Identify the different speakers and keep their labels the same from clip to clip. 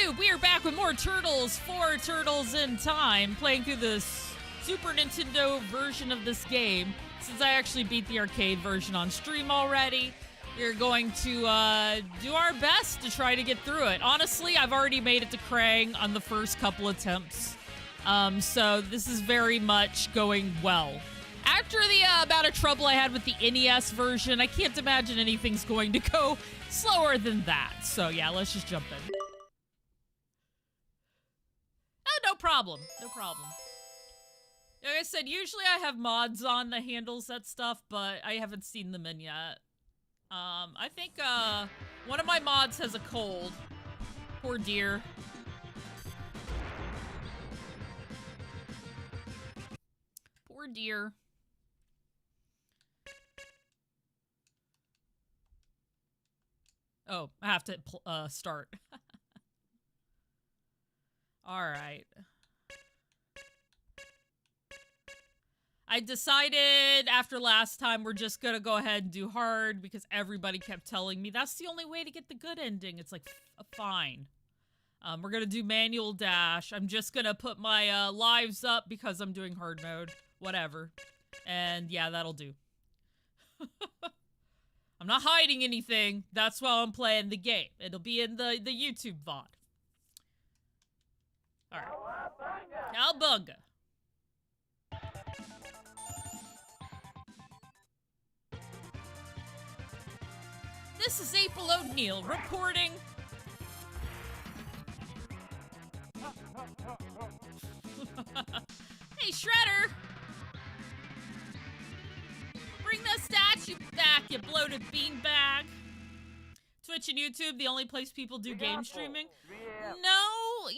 Speaker 1: YouTube? We are back with more Turtles, 4 Turtles in Time, playing through the Super Nintendo version of this game. Since I actually beat the arcade version on stream already, we're going to do our best to try to get through it. Honestly, I've already made it to Krang on the first couple attempts, so this is very much going well. After the amount of trouble I had with the NES version, I can't imagine anything's going to go slower than that. So yeah, let's just jump in. Oh, no problem. No problem. Like I said, usually I have mods on that handles that stuff, but I haven't seen them in yet. I think, one of my mods has a cold. Poor dear. Poor dear. Oh, I have to start. All right. I decided after last time we're just gonna go ahead and do hard because everybody kept telling me that's the only way to get the good ending. It's like, fine. We're gonna do manual dash. I'm just gonna put my lives up because I'm doing hard mode. Whatever. And yeah, that'll do. I'm not hiding anything. That's why I'm playing the game. It'll be in the YouTube VOD. Alright. Cowabunga. This is April O'Neil reporting. Hey, Shredder! Bring the statue back, you bloated beanbag. Twitch and YouTube, the only place people do game streaming? No,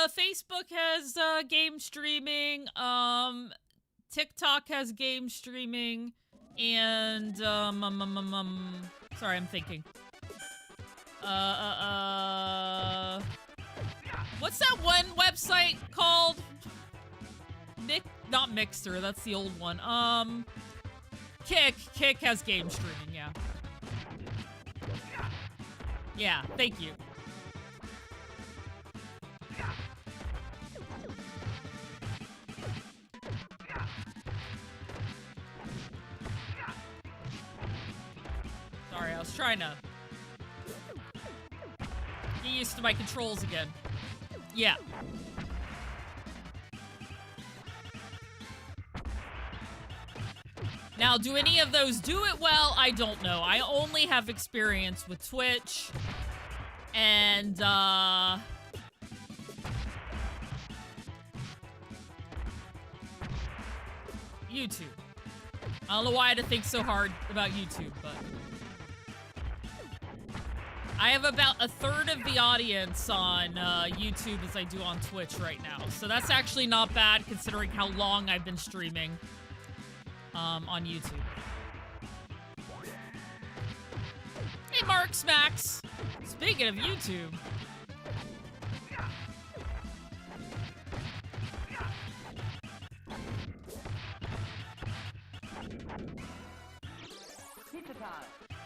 Speaker 1: Facebook has game streaming, TikTok has game streaming, and, sorry, I'm thinking. What's that one website called? Not Mixer, that's the old one. Kick has game streaming, yeah. Yeah, thank you. Sorry, I was trying to get used to my controls again. Yeah. Now, do any of those do it well? I don't know. I only have experience with Twitch and, YouTube. I don't know why I had to think so hard about YouTube, but I have about a third of the audience on YouTube as I do on Twitch right now. So that's actually not bad considering how long I've been streaming on YouTube. Hey, Marks Max. Speaking of YouTube.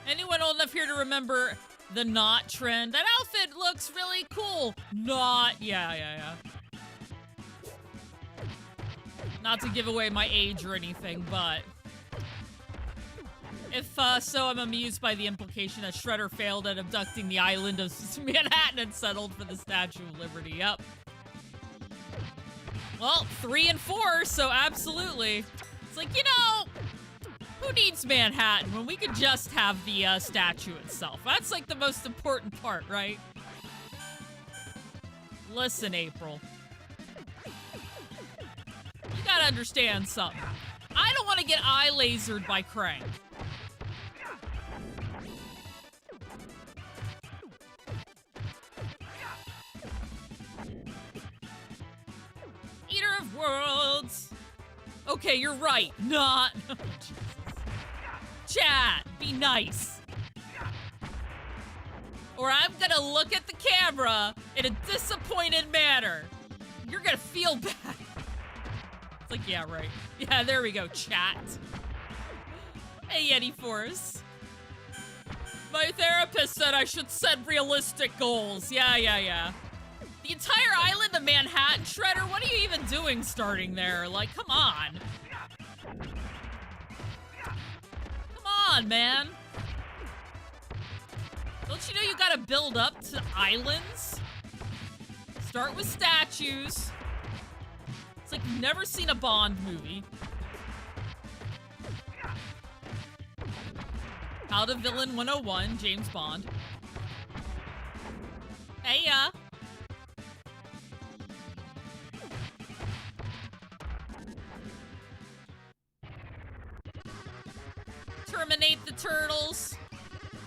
Speaker 1: Anyone old enough here to remember the knot trend? That outfit looks really cool. Not, yeah. Not to give away my age or anything, but if so, I'm amused by the implication that Shredder failed at abducting the island of Manhattan and settled for the Statue of Liberty. Yep. Well, 3 and 4, so absolutely. It's like, you know, who needs Manhattan when we could just have the statue itself? That's like the most important part, right? Listen, April. You gotta understand something. I don't want to get eye lasered by Krang. Eater of Worlds. Okay, you're right. Not. Chat, be nice. Or I'm gonna look at the camera in a disappointed manner. You're gonna feel bad. It's like, yeah, right. Yeah, there we go, chat. Hey, Yeti Force. My therapist said I should set realistic goals. Yeah. The entire island of Manhattan, Shredder? What are you even doing starting there? Like, come on. Come on, man. Don't you know you gotta build up to islands? Start with statues. It's like you've never seen a Bond movie. How to Villain 101, James Bond. Hey, ya. Terminate the turtles.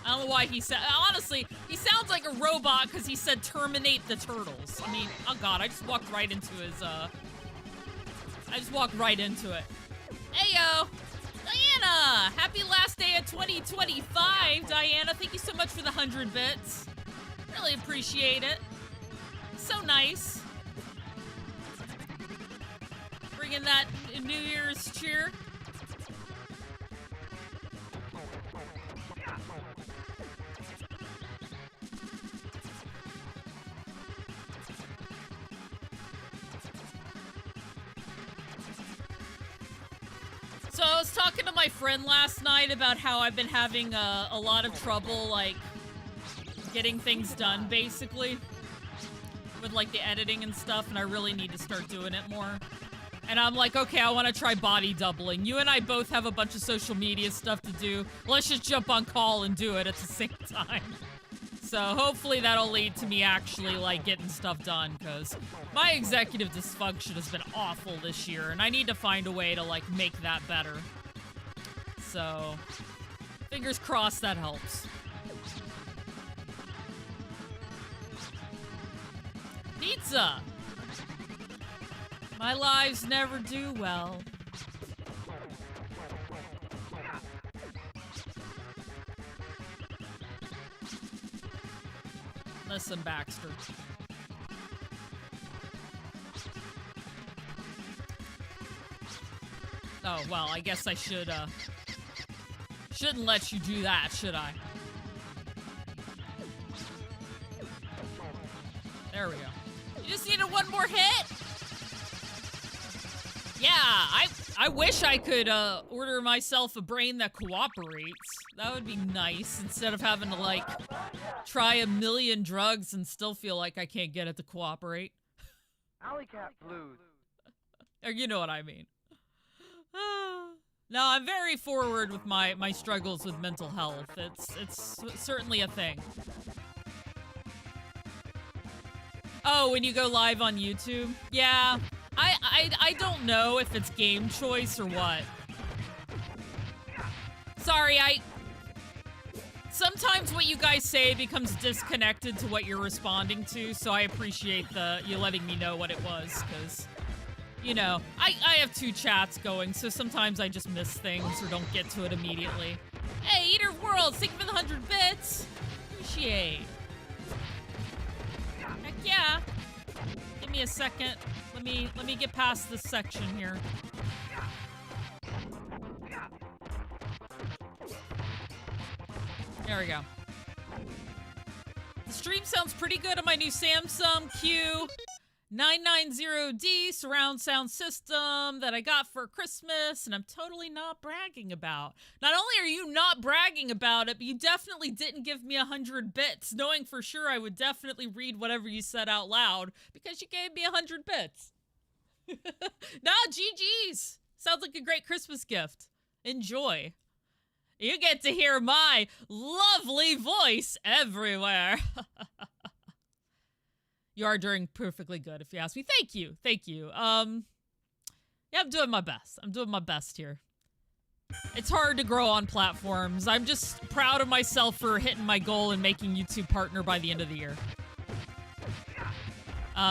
Speaker 1: I don't know why he said, honestly, he sounds like a robot because he said terminate the turtles. I mean, oh god, I just walked right into his, I just walked right into it. Hey, yo. Diana, happy last day of 2025, Diana. Thank you so much for the 100 bits. Really appreciate it. So nice. Bringing that New Year's cheer. So I was talking to my friend last night about how I've been having a lot of trouble, like, getting things done, basically. With, like, the editing and stuff, and I really need to start doing it more. And I'm like, okay, I want to try body doubling. You and I both have a bunch of social media stuff to do. Let's just jump on call and do it at the same time. So hopefully that'll lead to me actually, like, getting stuff done, because my executive dysfunction has been awful this year, and I need to find a way to, like, make that better. So, fingers crossed that helps. Pizza! My lives never do well. Listen, Baxter. Oh, well, I guess I shouldn't let you do that, should I? There we go. You just needed one more hit? Yeah, I wish I could order myself a brain that cooperates. That would be nice, instead of having to, like, try a million drugs and still feel like I can't get it to cooperate.
Speaker 2: Alley cat blues.
Speaker 1: Or you know what I mean. No, I'm very forward with my struggles with mental health. It's certainly a thing. Oh, when you go live on YouTube? Yeah. I don't know if it's game choice or what. Sorry, sometimes what you guys say becomes disconnected to what you're responding to, so I appreciate you letting me know what it was, because, you know, I have two chats going, so sometimes I just miss things or don't get to it immediately. Hey, Eater of Worlds, thank you for the 100 bits. Appreciate. Heck yeah. Give me a second. Let me get past this section here. There we go. The stream sounds pretty good on my new Samsung Q990D surround sound system that I got for Christmas, and I'm totally not bragging about. Not only are you not bragging about it, but you definitely didn't give me 100 bits, knowing for sure I would definitely read whatever you said out loud, because you gave me 100 bits. Nah, GG's. Sounds like a great Christmas gift. Enjoy. You get to hear my lovely voice everywhere. You are doing perfectly good, if you ask me. Thank you. Thank you. Yeah, I'm doing my best. I'm doing my best here. It's hard to grow on platforms. I'm just proud of myself for hitting my goal and making YouTube partner by the end of the year.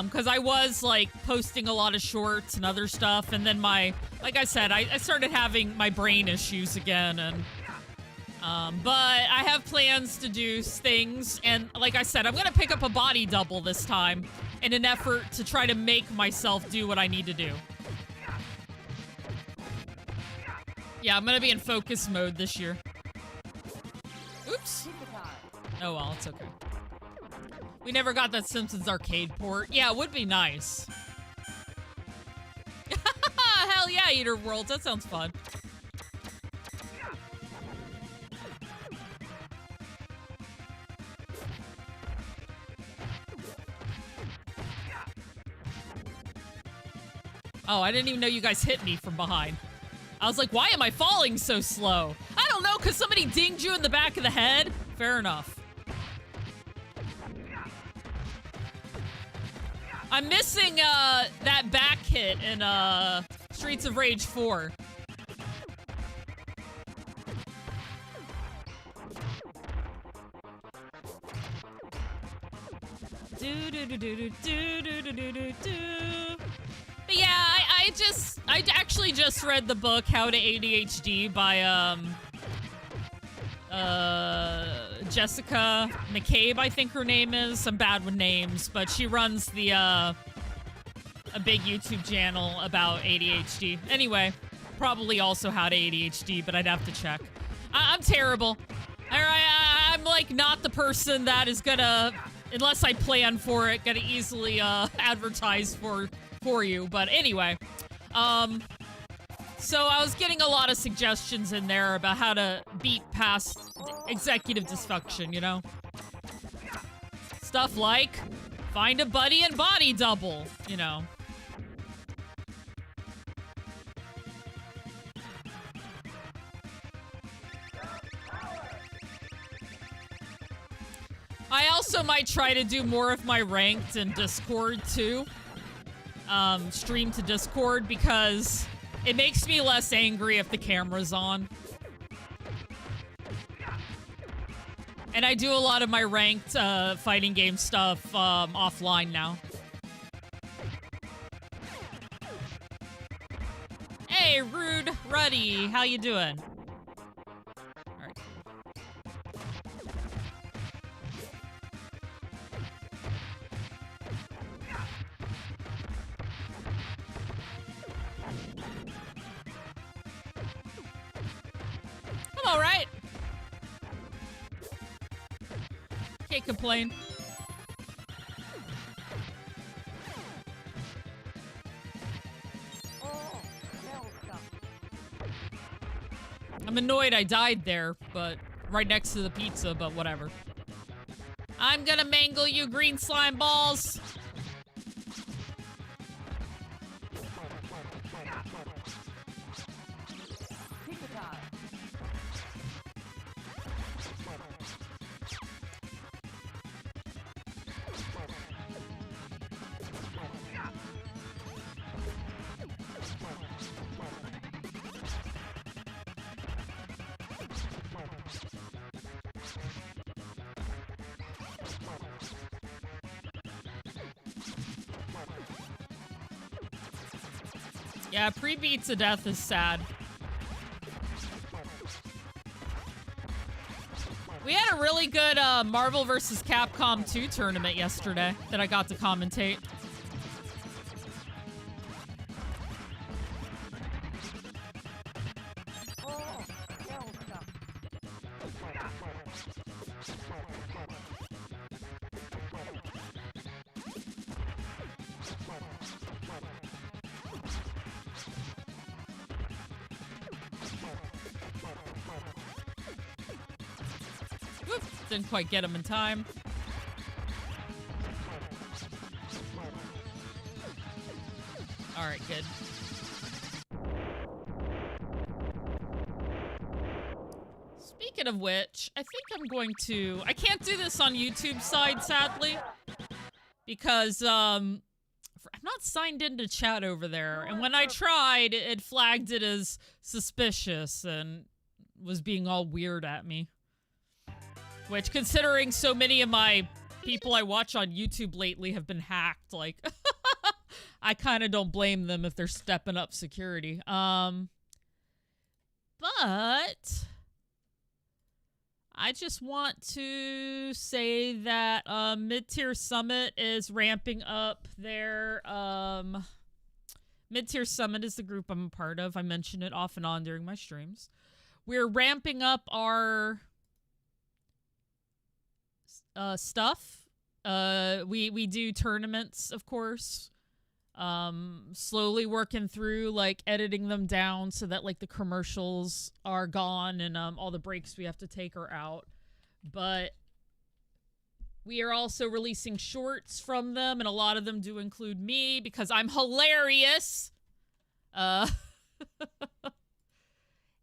Speaker 1: Because I was, like, posting a lot of shorts and other stuff, and then like I said, I started having my brain issues again, and, but I have plans to do things, and like I said, I'm gonna pick up a body double this time in an effort to try to make myself do what I need to do. Yeah, I'm gonna be in focus mode this year. Oops. Oh well, it's okay. We never got that Simpsons arcade port. Yeah, it would be nice. Hell yeah, Eater Worlds. That sounds fun. Oh, I didn't even know you guys hit me from behind. I was like, why am I falling so slow? I don't know, because somebody dinged you in the back of the head? Fair enough. I'm missing that back hit in Streets of Rage 4. But yeah, I actually just read the book How to ADHD by Jessica McCabe, I think her name is. I'm bad with names, but she runs the a big YouTube channel about ADHD. Anyway, probably also How to ADHD, but I'd have to check. I'm terrible. I'm like not the person that is gonna, unless I plan for it, gonna easily advertise for you. But anyway, so I was getting a lot of suggestions in there about how to beat past executive dysfunction, you know? Stuff like, find a buddy and body double, you know? I also might try to do more of my ranked in Discord, too. Stream to Discord, because it makes me less angry if the camera's on. And I do a lot of my ranked fighting game stuff offline now. Hey, Rude Ruddy, how you doing? All right. I'm all right. Can't complain. I'm annoyed I died there, but right next to the pizza, but whatever. I'm gonna mangle you, green slime balls. Yeah, pre-beat to death is sad. We had a really good Marvel vs. Capcom 2 tournament yesterday that I got to commentate. Whoop, didn't quite get him in time. All right, good. Speaking of which, I think I'm going to... I can't do this on YouTube side, sadly, because I'm not signed into chat over there. And when I tried, it flagged it as suspicious and was being all weird at me. Which, considering so many of my people I watch on YouTube lately have been hacked, like, I kind of don't blame them if they're stepping up security. But I just want to say that Mid-Tier Summit is ramping up their... Mid-Tier Summit is the group I'm a part of. I mention it off and on during my streams. We're ramping up our... stuff we do tournaments, of course. Slowly working through, like, editing them down so that, like, the commercials are gone and all the breaks we have to take are out. But we are also releasing shorts from them, and a lot of them do include me because I'm hilarious.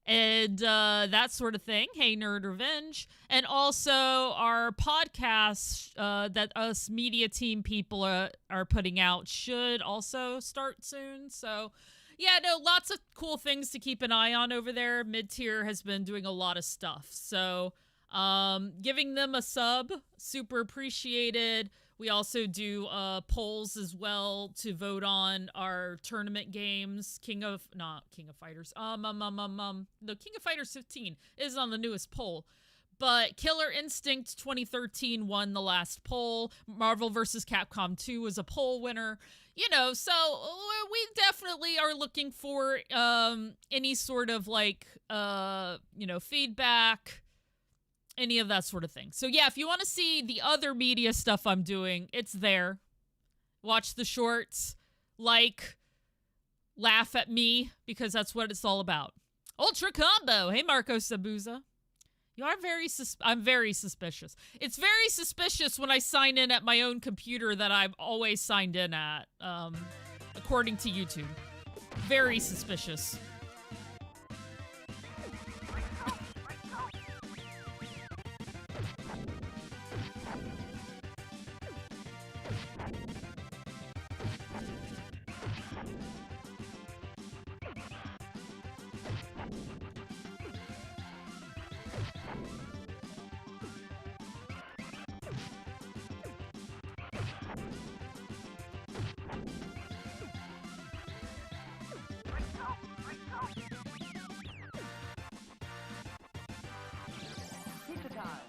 Speaker 1: And that sort of thing. Hey, Nerd Revenge. And also our podcast that us media team people are putting out should also start soon. So, yeah, no, lots of cool things to keep an eye on over there. Mid-tier has been doing a lot of stuff. So, giving them a sub, super appreciated. We also do polls as well to vote on our tournament games. Not King of Fighters. The King of Fighters 15 is on the newest poll. But Killer Instinct 2013 won the last poll. Marvel vs. Capcom 2 was a poll winner. You know, so we definitely are looking for any sort of, like, feedback, any of that sort of thing. So yeah, if you want to see the other media stuff I'm doing, it's there. Watch the shorts, like, laugh at me, because that's what it's all about. Ultra Combo. Hey, Marco Sabuza. You are I'm very suspicious. It's very suspicious when I sign in at my own computer that I've always signed in at, according to YouTube. Very suspicious.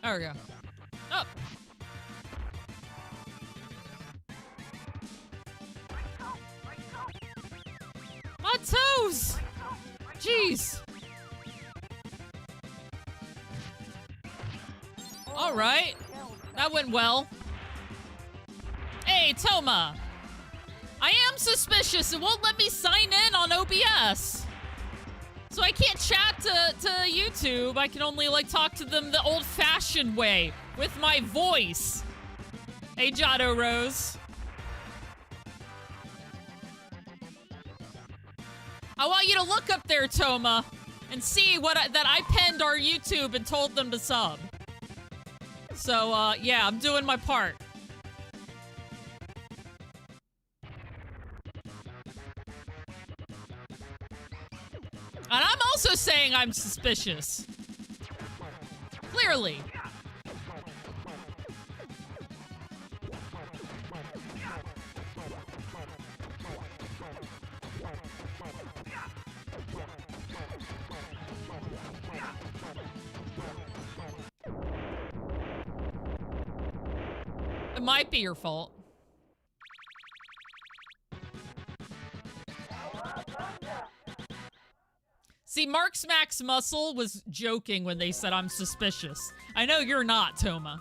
Speaker 1: There we go. Oh. My toes! Jeez. Alright. That went well. Hey, Toma. I am suspicious. It won't let me sign in on OBS. So I can't chat to YouTube. I can only, like, talk to them the old-fashioned way with my voice. Hey, Jotto Rose. I want you to look up there, Toma, and see that I penned our YouTube and told them to sub. So, yeah, I'm doing my part. And I'm also saying I'm suspicious. Clearly. It might be your fault. See, Mark's Max Muscle was joking when they said I'm suspicious. I know you're not, Toma.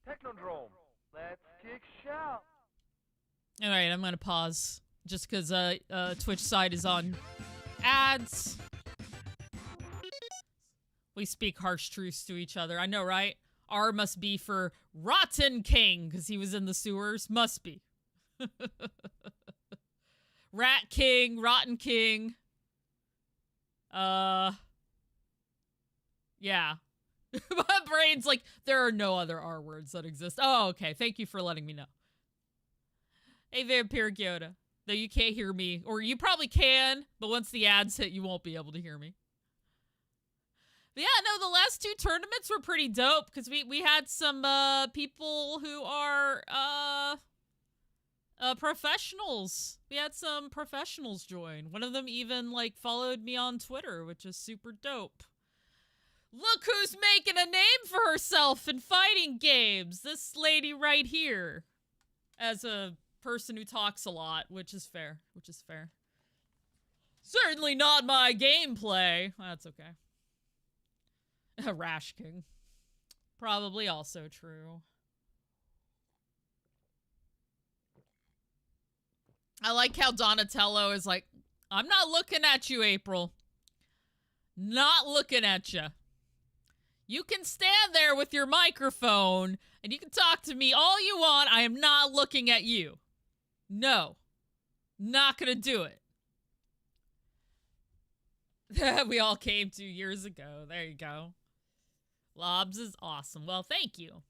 Speaker 2: Technodrome, let's kick shout.
Speaker 1: All right, I'm gonna pause just because Twitch side is on ads. We speak harsh truths to each other. I know, right? R must be for Rotten King, because he was in the sewers. Must be. Rat King, Rotten King. Yeah. My brain's like, there are no other R words that exist. Oh, okay. Thank you for letting me know. Hey, Vampire Kyoto. Though you can't hear me. Or you probably can, but once the ads hit, you won't be able to hear me. But yeah, no, the last two tournaments were pretty dope because we had some people who are professionals. We had some professionals join. One of them even, like, followed me on Twitter, which is super dope. Look who's making a name for herself in fighting games. This lady right here. As a person who talks a lot, which is fair. Certainly not my gameplay. That's okay. Rash King. Probably also true. I like how Donatello is like, I'm not looking at you, April. Not looking at you. You can stand there with your microphone and you can talk to me all you want. I am not looking at you. No. Not gonna do it. We all came 2 years ago. There you go. Lobs is awesome. Well, thank you.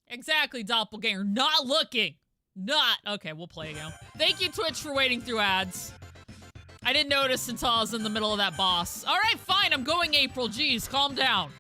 Speaker 1: Exactly, Doppelganger. Not looking. Not. Okay, we'll play again. Thank you, Twitch, for waiting through ads. I didn't notice until I was in the middle of that boss. All right, fine. I'm going, April. Jeez, calm down.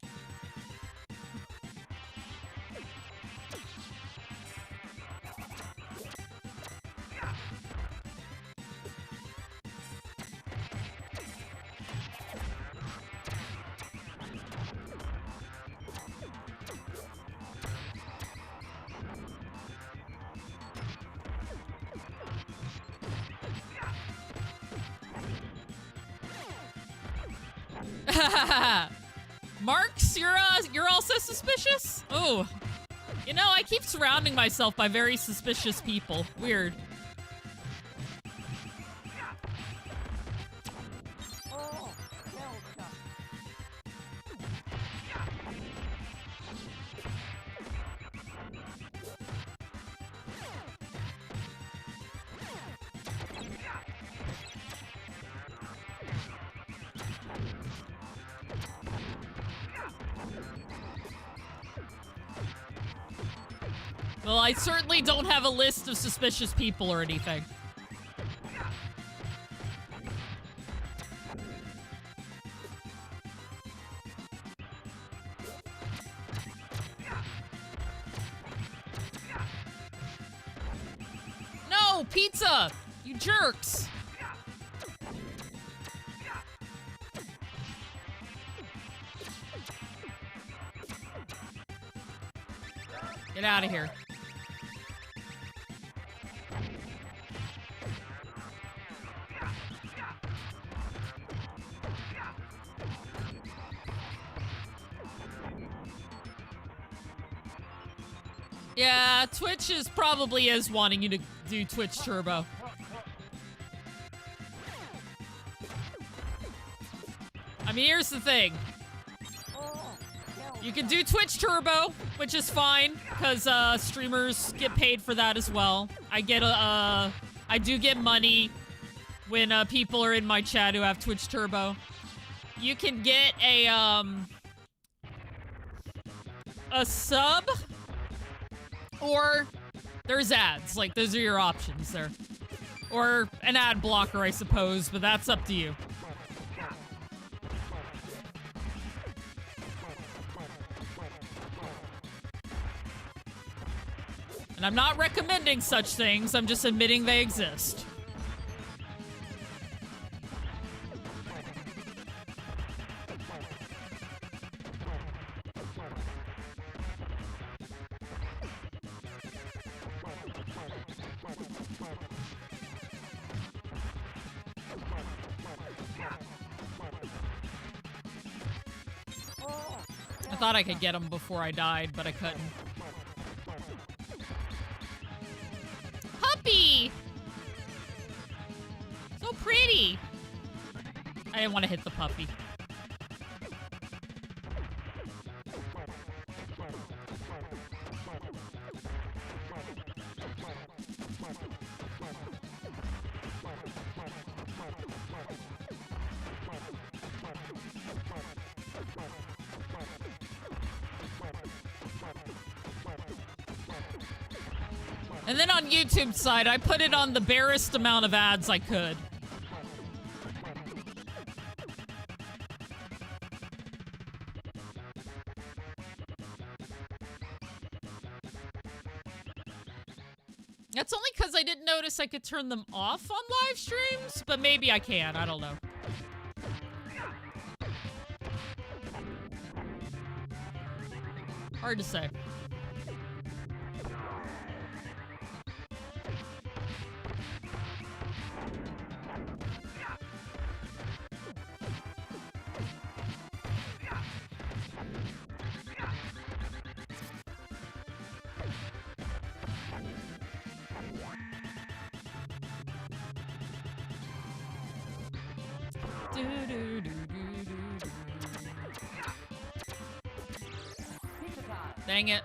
Speaker 1: Marks, you're also suspicious? Oh. You know, I keep surrounding myself by very suspicious people. Weird. Well, I certainly don't have a list of suspicious people or anything. No, pizza! You jerks! Get out of here. Yeah, Twitch probably is wanting you to do Twitch Turbo. I mean, here's the thing. You can do Twitch Turbo, which is fine, because streamers get paid for that as well. I do get money when people are in my chat who have Twitch Turbo. You can get a sub, or there's ads. Like, those are your options there. Or an ad blocker, I suppose, but that's up to you. And I'm not recommending such things, I'm just admitting they exist. I thought I could get him before I died, but I couldn't. Puppy! So pretty! I didn't want to hit the puppy. And then on YouTube's side, I put it on the barest amount of ads I could. That's only because I didn't notice I could turn them off on live streams, but maybe I can, I don't know. Hard to say. Dang it.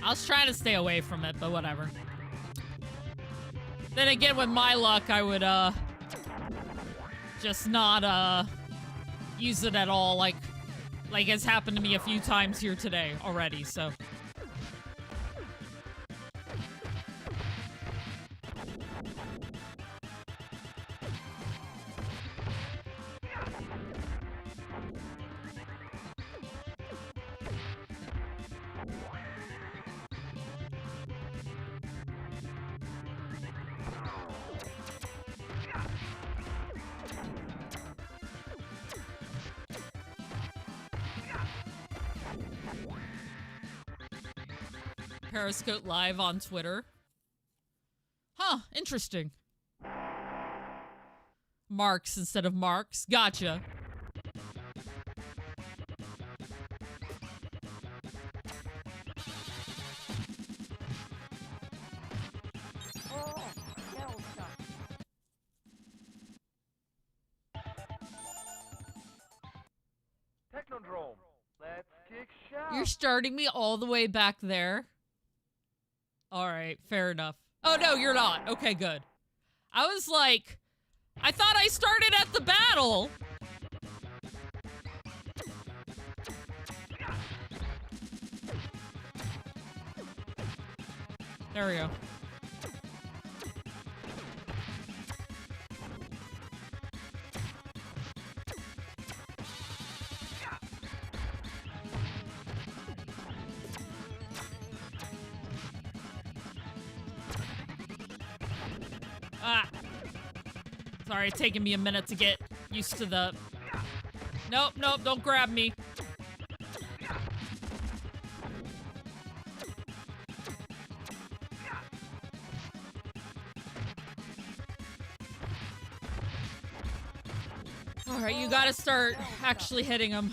Speaker 1: I was trying to stay away from it, but whatever. Then again, with my luck, I would, just not, use it at all, like it's happened to me a few times here today already, so. Periscope live on Twitter. Huh, interesting. Marks instead of marks. Gotcha.
Speaker 2: Technodrome. Let's kick shout.
Speaker 1: You're starting me all the way back there. Alright, fair enough. Oh, no, you're not. Okay, good. I was like, I thought I started at the battle. There we go. Ah. Sorry, it's taking me a minute to get used to the... Nope, nope, don't grab me. Alright, you gotta start actually hitting him.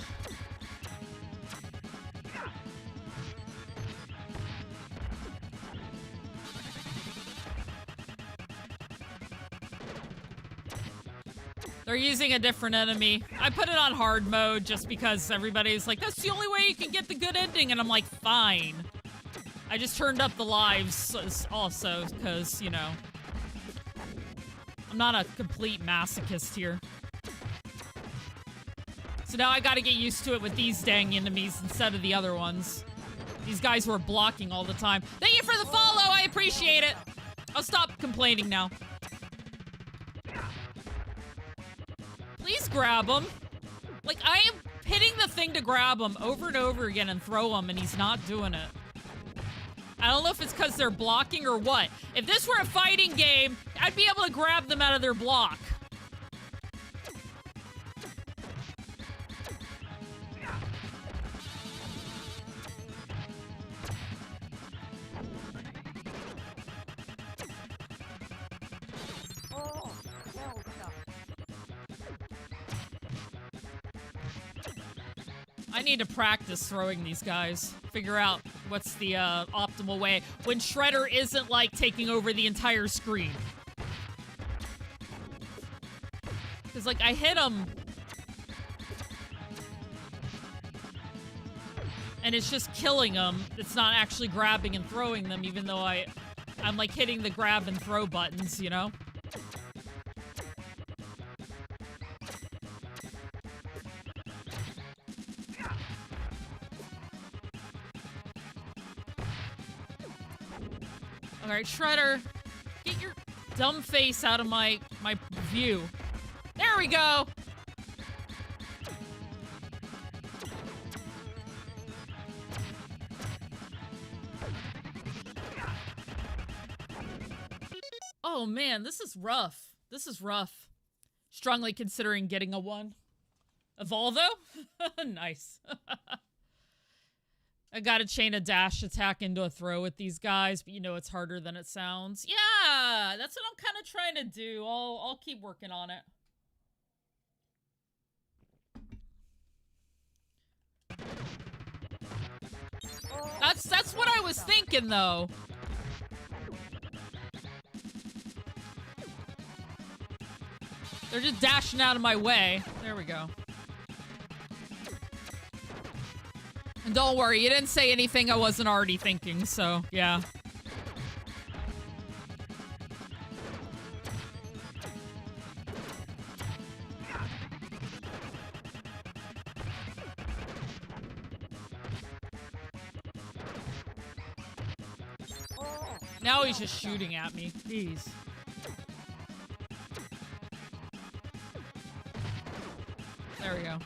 Speaker 1: They're using a different enemy. I put it on hard mode just because everybody's like, that's the only way you can get the good ending. And I'm like, fine. I just turned up the lives also because, you know, I'm not a complete masochist here. So now I gotta get used to it with these dang enemies instead of the other ones. These guys were blocking all the time. Thank you for the follow. I appreciate it. I'll stop complaining now. Please grab him. Like, I am hitting the thing to grab him over and over again and throw him, and he's not doing it. I don't know if it's because they're blocking or what. If this were a fighting game, I'd be able to grab them out of their block. I need to practice throwing these guys. Figure out what's the optimal way when Shredder isn't like taking over the entire screen. Because like I hit him and it's just killing them. It's not actually grabbing and throwing them, even though I'm like hitting the grab and throw buttons, you know? Alright, Shredder, get your dumb face out of my view. There we go! Oh man, this is rough. This is rough. Strongly considering getting a 1. Evolvo? Nice. I gotta chain a dash attack into a throw with these guys, but you know it's harder than it sounds. Yeah, that's what I'm kind of trying to do. I'll keep working on it. That's what I was thinking, though. They're just dashing out of my way. There we go. And don't worry, you didn't say anything I wasn't already thinking, so yeah. Now he's just shooting at me. Jeez. There we go.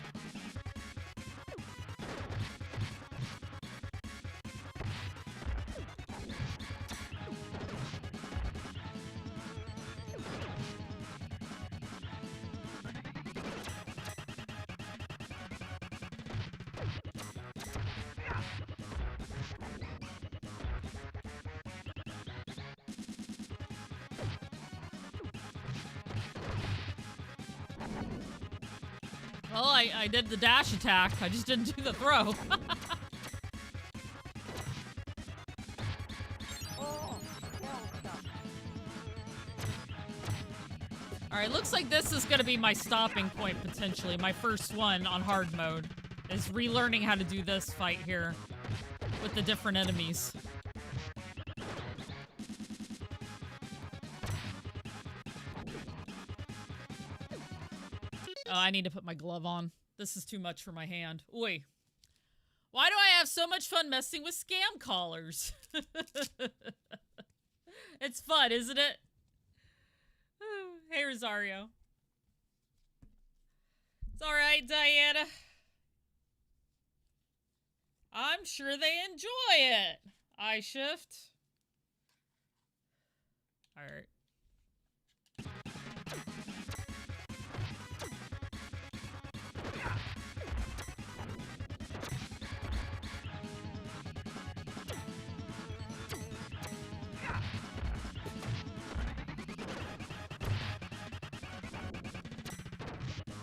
Speaker 1: Well, I did the dash attack. I just didn't do the throw. Alright, looks like this is gonna be my stopping point, potentially. My first one on hard mode. Is relearning how to do this fight here. With the different enemies. Oh, I need to put my glove on. This is too much for my hand. Oi. Why do I have so much fun messing with scam callers? It's fun, isn't it? Hey, Rosario. It's alright, Diana. I'm sure they enjoy it. I shift. Alright.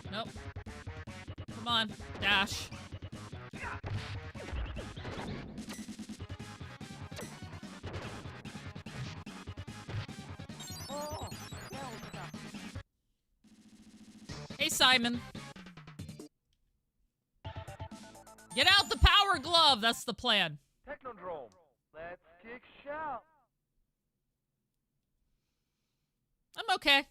Speaker 1: Nope. Come on, dash. Hey, Simon. Get out the power glove. That's the plan.
Speaker 2: Technodrome. Let's kick shout.
Speaker 1: I'm okay.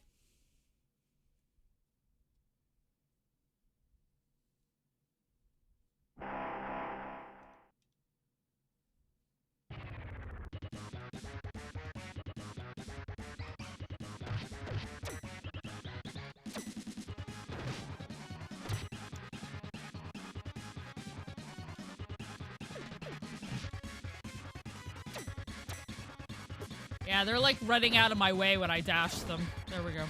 Speaker 1: Yeah, they're like running out of my way when I dash them. There we go.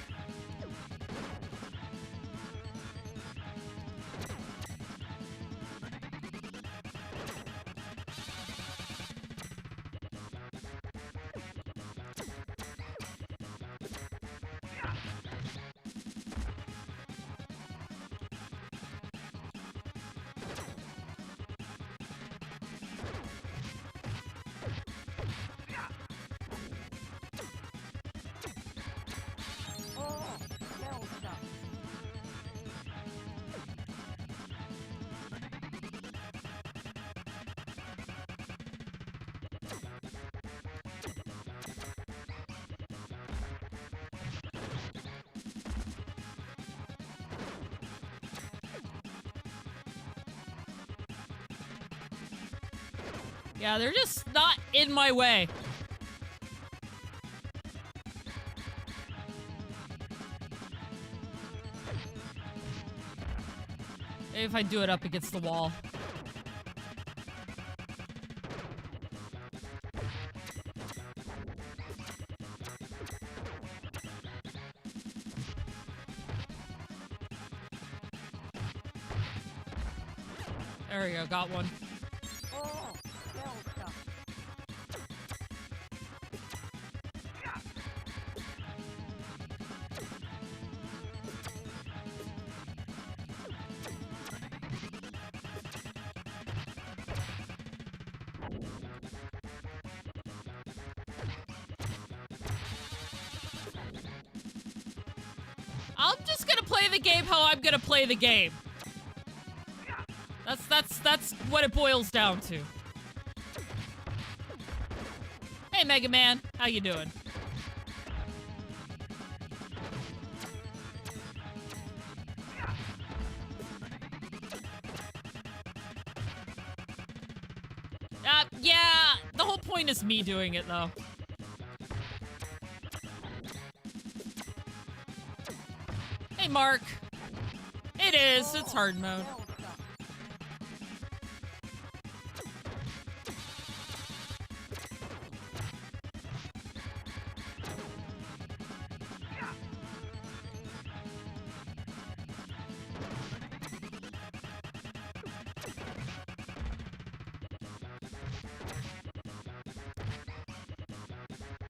Speaker 1: Yeah, they're just not in my way. Maybe if I do it up against the wall. There we go, got one. I'm just gonna play the game how I'm gonna play the game. That's what it boils down to. Hey, Mega Man, how you doing? Yeah, the whole point is me doing it, though. Hey, Mark. It is. It's hard mode.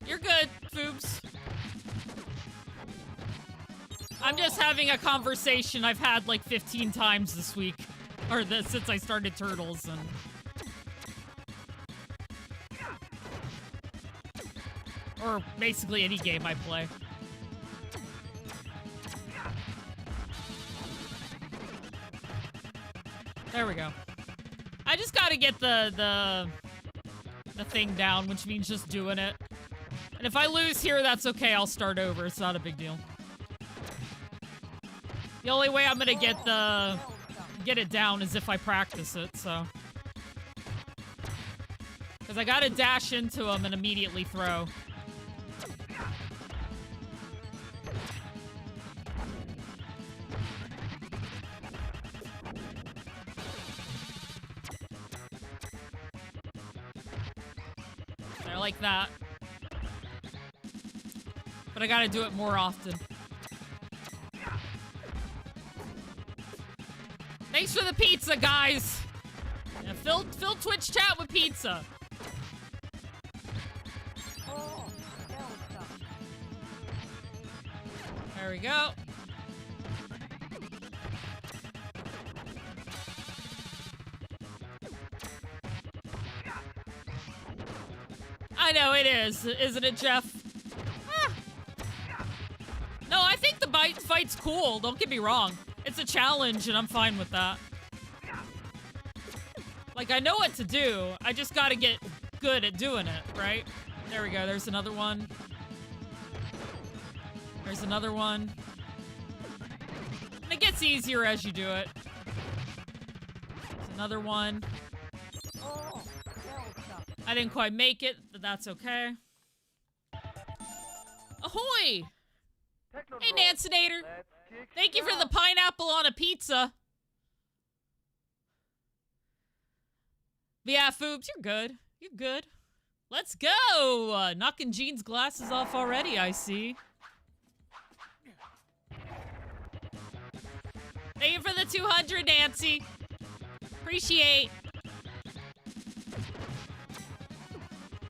Speaker 1: You're good, Foobs. I'm just having a conversation I've had like 15 times this week. Or since I started Turtles, and... or basically any game I play. There we go. I just gotta get the thing down, which means just doing it. And if I lose here, that's okay. I'll start over. It's not a big deal. The only way I'm gonna get it down is if I practice it, so. Because I gotta dash into him and immediately throw. I like that. But I gotta do it more often. Thanks for the pizza, guys! Yeah, fill Twitch chat with pizza. There we go. I know it is, isn't it, Jeff? No, I think the fight's cool. Don't get me wrong. It's a challenge, and I'm fine with that. Like, I know what to do. I just gotta get good at doing it, right? There we go. There's another one. There's another one. And it gets easier as you do it. There's another one. I didn't quite make it, but that's okay. Ahoy! Hey, Nancinator. Thank you for the pineapple on a pizza. But yeah, Foobs, you're good. You're good. Let's go! Knocking Gene's glasses off already, I see. Thank you for the 200, Nancy. Appreciate.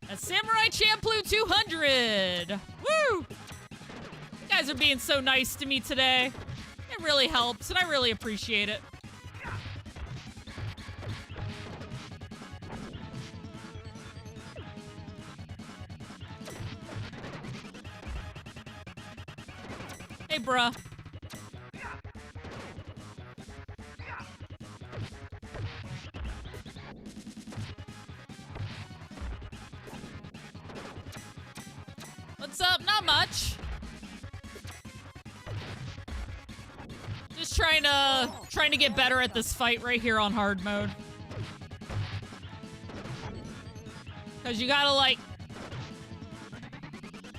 Speaker 1: A Samurai Champloo 200. Woo! You guys are being so nice to me today. It really helps, and I really appreciate it. Hey, bruh. What's up? Not much. Just trying to get better at this fight right here on hard mode. Cause you gotta like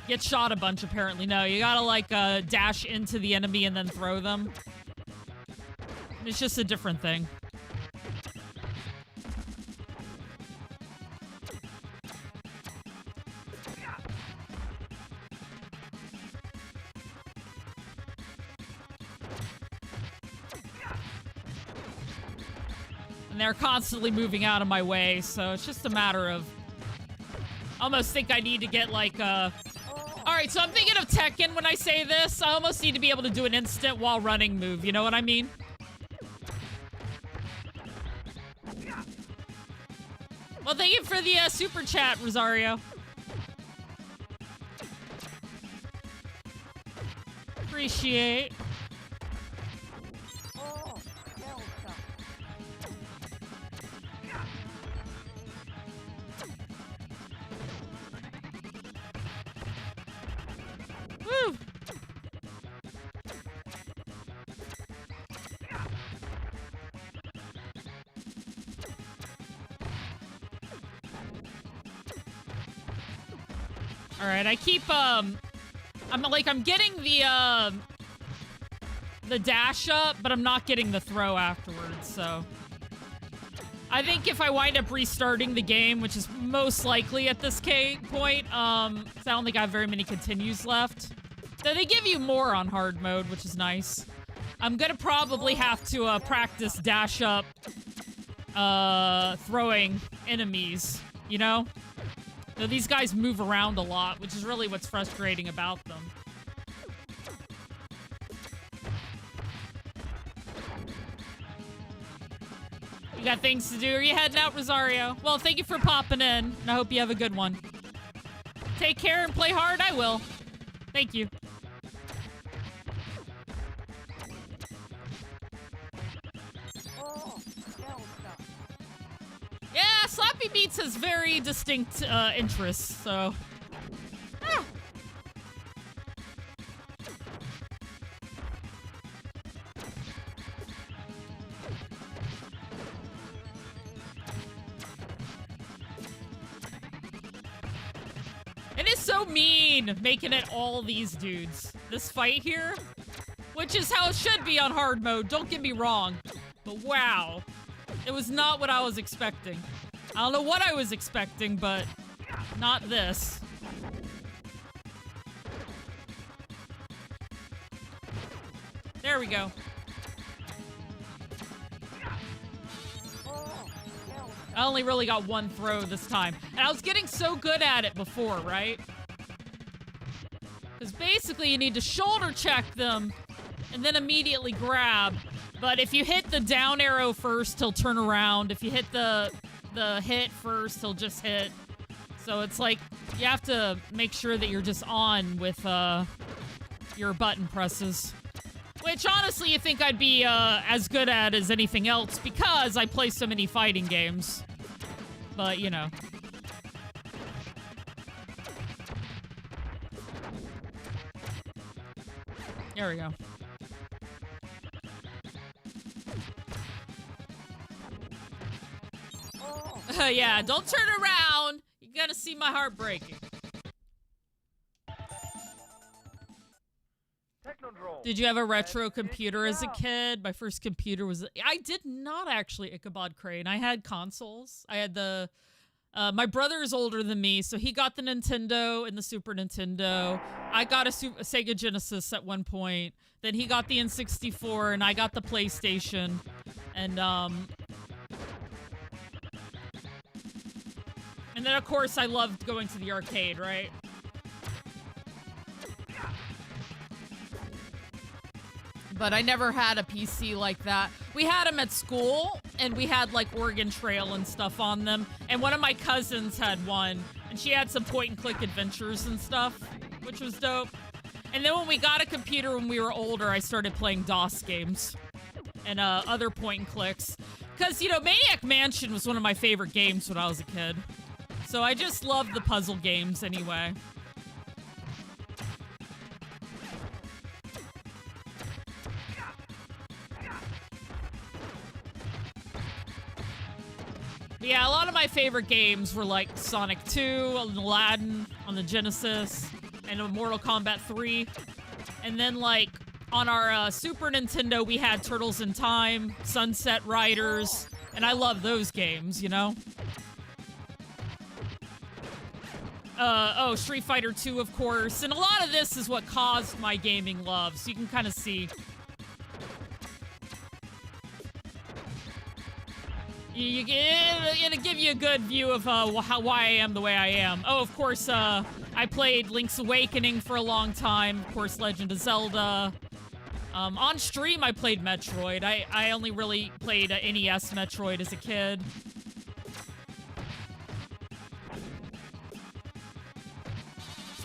Speaker 1: get shot a bunch apparently. No, you gotta like dash into the enemy and then throw them. It's just a different thing. And they're constantly moving out of my way, so it's just a matter of... I almost think I need to get, like, Alright, so I'm thinking of Tekken when I say this. I almost need to be able to do an instant while running move, you know what I mean? Well, thank you for the, super chat, Rosario. Appreciate. Woo! Alright, I keep, I'm getting the dash up, but I'm not getting the throw afterwards, so. I think if I wind up restarting the game, which is most likely at this point, 'cause I don't think I have very many continues left. So they give you more on hard mode, which is nice. I'm gonna probably have to, practice dash up, throwing enemies, you know? So these guys move around a lot, which is really what's frustrating about them. You got things to do? Are you heading out, Rosario? Well, thank you for popping in, and I hope you have a good one. Take care and play hard. I will. Thank you. Yeah, Slappy Beats has very distinct interests, so. Ah. It is so mean making it all these dudes. This fight here, which is how it should be on hard mode, don't get me wrong, but wow. It was not what I was expecting. I don't know what I was expecting, but not this. There we go. I only really got one throw this time. And I was getting so good at it before, right? Because basically you need to shoulder check them and then immediately grab. But if you hit the down arrow first, he'll turn around. If you hit the hit first, he'll just hit. So it's like, you have to make sure that you're just on with your button presses. Which, honestly, you think I'd be as good at as anything else because I play so many fighting games. But, you know. There we go. Yeah, don't turn around. You're gonna see my heart breaking. Did you have a retro computer as a kid? My first computer was... I did not actually, Ichabod Crane. I had consoles. I had the... my brother is older than me, so he got the Nintendo and the Super Nintendo. I got a Sega Genesis at one point. Then he got the N64, and I got the PlayStation. And then, of course, I loved going to the arcade, right? But I never had a PC like that. We had them at school, and we had, like, Oregon Trail and stuff on them. And one of my cousins had one, and she had some point-and-click adventures and stuff, which was dope. And then when we got a computer when we were older, I started playing DOS games and other point-and-clicks. Because, you know, Maniac Mansion was one of my favorite games when I was a kid. So I just loved the puzzle games anyway. But yeah, a lot of my favorite games were like Sonic 2, Aladdin on the Genesis, and Mortal Kombat 3. And then like on our Super Nintendo, we had Turtles in Time, Sunset Riders, and I love those games, you know? Oh, Street Fighter 2, of course. And a lot of this is what caused my gaming love, so you can kind of see. It'll give you a good view of why I am the way I am. Oh, of course, I played Link's Awakening for a long time. Of course, Legend of Zelda. On stream, I played Metroid. I only really played NES Metroid as a kid.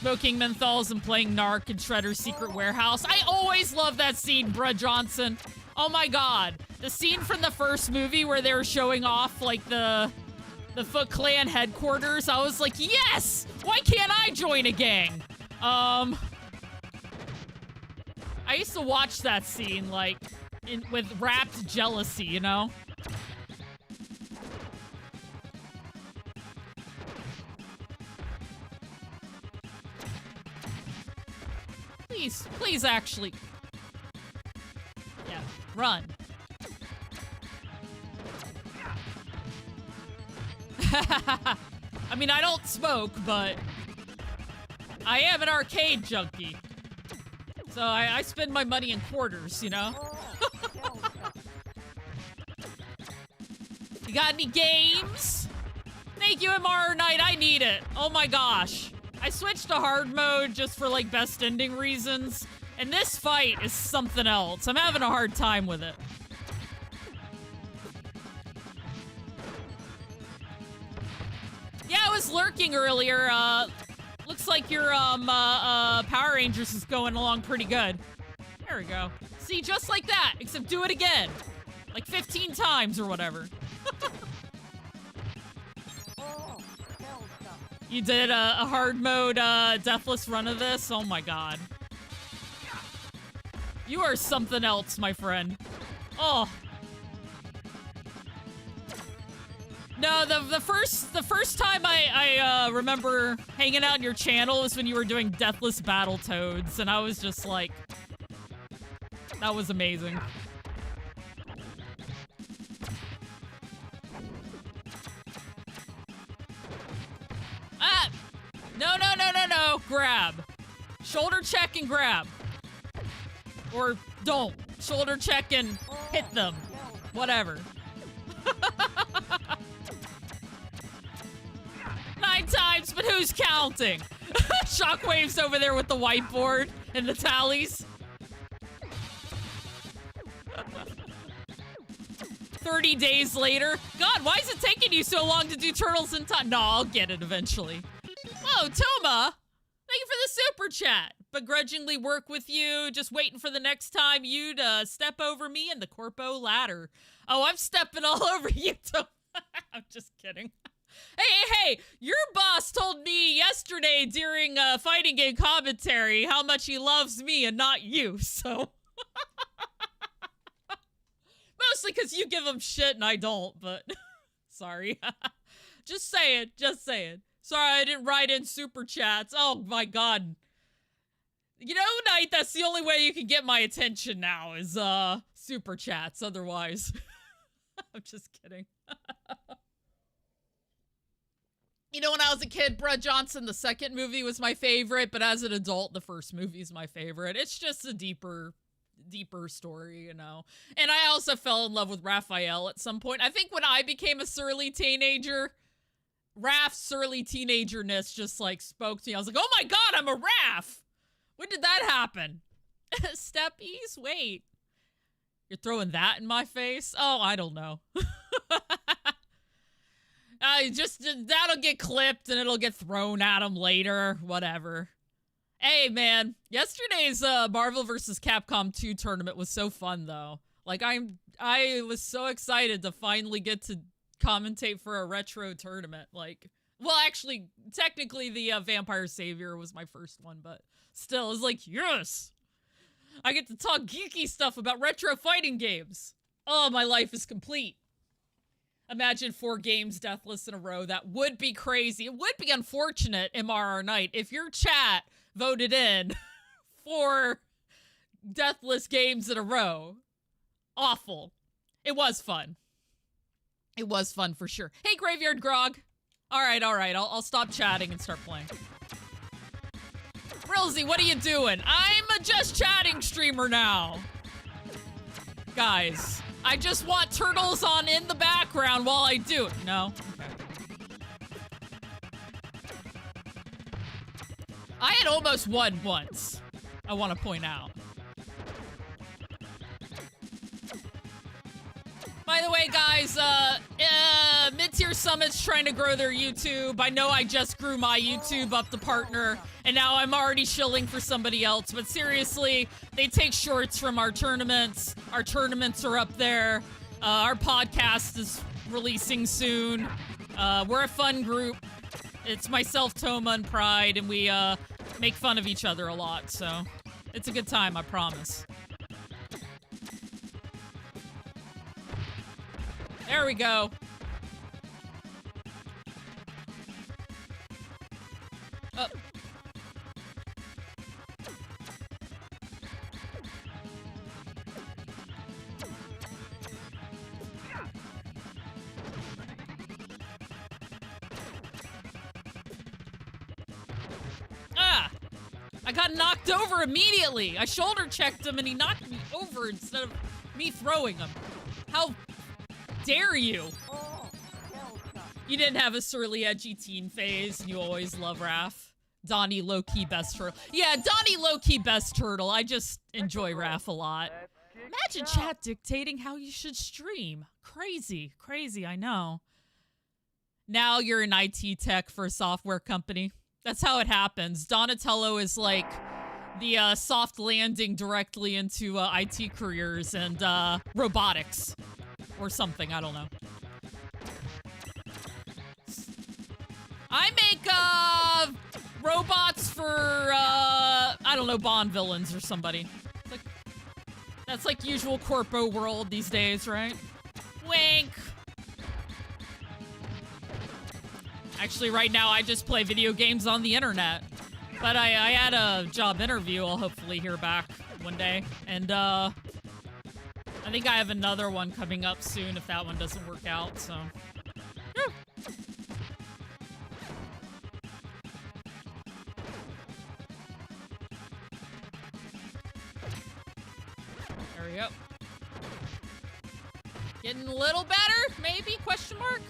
Speaker 1: Smoking menthols and playing Narc in Shredder's Secret Warehouse. I always love that scene, Brud Johnson. Oh my god. The scene from the first movie where they were showing off, like, the Foot Clan headquarters. I was like, yes! Why can't I join a gang? I used to watch that scene, like, with rapt jealousy, you know? Please actually. Yeah, run. I mean, I don't smoke, but I am an arcade junkie. So I spend my money in quarters, you know? You got any games? Thank you, MR Knight, I need it. Oh my gosh. I switched to hard mode just for, like, best ending reasons. And this fight is something else. I'm having a hard time with it. Yeah, I was lurking earlier. Looks like your, Power Rangers is going along pretty good. There we go. See, just like that, except do it again. Like 15 times or whatever. You did a hard mode, deathless run of this? Oh my god. You are something else, my friend. Oh. No, the first time I remember hanging out in your channel was when you were doing Deathless Battletoads, and I was just like, that was amazing. Ah! No. Grab. Shoulder check and grab. Or don't. Shoulder check and hit them. Whatever. 9 times, but who's counting? Shockwave's over there with the whiteboard and the tallies. 30 days later. God, why is it taking you so long to do Turtles in Time? No, I'll get it eventually. Whoa, Toma! Thank you for the super chat. Begrudgingly work with you, just waiting for the next time you'd step over me in the Corpo ladder. Oh, I'm stepping all over you, Toma. I'm just kidding. Hey, your boss told me yesterday during fighting game commentary how much he loves me and not you, so... Mostly because you give him shit and I don't, but... Sorry. Just saying. Sorry I didn't write in super chats. Oh my god. You know, Knight, that's the only way you can get my attention now is, super chats, otherwise. I'm just kidding. You know, when I was a kid, Brett Johnson, the second movie was my favorite, but as an adult, the first movie is my favorite. It's just a deeper story, you know. And I also fell in love with Raphael at some point. I think when I became a surly teenager, Raph's surly teenagerness just, like, spoke to me. I was like, oh my god, I'm a Raph! When did that happen? Steppies? Wait. You're throwing that in my face? Oh, I don't know. That'll get clipped and it'll get thrown at him later. Whatever. Hey, man. Yesterday's Marvel vs. Capcom 2 tournament was so fun, though. Like, I was so excited to finally get to commentate for a retro tournament. Like, well, actually, technically the Vampire Savior was my first one, but still, it was like, yes! I get to talk geeky stuff about retro fighting games. Oh, my life is complete. Imagine 4 games deathless in a row. That would be crazy. It would be unfortunate, MRR Knight, if your chat voted in 4 deathless games in a row. Awful. It was fun. It was fun for sure. Hey, Graveyard Grog. All right. I'll stop chatting and start playing. Rilsey, what are you doing? I'm a just chatting streamer now. Guys, I just want turtles on in the background while I do it. No? Okay. I had almost won once, I want to point out. By the way, guys, Mid-Tier Summit's trying to grow their YouTube. I know I just grew my YouTube up to partner, and now I'm already shilling for somebody else. But seriously, they take shorts from our tournaments. Our tournaments are up there. Our podcast is releasing soon. We're a fun group. It's myself, Toma, and Pride, and we make fun of each other a lot, so It's a good time, I promise. There we go. Oh. Ah! I got knocked over immediately. I shoulder checked him and he knocked me over instead of me throwing him. How dare you? You didn't have a surly, edgy teen phase, and you always love Raph. Donnie, low-key best turtle. Yeah, Donnie, low-key best turtle. I just enjoy Raph a lot. Imagine chat dictating how you should stream. Crazy, crazy, I know. Now you're in IT tech for a software company. That's how it happens. Donatello is like the soft landing directly into IT careers and robotics. Or something, I don't know. I make, robots for, I don't know, Bond villains or somebody. That's like usual corpo world these days, right? Wink! Actually, right now, I just play video games on the internet. But I had a job interview I'll hopefully hear back one day. And, I think I have another one coming up soon if that one doesn't work out, so. Whew. There we go. Getting a little better, maybe? Question mark?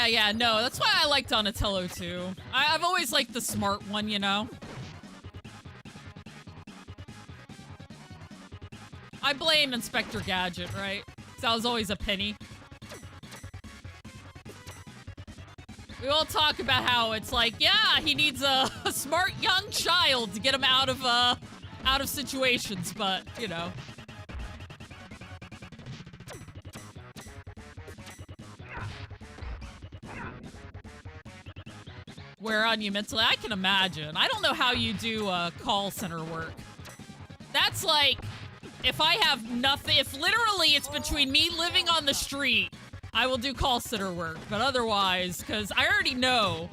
Speaker 1: Yeah, no, that's why I like Donatello, too. I've always liked the smart one, you know? I blame Inspector Gadget, right? Because I was always a penny. We all talk about how it's like, yeah, he needs a smart young child to get him out of situations, but, you know. Where on you mentally? I can imagine. I don't know how you do call center work. That's like, if I have nothing, if literally it's between me living on the street, I will do call center work. But otherwise, because I already know,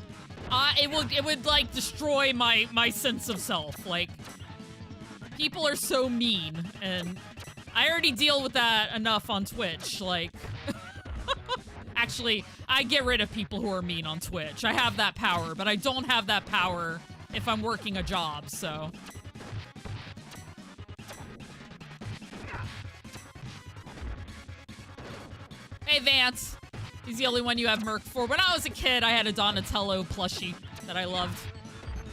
Speaker 1: it would like destroy my sense of self. Like, people are so mean, and I already deal with that enough on Twitch. Like. Actually, I get rid of people who are mean on Twitch. I have that power, but I don't have that power if I'm working a job, so. Hey, Vance. He's the only one you have Merc for. When I was a kid, I had a Donatello plushie that I loved.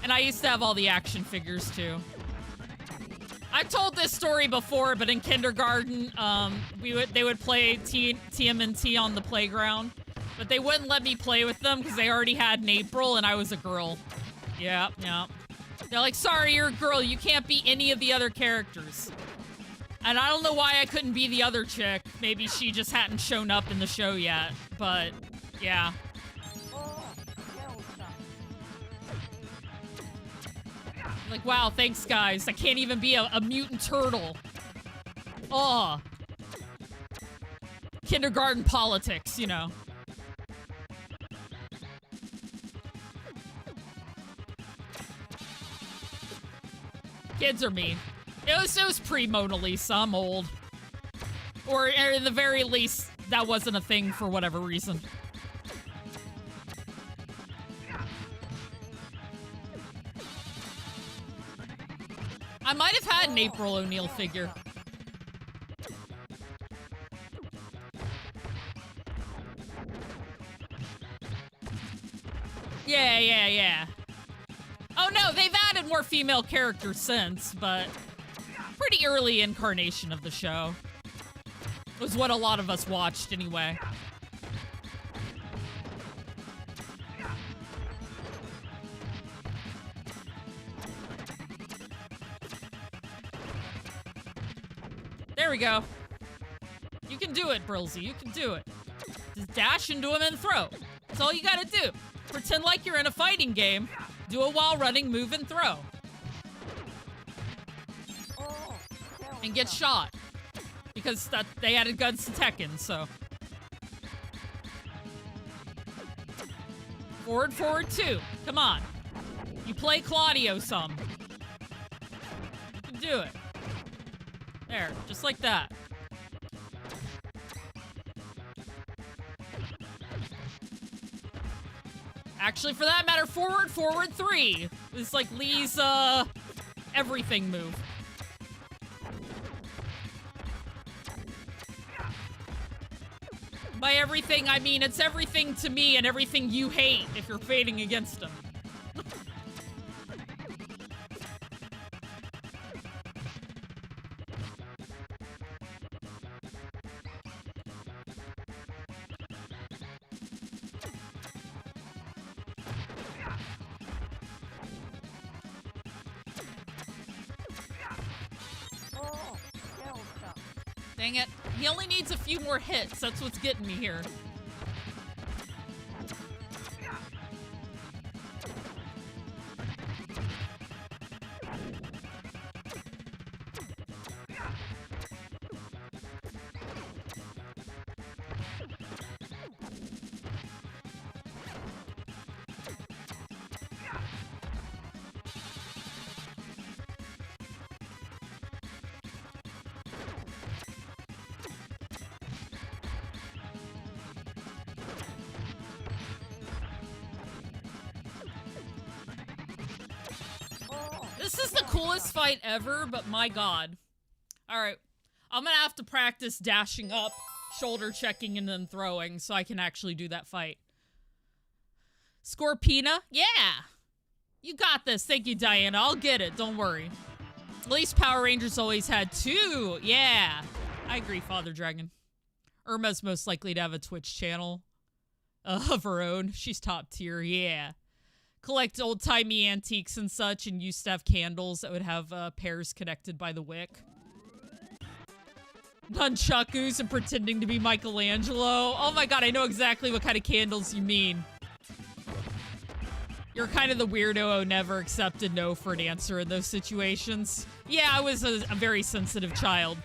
Speaker 1: And I used to have all the action figures, too. I've told this story before, but in kindergarten, they would play TMNT on the playground, but they wouldn't let me play with them because they already had an April and I was a girl. Yeah. They're like, sorry, you're a girl. You can't be any of the other characters. And I don't know why I couldn't be the other chick. Maybe she just hadn't shown up in the show yet, but yeah. Like, wow, thanks, guys. I can't even be a mutant turtle. Oh. Kindergarten politics, you know. Kids are mean. It was pre-Mona Lisa. I'm old. Or at the very least, that wasn't a thing for whatever reason. I might have had an April O'Neil figure. Yeah. Oh no, they've added more female characters since, but pretty early incarnation of the show. Was what a lot of us watched anyway. There we go. You can do it, Brilsy. You can do it. Just dash into him and throw. That's all you gotta do. Pretend like you're in a fighting game. Do a while running, move, and throw. And get shot. Because they added guns to Tekken, so. Forward, forward, 2. Come on. You play Claudio some. You can do it. There, just like that. Actually, for that matter, forward, forward, 3. It's like Lee's, everything move. By everything, I mean it's everything to me and everything you hate if you're fading against him. Dang it. He only needs a few more hits. That's what's getting me here. This is the coolest fight ever, but my god. Alright, I'm gonna have to practice dashing up, shoulder checking, and then throwing so I can actually do that fight. Scorpina? Yeah! You got this. Thank you, Diana. I'll get it. Don't worry. At least Power Rangers always had 2. Yeah. I agree, Father Dragon. Irma's most likely to have a Twitch channel of her own. She's top tier. Yeah. Collect old-timey antiques and such, and used to have candles that would have pairs connected by the wick. Nunchakus and pretending to be Michelangelo. Oh my god, I know exactly what kind of candles you mean. You're kind of the weirdo who never accepted no for an answer in those situations. Yeah, I was a very sensitive child.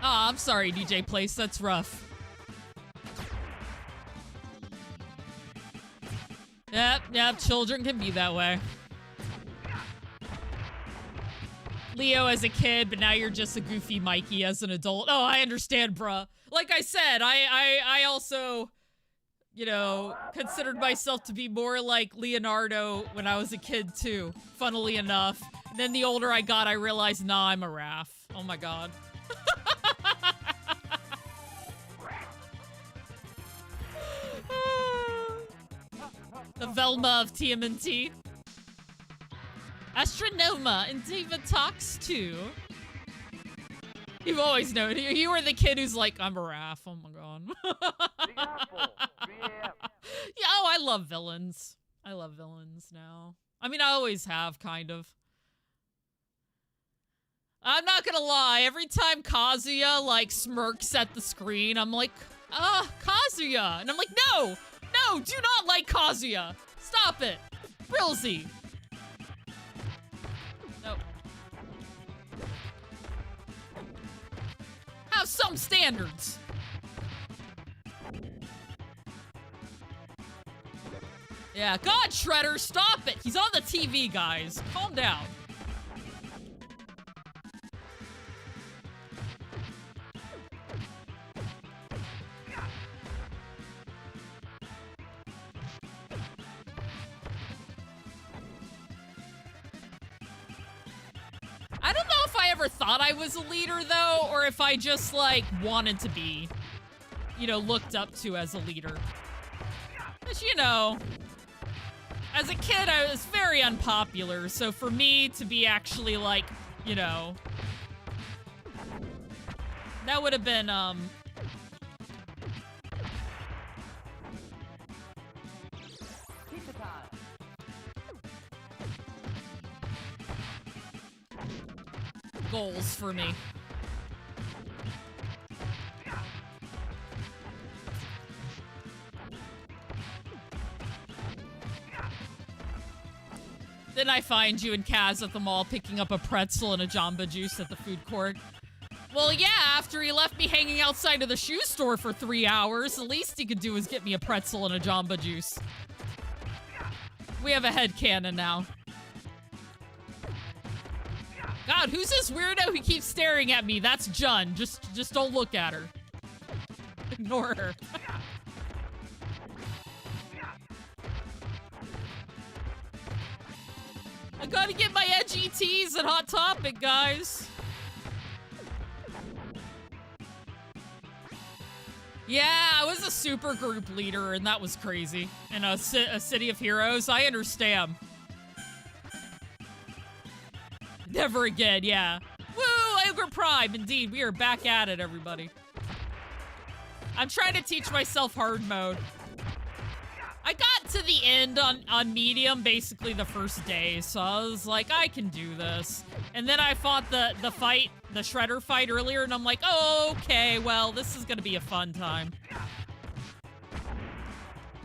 Speaker 1: Aw, I'm sorry, DJ Place, that's rough. Yep, children can be that way. Leo as a kid, but now you're just a goofy Mikey as an adult. Oh, I understand, bruh. Like I said, I also, you know, considered myself to be more like Leonardo when I was a kid, too. Funnily enough. And then the older I got, I realized, nah, I'm a Raph. Oh my god. The Velma of TMNT. Astronoma and Diva Talks too. You've always known. You were the kid who's like, I'm a Raph. Oh my god. Yeah, oh, I love villains. I love villains now. I mean, I always have, kind of. I'm not gonna lie. Every time Kazuya, like, smirks at the screen, I'm like, Kazuya. And I'm like, no! No, do not like Kazuya. Stop it. Brilsy. Nope. Have some standards. Yeah, God, Shredder, stop it. He's on the TV, guys. Calm down. I don't know if I ever thought I was a leader, though, or if I just, like, wanted to be, you know, looked up to as a leader. Because, you know, as a kid, I was very unpopular, so for me to be actually, like, you know, that would have been, goals for me. Then I find you and Kaz at the mall picking up a pretzel and a Jamba Juice at the food court. Well, yeah, after he left me hanging outside of the shoe store for 3 hours, the least he could do is get me a pretzel and a Jamba Juice. We have a headcanon now. God, who's this weirdo who keeps staring at me? That's Jun. Just don't look at her. Ignore her. I gotta get my edgy teas at Hot Topic, guys. Yeah, I was a super group leader, and that was crazy. In a city of heroes, I understand. Never again, yeah. Woo, Ogre Prime, indeed. We are back at it, everybody. I'm trying to teach myself hard mode. I got to the end on medium basically the first day, so I was like, I can do this. And then I fought the Shredder fight earlier, and I'm like, oh, okay, well, this is gonna be a fun time.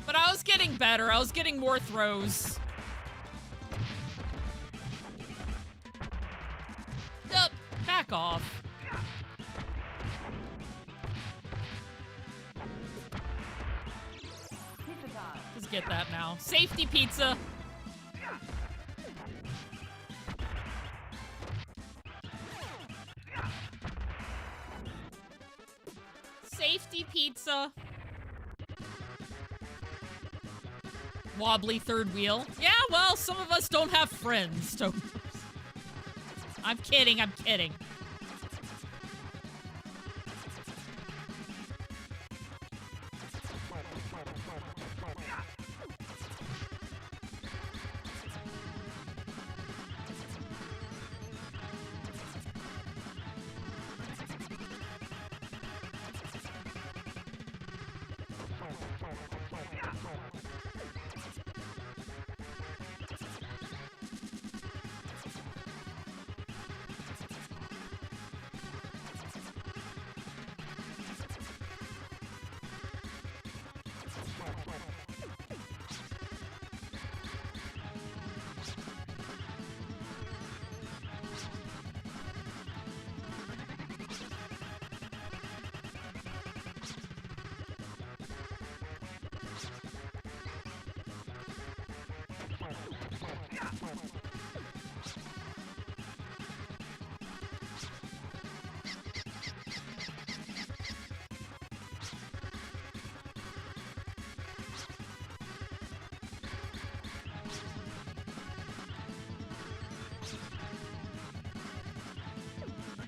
Speaker 1: But I was getting better. I was getting more throws. Yup, back off. Just get that now. Safety pizza. Safety pizza. Wobbly third wheel. Yeah, well, some of us don't have friends, so... I'm kidding, I'm kidding.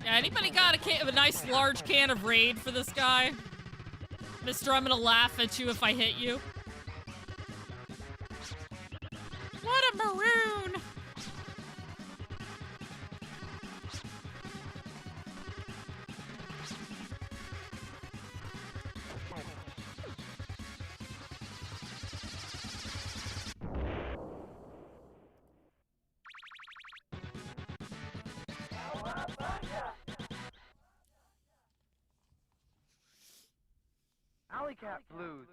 Speaker 1: Yeah, anybody got a nice large can of Raid for this guy? Mister, I'm gonna laugh at you if I hit you. What a maroon!
Speaker 2: Alley Cat Blues.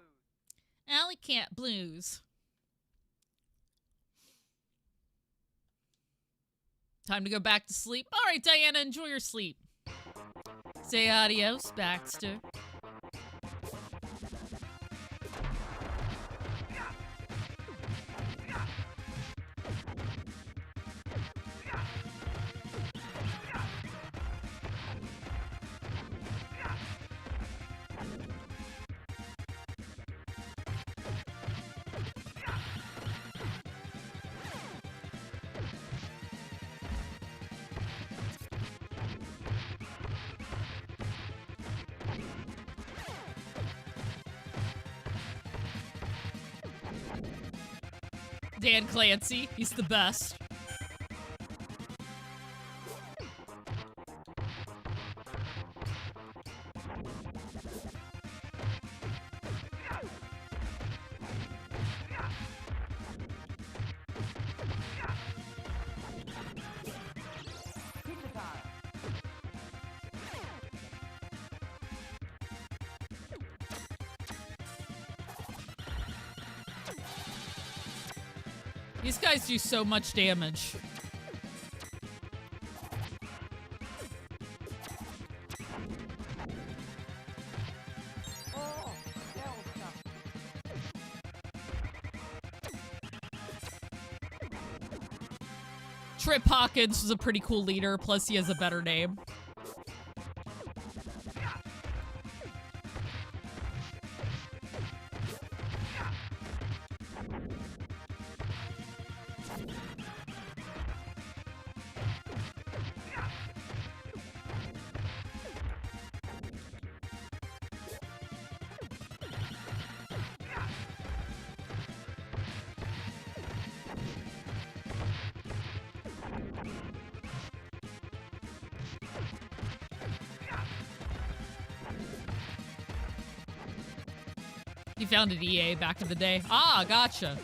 Speaker 1: Alley Cat Blues. Time to go back to sleep. All right, Diana, enjoy your sleep. Say adios, Baxter. Dan Clancy, he's the best. These guys do so much damage. Trip Hawkins was a pretty cool leader, plus he has a better name. You founded EA back in the day. Ah, gotcha.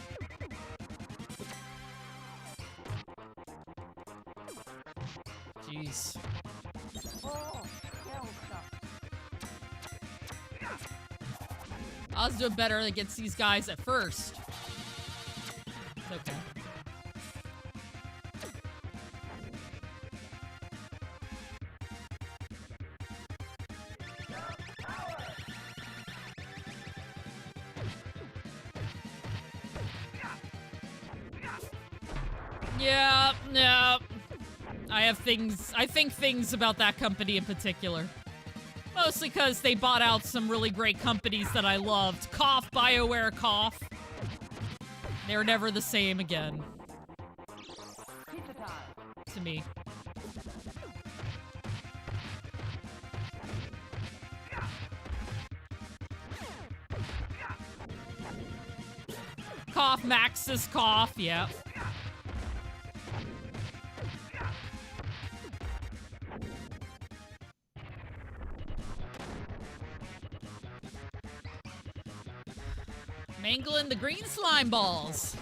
Speaker 1: Jeez. I was doing better against these guys at first. It's okay. Yeah. I think things about that company in particular. Mostly because they bought out some really great companies that I loved. Cough, BioWare, Cough. They were never the same again. To me. Cough, Maxis, Cough, yeah. Mangling the green slime balls.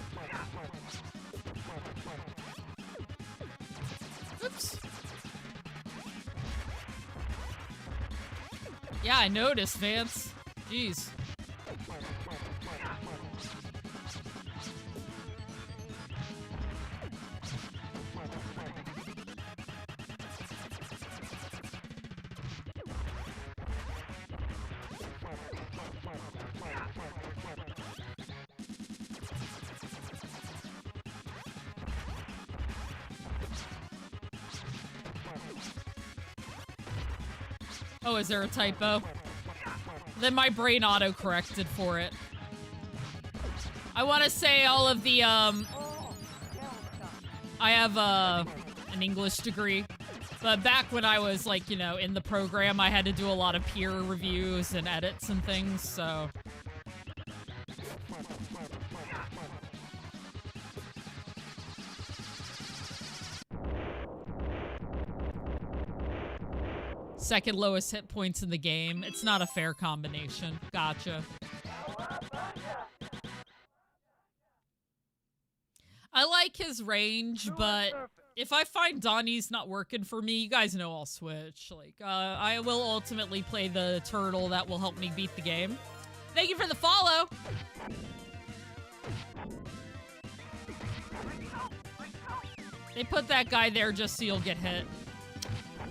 Speaker 1: Oops. Yeah, I noticed, Vance. Jeez. Oh, is there a typo? Then my brain auto-corrected for it. I want to say all of the, I have, an English degree. But back when I was, like, you know, in the program, I had to do a lot of peer reviews and edits and things, so... Second lowest hit points in the game. It's not a fair combination. Gotcha. I like his range, but if I find Donnie's not working for me, you guys know I'll switch. Like, I will ultimately play the turtle that will help me beat the game. Thank you for the follow! They put that guy there just so you'll get hit.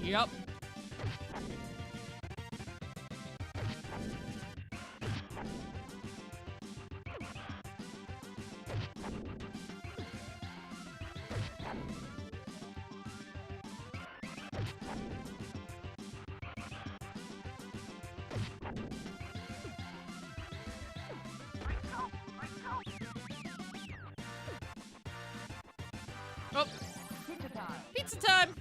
Speaker 1: Yep. Oh. Pizza time. Pizza time.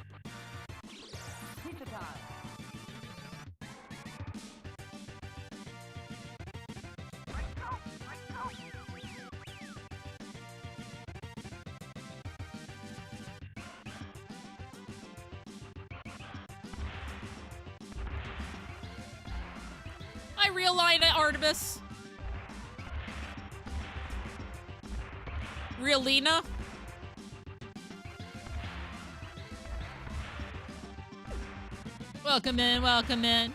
Speaker 1: I realign Artemis. Realina. Welcome in, welcome in.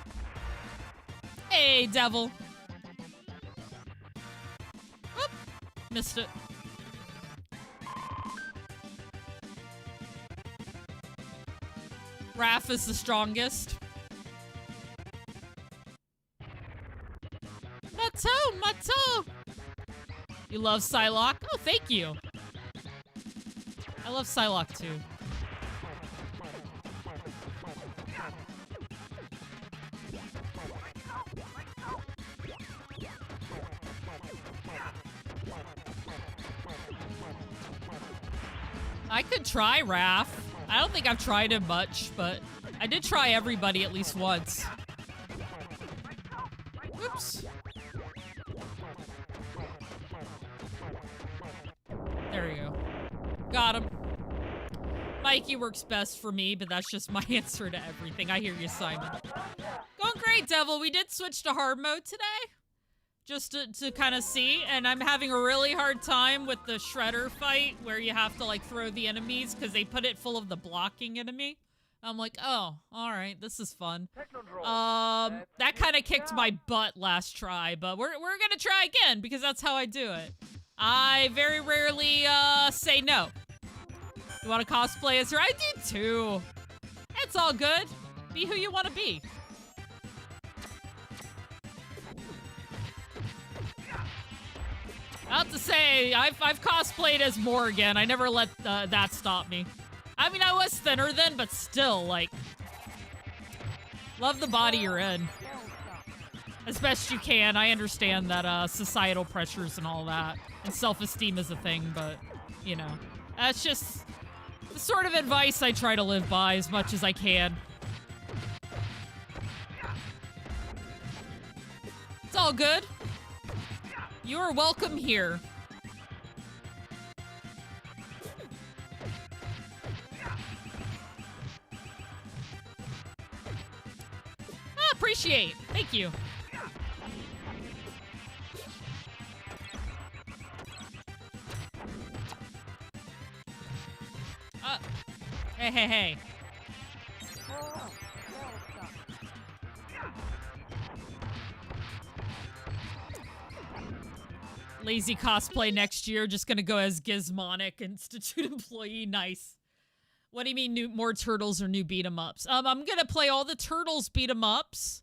Speaker 1: Hey, devil. Whoop. Missed it. Raph is the strongest. Mato! You love Psylocke? Oh, thank you. I love Psylocke too. I could try Raph. I don't think I've tried him much, but I did try everybody at least once. Oops. There we go. Got him. Mikey works best for me, but that's just my answer to everything. I hear you, Simon. Going great, Devil. We did switch to hard mode today. Just to kind of see, and I'm having a really hard time with the Shredder fight where you have to like throw the enemies because they put it full of the blocking enemy. I'm like, oh, all right, this is fun. That kind of kicked my butt last try, but we're gonna try again because that's how I do it. I very rarely say no. You want to cosplay as her? I do too. It's all good. Be who you want to be. I have to say, I've cosplayed as Morgan. I never let that stop me. I mean, I was thinner then, but still, like, love the body you're in. As best you can. I understand that societal pressures and all that, and self-esteem is a thing, but, you know, that's just the sort of advice I try to live by as much as I can. It's all good. You are welcome here. Appreciate. Thank you. Hey. Lazy cosplay next year. Just gonna go as Gizmonic Institute employee. Nice. What do you mean more turtles or new beat 'em ups? I'm gonna play all the turtles beat 'em ups.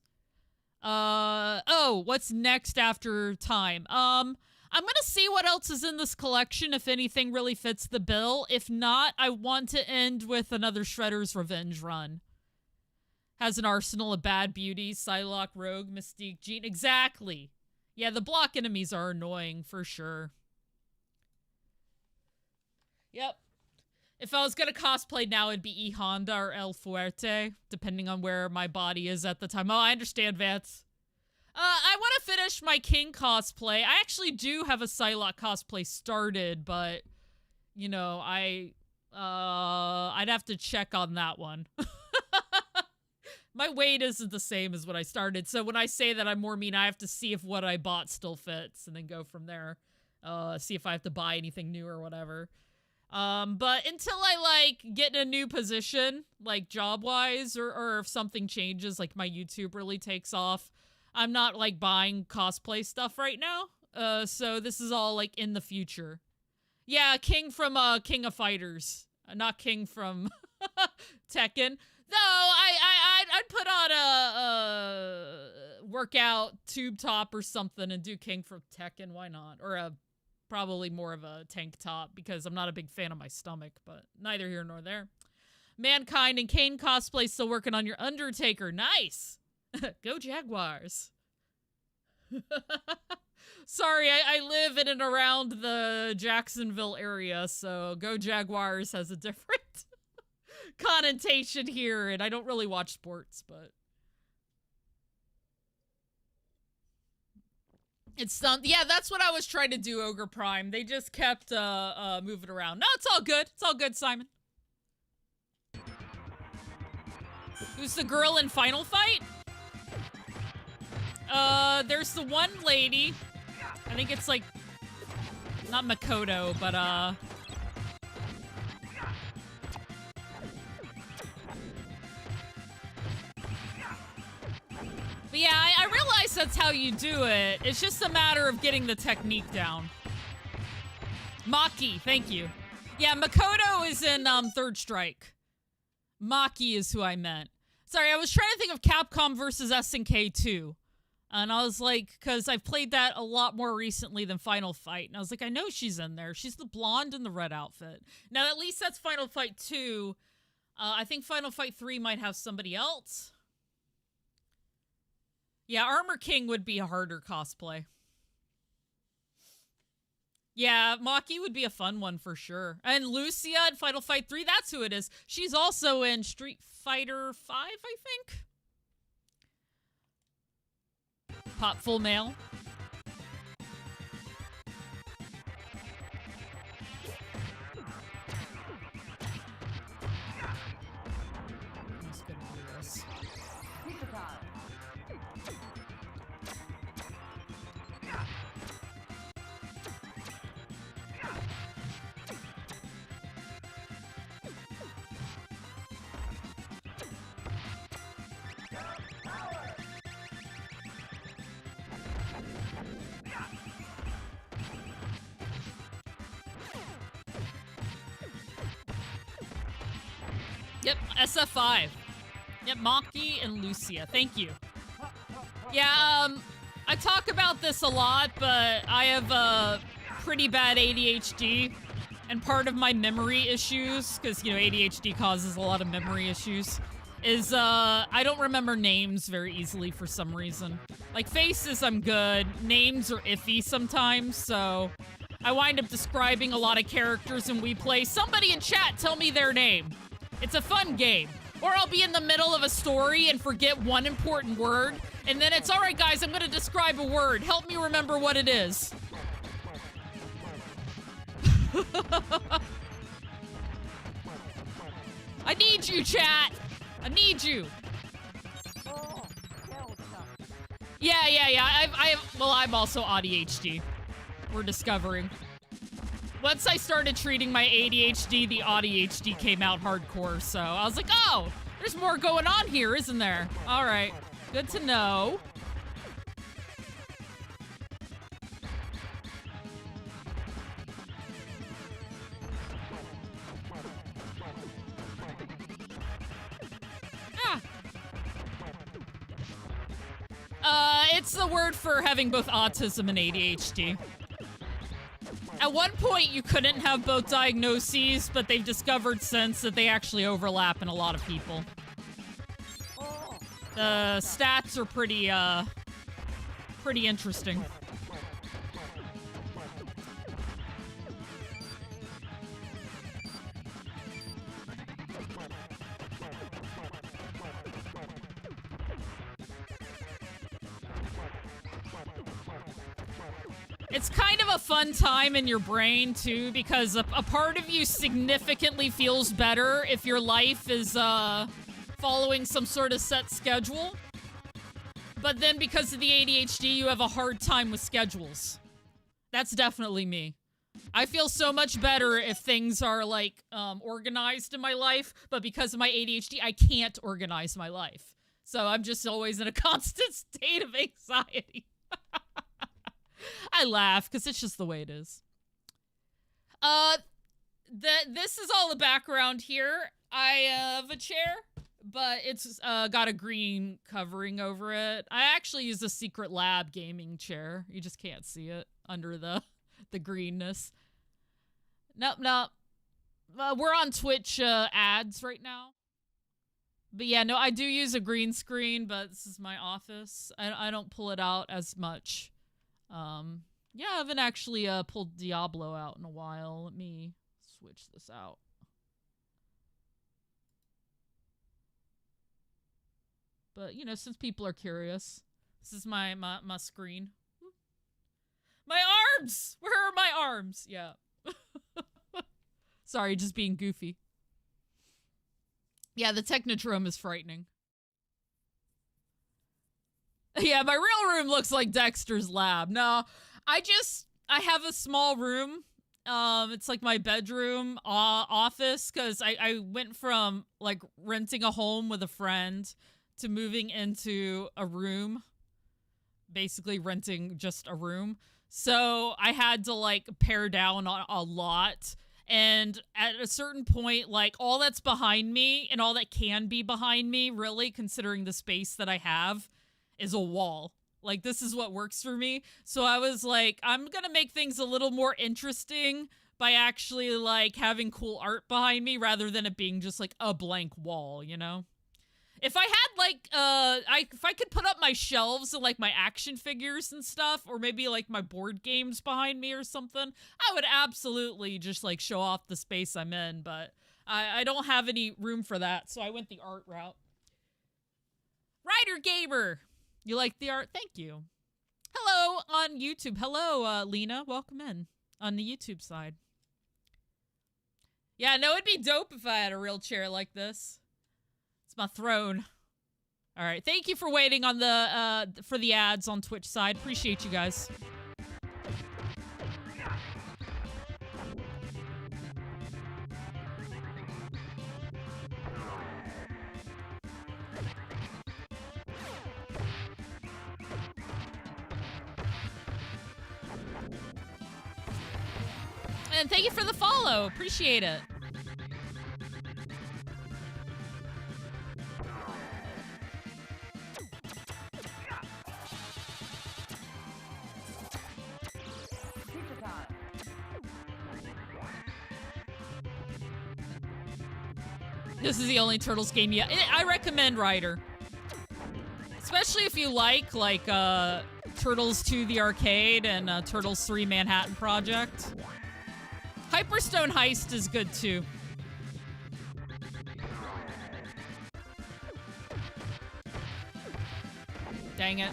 Speaker 1: Oh, what's next after time? I'm gonna see what else is in this collection, if anything really fits the bill. If not, I want to end with another Shredder's Revenge run. Has an arsenal of bad beauties, Psylocke, Rogue, Mystique, Jean. Exactly. Yeah, the block enemies are annoying, for sure. Yep. If I was gonna cosplay now, it'd be E Honda or El Fuerte, depending on where my body is at the time. Oh, I understand, Vance. I want to finish my King cosplay. I actually do have a Psylocke cosplay started, but, you know, I'd have to check on that one. My weight isn't the same as what I started, so when I say that I'm more mean, I have to see if what I bought still fits, and then go from there. See if I have to buy anything new or whatever. But until I, like, get in a new position, like, job-wise, or if something changes, like my YouTube really takes off, I'm not, like, buying cosplay stuff right now. So this is all, like, in the future. Yeah, King from, King of Fighters. Not King from Tekken. Though, I'd put on a workout tube top or something and do King from Tekken. Why not? Or probably more of a tank top, because I'm not a big fan of my stomach, but neither here nor there. Mankind and Kane cosplay still working on your Undertaker. Nice! Go Jaguars. Sorry, I live in and around the Jacksonville area, so Go Jaguars has a different connotation here, and I don't really watch sports, but it's yeah, that's what I was trying to do, Ogre Prime. They just kept moving around. No, it's all good. It's all good, Simon. Who's the girl in Final Fight? There's the one lady. I think it's like not Makoto, but but yeah, I realize that's how you do it. It's just a matter of getting the technique down. Maki, thank you. Yeah, Makoto is in Third Strike. Maki is who I meant. Sorry, I was trying to think of Capcom versus SNK 2. And I was like, because I've played that a lot more recently than Final Fight. And I was like, I know she's in there. She's the blonde in the red outfit. Now, at least that's Final Fight 2. I think Final Fight 3 might have somebody else. Yeah, Armor King would be a harder cosplay. Yeah, Maki would be a fun one for sure. And Lucia in Final Fight 3, that's who it is. She's also in Street Fighter 5, I think. Pop full mail. I'm just gonna do this. Yep, SF5. Yep, Maki and Lucia. Thank you. Yeah, I talk about this a lot, but I have pretty bad ADHD, and part of my memory issues, because, you know, ADHD causes a lot of memory issues, is I don't remember names very easily for some reason. Like, faces, I'm good. Names are iffy sometimes, so I wind up describing a lot of characters in Wii Play. Somebody in chat tell me their name. It's a fun game. Or I'll be in the middle of a story and forget one important word, and then it's, all right, guys, I'm gonna describe a word. Help me remember what it is. I need you, chat. I need you. Yeah. Well, I'm also ADHD. We're discovering. Once I started treating my ADHD, the ADHD came out hardcore, so I was like, oh, there's more going on here, isn't there? All right, good to know. It's the word for having both autism and ADHD. At one point, you couldn't have both diagnoses, but they've discovered since that they actually overlap in a lot of people. The stats are pretty interesting. It's kind of a fun time in your brain, too, because a part of you significantly feels better if your life is following some sort of set schedule. But then because of the ADHD, you have a hard time with schedules. That's definitely me. I feel so much better if things are, like, organized in my life, but because of my ADHD, I can't organize my life. So I'm just always in a constant state of anxiety. I laugh because it's just the way it is. This is all the background here. I have a chair, but it's got a green covering over it. I actually use a Secret Lab gaming chair. You just can't see it under the greenness. Nope. We're on Twitch ads right now. But yeah, no, I do use a green screen, but this is my office. I don't pull it out as much. Yeah, I haven't actually pulled Diablo out in a while. Let me switch this out. But, you know, since people are curious, this is my screen. My arms! Where are my arms? Yeah. Sorry, just being goofy. Yeah, the Technodrome is frightening. Yeah, my real room looks like Dexter's lab. No, I have a small room. It's like my bedroom office, because I went from, like, renting a home with a friend to moving into a room. Basically renting just a room. So I had to, like, pare down on a lot. And at a certain point, like, all that's behind me and all that can be behind me, really, considering the space that I have, is a wall. Like, this is what works for me. So I was like, I'm gonna make things a little more interesting by actually, like, having cool art behind me rather than it being just, like, a blank wall, you know? If I had, like, if I could put up my shelves of, like, my action figures and stuff, or maybe, like, my board games behind me or something, I would absolutely just, like, show off the space I'm in, but I don't have any room for that, so I went the art route. Ryder Gamer! You like the art? Thank you. Hello on YouTube. Hello, Lena. Welcome in on the YouTube side. Yeah, no, it'd be dope if I had a real chair like this. It's my throne. All right, thank you for waiting on the for the ads on Twitch side. Appreciate you guys. And thank you for the follow. Appreciate it. This is the only Turtles game yet. I recommend Ryder. Especially if you like Turtles 2 the arcade and Turtles 3 Manhattan Project. Hyperstone Heist is good too. Dang it.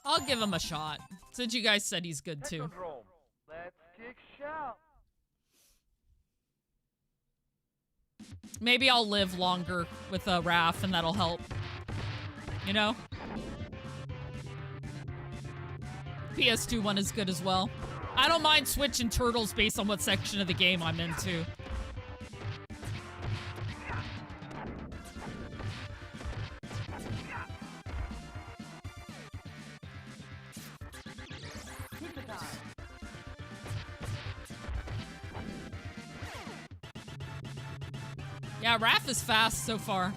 Speaker 1: I'll give him a shot, since you guys said he's good too.
Speaker 2: Let's kick shout.
Speaker 1: Maybe I'll live longer with Raph and that'll help. You know? PS2 one is good as well. I don't mind switching Turtles based on what section of the game I'm into. Yeah, Raph is fast so far.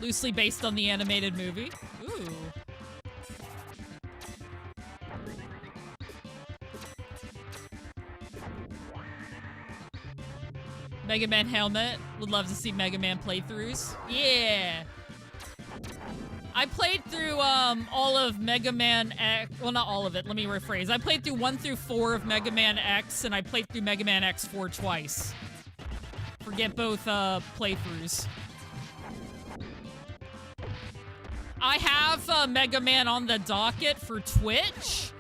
Speaker 1: Loosely based on the animated movie. Ooh. Mega Man helmet. Would love to see Mega Man playthroughs. Yeah. I played through all of Mega Man X. Well, not all of it. Let me rephrase. I played through 1 through 4 of Mega Man X, and I played through Mega Man X4 twice. Forget both playthroughs. I have Mega Man on the docket for Twitch.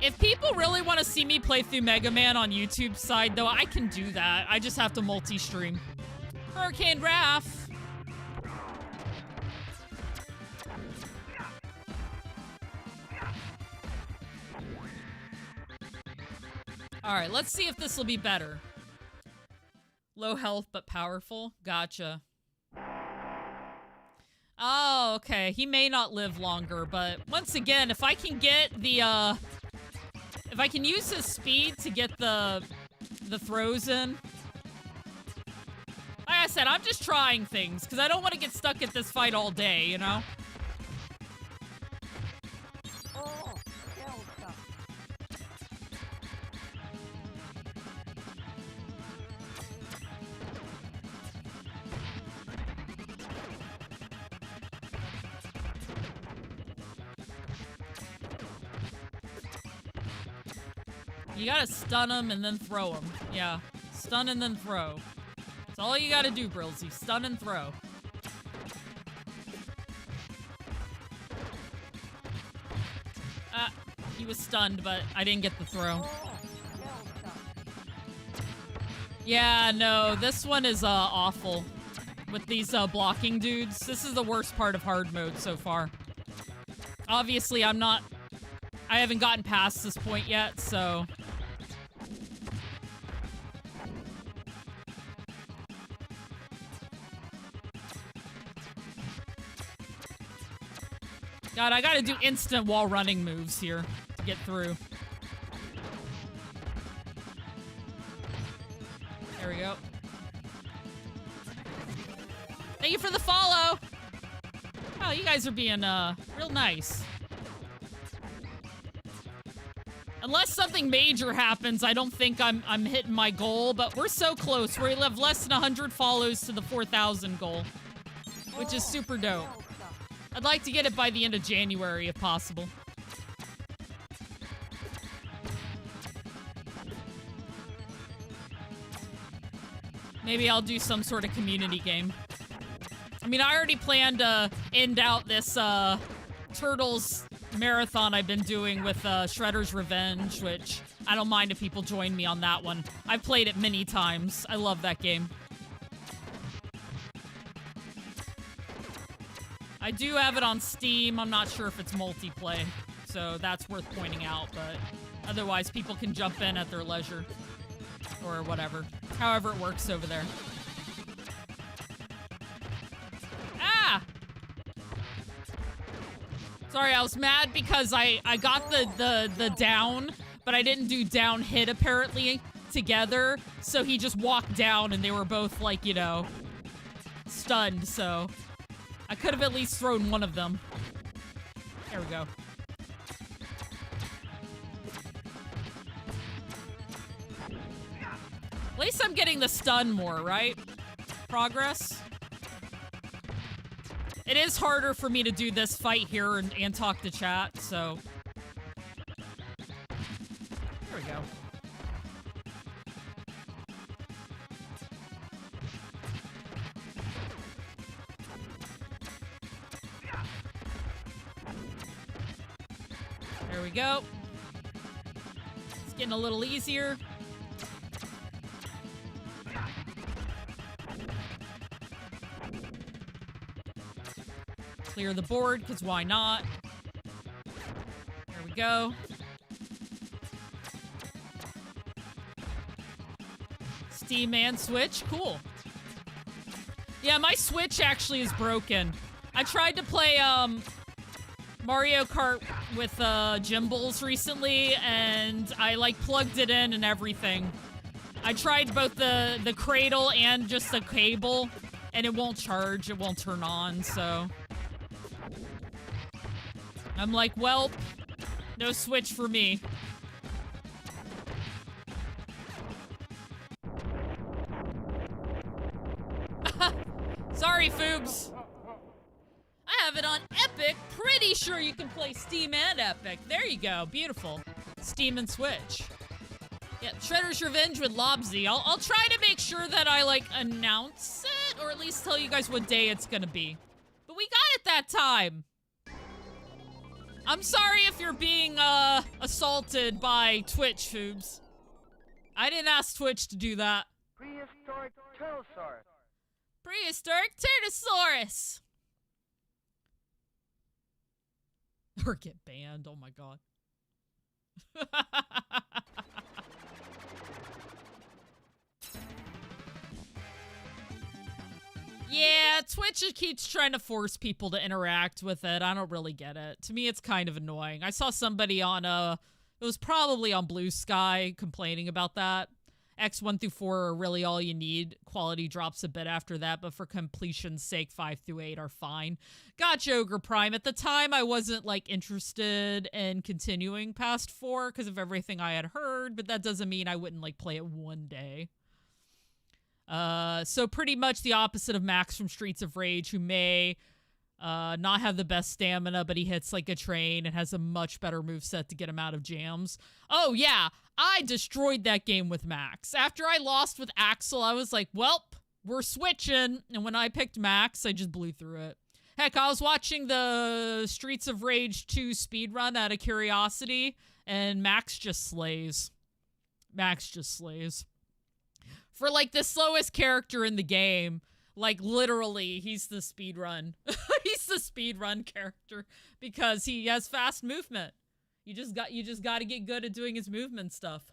Speaker 1: If people really want to see me play through Mega Man on YouTube side, though, I can do that. I just have to multi-stream. Hurricane Raph. Alright, let's see if this will be better. Low health but powerful. Gotcha. Oh, okay. He may not live longer, but once again, if I can get the, if I can use his speed to get the throws in. Like I said, I'm just trying things, because I don't want to get stuck at this fight all day, you know? You gotta stun him and then throw him. Yeah. Stun and then throw. That's all you gotta do, Brilsy. Stun and throw. He was stunned, but I didn't get the throw. Yeah, no, this one is awful. With these blocking dudes. This is the worst part of hard mode so far. Obviously, I haven't gotten past this point yet, so... God, I gotta do instant wall running moves here to get through. There we go. Thank you for the follow. Oh, you guys are being real nice. Unless something major happens, I don't think I'm hitting my goal, but we're so close. We have less than 100 follows to the 4,000 goal, which is super dope. I'd like to get it by the end of January if possible. Maybe I'll do some sort of community game. I mean, I already planned to end out this Turtles marathon I've been doing with Shredder's Revenge, which I don't mind if people join me on that one. I've played it many times. I love that game. I do have it on Steam. I'm not sure if it's multiplayer, so that's worth pointing out, but otherwise people can jump in at their leisure or whatever. However it works over there. Ah! Sorry, I was mad because I got the down, but I didn't do down hit apparently together, so he just walked down and they were both like, you know, stunned, so I could have at least thrown one of them. There we go. At least I'm getting the stun more, right? Progress. It is harder for me to do this fight here and talk to chat, so. There we go. There we go. It's getting a little easier. Clear the board, because why not? There we go. Steam and Switch, cool. Yeah, my Switch actually is broken. I tried to play Mario Kart with gimbals recently, and I like plugged it in and everything. I tried both the cradle and just the cable, and it won't charge, it won't turn on, so I'm like, well, no Switch for me. Sorry, Foobs. I have it on Epic. Pretty sure you can play Steam and Epic. There you go. Beautiful. Steam and Switch. Yeah, Shredder's Revenge with Lobsy. I'll try to make sure that I, like, announce it, or at least tell you guys what day it's gonna be. But we got it that time. I'm sorry if you're being, assaulted by Twitch, Foobs. I didn't ask Twitch to do that.
Speaker 2: Prehistoric Turtlesaurus.
Speaker 1: Prehistoric Turtosaurus. Or get banned, oh my god. Yeah, Twitch keeps trying to force people to interact with it. I don't really get it. To me, it's kind of annoying. I saw somebody on, it was probably on Blue Sky complaining about that. X1 through 4 are really all you need. Quality drops a bit after that, but for completion's sake, 5 through 8 are fine. Gotcha, Ogre Prime. At the time, I wasn't, like, interested in continuing past 4 because of everything I had heard, but that doesn't mean I wouldn't, like, play it one day. So pretty much the opposite of Max from Streets of Rage, who may not have the best stamina, but he hits like a train and has a much better moveset to get him out of jams. Oh yeah, I destroyed that game with Max. After I lost with Axel, I was like, welp, we're switching. And when I picked Max, I just blew through it. Heck, I was watching the Streets of Rage 2 speedrun out of curiosity, and Max just slays. Max just slays. For, like, the slowest character in the game, like, literally, he's the speedrun. He's the speedrun character because he has fast movement. You just got to get good at doing his movement stuff.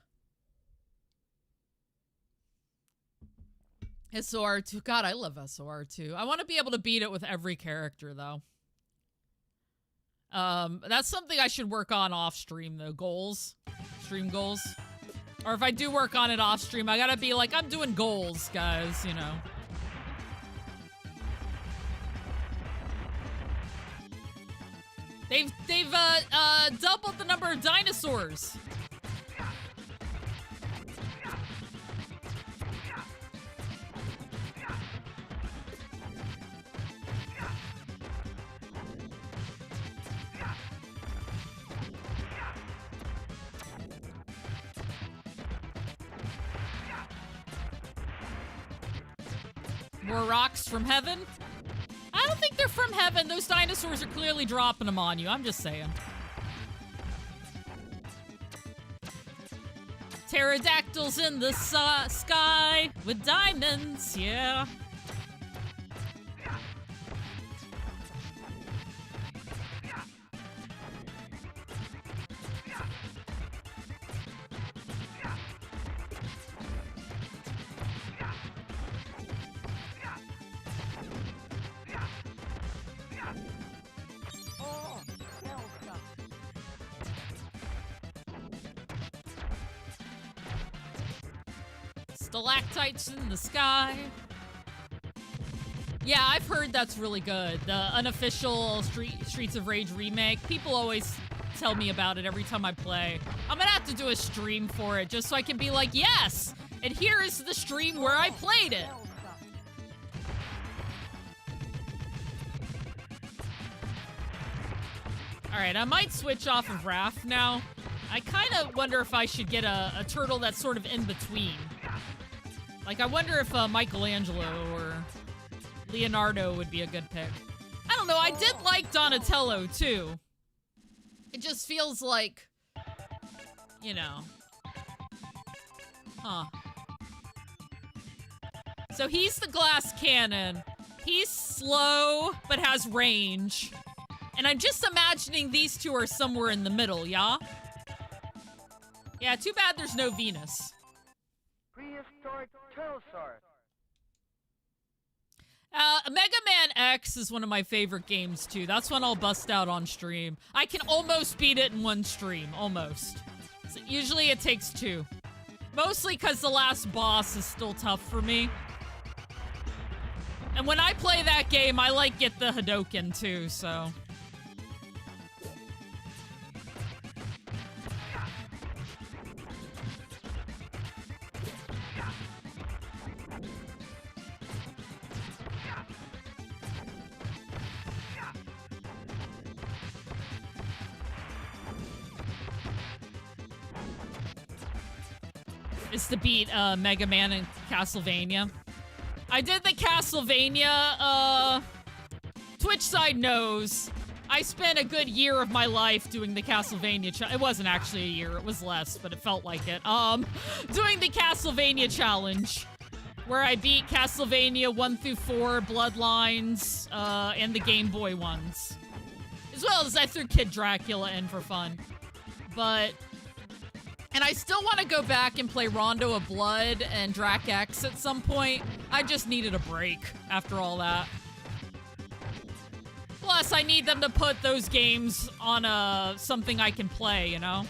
Speaker 1: SOR2. God, I love SOR2. I want to be able to beat it with every character, though. That's something I should work on off stream though. Goals. Stream goals. Or if I do work on it off stream, I gotta be like, I'm doing goals, guys, you know. They've doubled the number of dinosaurs. More rocks from heaven? I don't think they're from heaven. Those dinosaurs are clearly dropping them on you. I'm just saying. Pterodactyls in the sky with diamonds, yeah. Stalactites in the sky. Yeah, I've heard that's really good. The unofficial Streets of Rage remake. People always tell me about it every time I play. I'm gonna have to do a stream for it just so I can be like, yes! And here is the stream where I played it. Alright, I might switch off of Raph now. I kind of wonder if I should get a turtle that's sort of in between. Like, I wonder if Michelangelo or Leonardo would be a good pick. I don't know, I did like Donatello, too. It just feels like, you know. Huh. So he's the glass cannon. He's slow, but has range. And I'm just imagining these two are somewhere in the middle, yeah? Yeah, too bad there's no Venus.
Speaker 2: Prehistoric pterosaur.
Speaker 1: Mega Man X is one of my favorite games, too. That's one I'll bust out on stream. I can almost beat it in one stream. Almost. So usually it takes two. Mostly because the last boss is still tough for me. And when I play that game, I like get the Hadoken, too, so... Is to beat Mega Man and Castlevania. I did the Castlevania, Twitch side knows. I spent a good year of my life doing the Castlevania it wasn't actually a year, it was less, but it felt like it. Doing the Castlevania challenge, where I beat Castlevania 1 through 4, Bloodlines, and the Game Boy ones. As well as I threw Kid Dracula in for fun. But... And I still want to go back and play Rondo of Blood and Drac X at some point. I just needed a break after all that. Plus, I need them to put those games on something I can play, you know?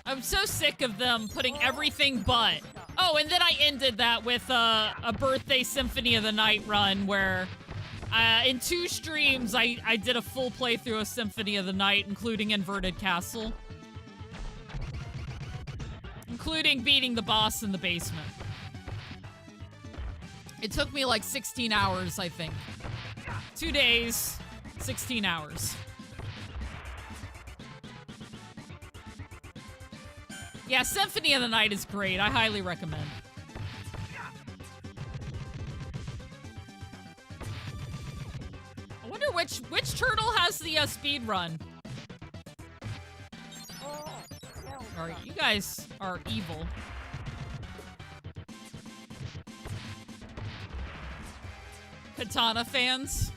Speaker 1: I'm so sick of them putting everything but... Oh, and then I ended that with a birthday Symphony of the Night run where... in 2 streams, I did a full playthrough of Symphony of the Night, including Inverted Castle. Including beating the boss in the basement. It took me like 16 hours, I think. 2 days, 16 hours. Yeah, Symphony of the Night is great. I highly recommend. I wonder which turtle has the speed run. Alright, you guys are evil. Katana fans.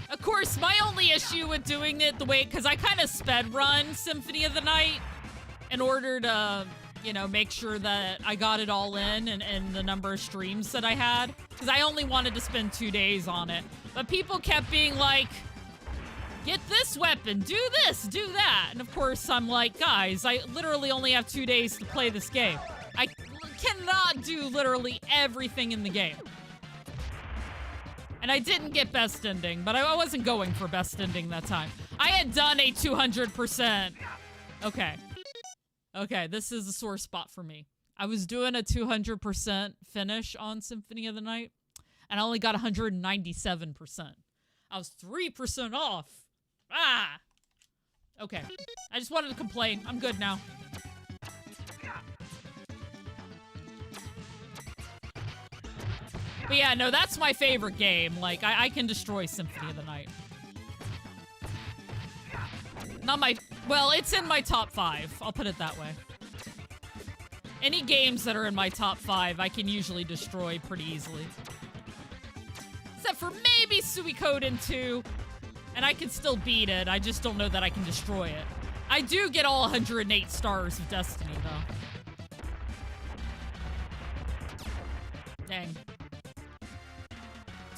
Speaker 1: Of course, my only issue with doing it the way, because I kind of sped run Symphony of the Night in order to you know, make sure that I got it all in and the number of streams that I had. Because I only wanted to spend 2 days on it. But people kept being like, get this weapon, do this, do that. And of course, I'm like, guys, I literally only have 2 days to play this game. I cannot do literally everything in the game. And I didn't get best ending, but I wasn't going for best ending that time. I had done a 200%. Okay. Okay, this is a sore spot for me. I was doing a 200% finish on Symphony of the Night, and I only got 197%. I was 3% off. Ah! Okay. I just wanted to complain. I'm good now. But yeah, no, that's my favorite game. Like, I can destroy Symphony of the Night. Not my... Well, it's in my top 5. I'll put it that way. Any games that are in my top 5, I can usually destroy pretty easily. Except for maybe Suikoden 2. And I can still beat it. I just don't know that I can destroy it. I do get all 108 stars of Destiny, though. Dang.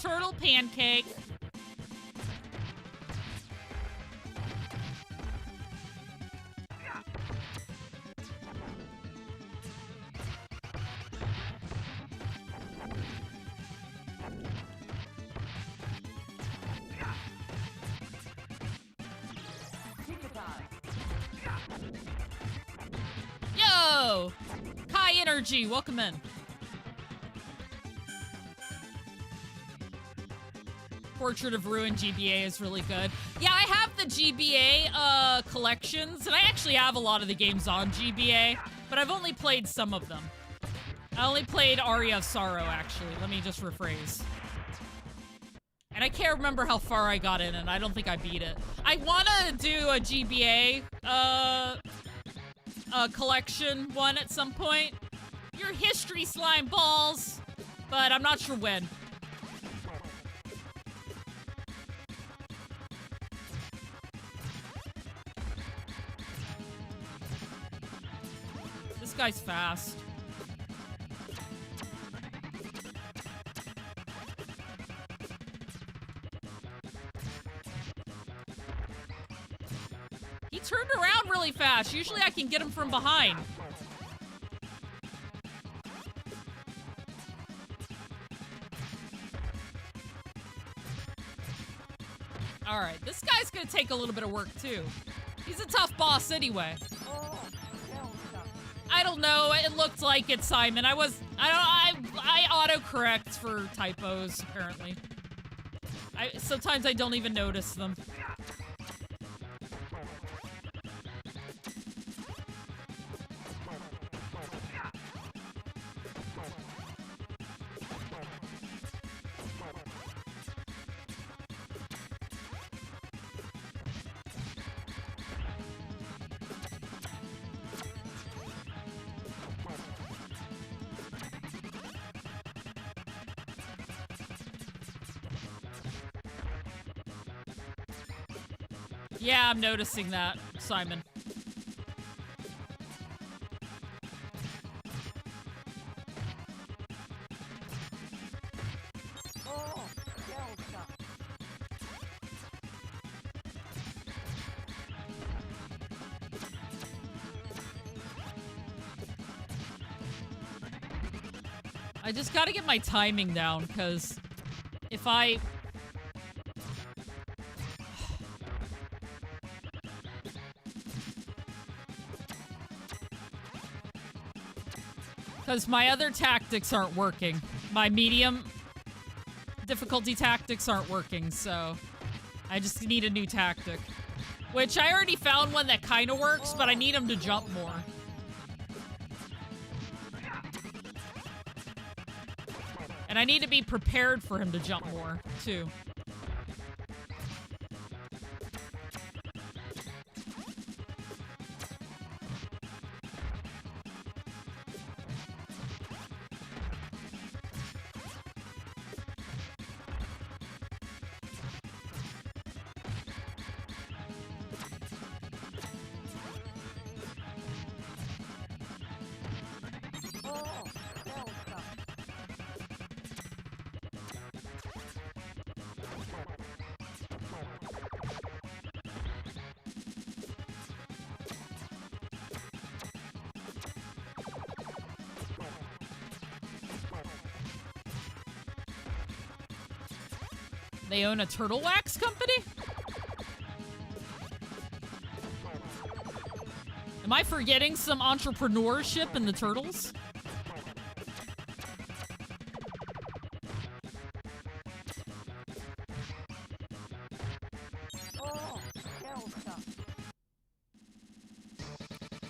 Speaker 1: Turtle pancake. Yo! Kai Energy, welcome in. Portrait of Ruin GBA is really good. Yeah, I have the GBA collections, and I actually have a lot of the games on GBA, but I've only played some of them. I only played Aria of Sorrow, actually. Let me just rephrase. And I can't remember how far I got in, and I don't think I beat it. I want to do a GBA collection one at some point. Your history slime balls, but I'm not sure when. This guy's fast. He turned around really fast. Usually I can get him from behind. Alright, this guy's gonna take a little bit of work too. He's a tough boss anyway. I don't know. It looked like it, Simon. I autocorrect for typos, apparently. Sometimes I don't even notice them. Yeah, I'm noticing that, Simon. I just gotta get my timing down, because if I... Because my other tactics aren't working. My medium difficulty tactics aren't working, so I just need a new tactic. Which I already found one that kind of works, but I need him to jump more. And I need to be prepared for him to jump more, too. They own a turtle wax company? Am I forgetting some entrepreneurship in the turtles?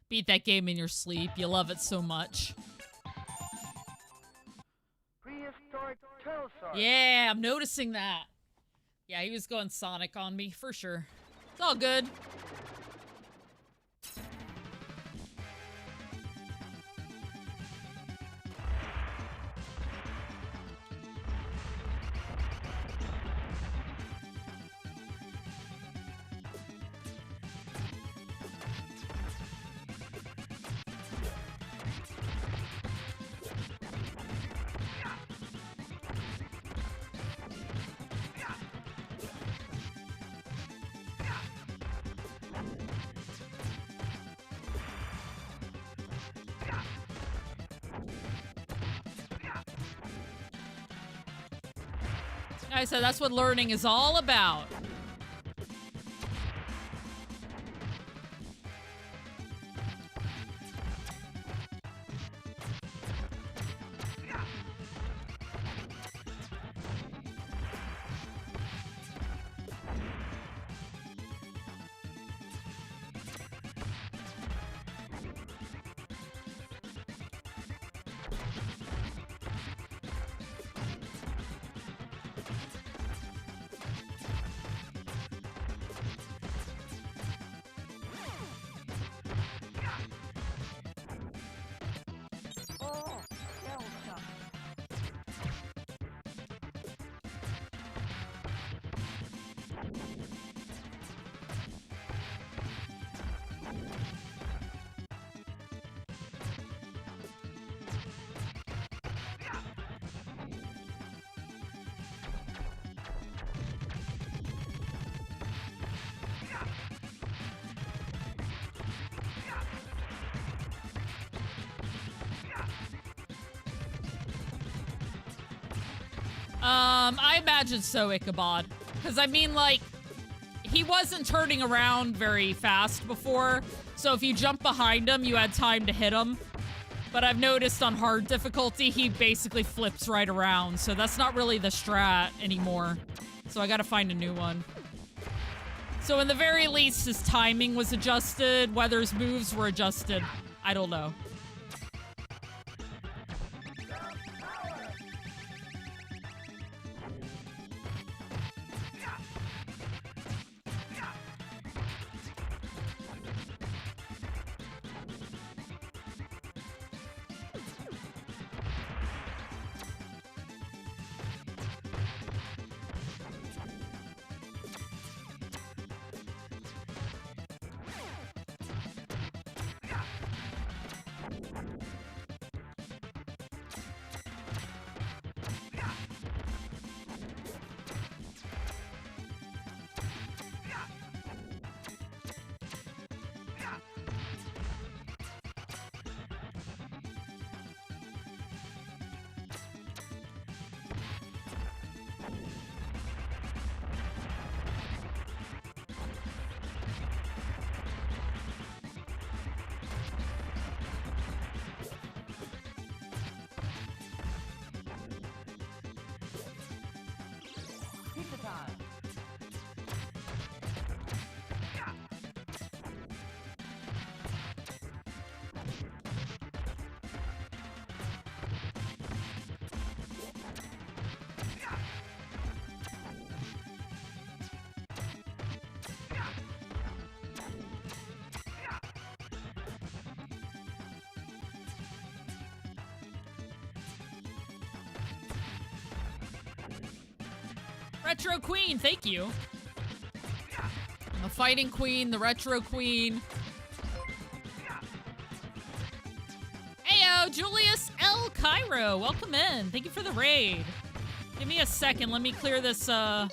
Speaker 1: Beat that game in your sleep. You love it so much.
Speaker 2: Prehistoric Turtlesaurus.
Speaker 1: Yeah, I'm noticing that. Yeah, he was going Sonic on me, for sure. It's all good. I said that's what learning is all about. I imagine so, Ichabod. Because, I mean, like, he wasn't turning around very fast before, so if you jump behind him, you had time to hit him. But I've noticed on hard difficulty, he basically flips right around, so that's not really the strat anymore. So I gotta find a new one. So in the very least, his timing was adjusted, whether his moves were adjusted. I don't know. Retro Queen, thank you. The Fighting Queen, the Retro Queen. Heyo, Julius L. Cairo, welcome in. Thank you for the raid. Give me a second, let me clear this, clear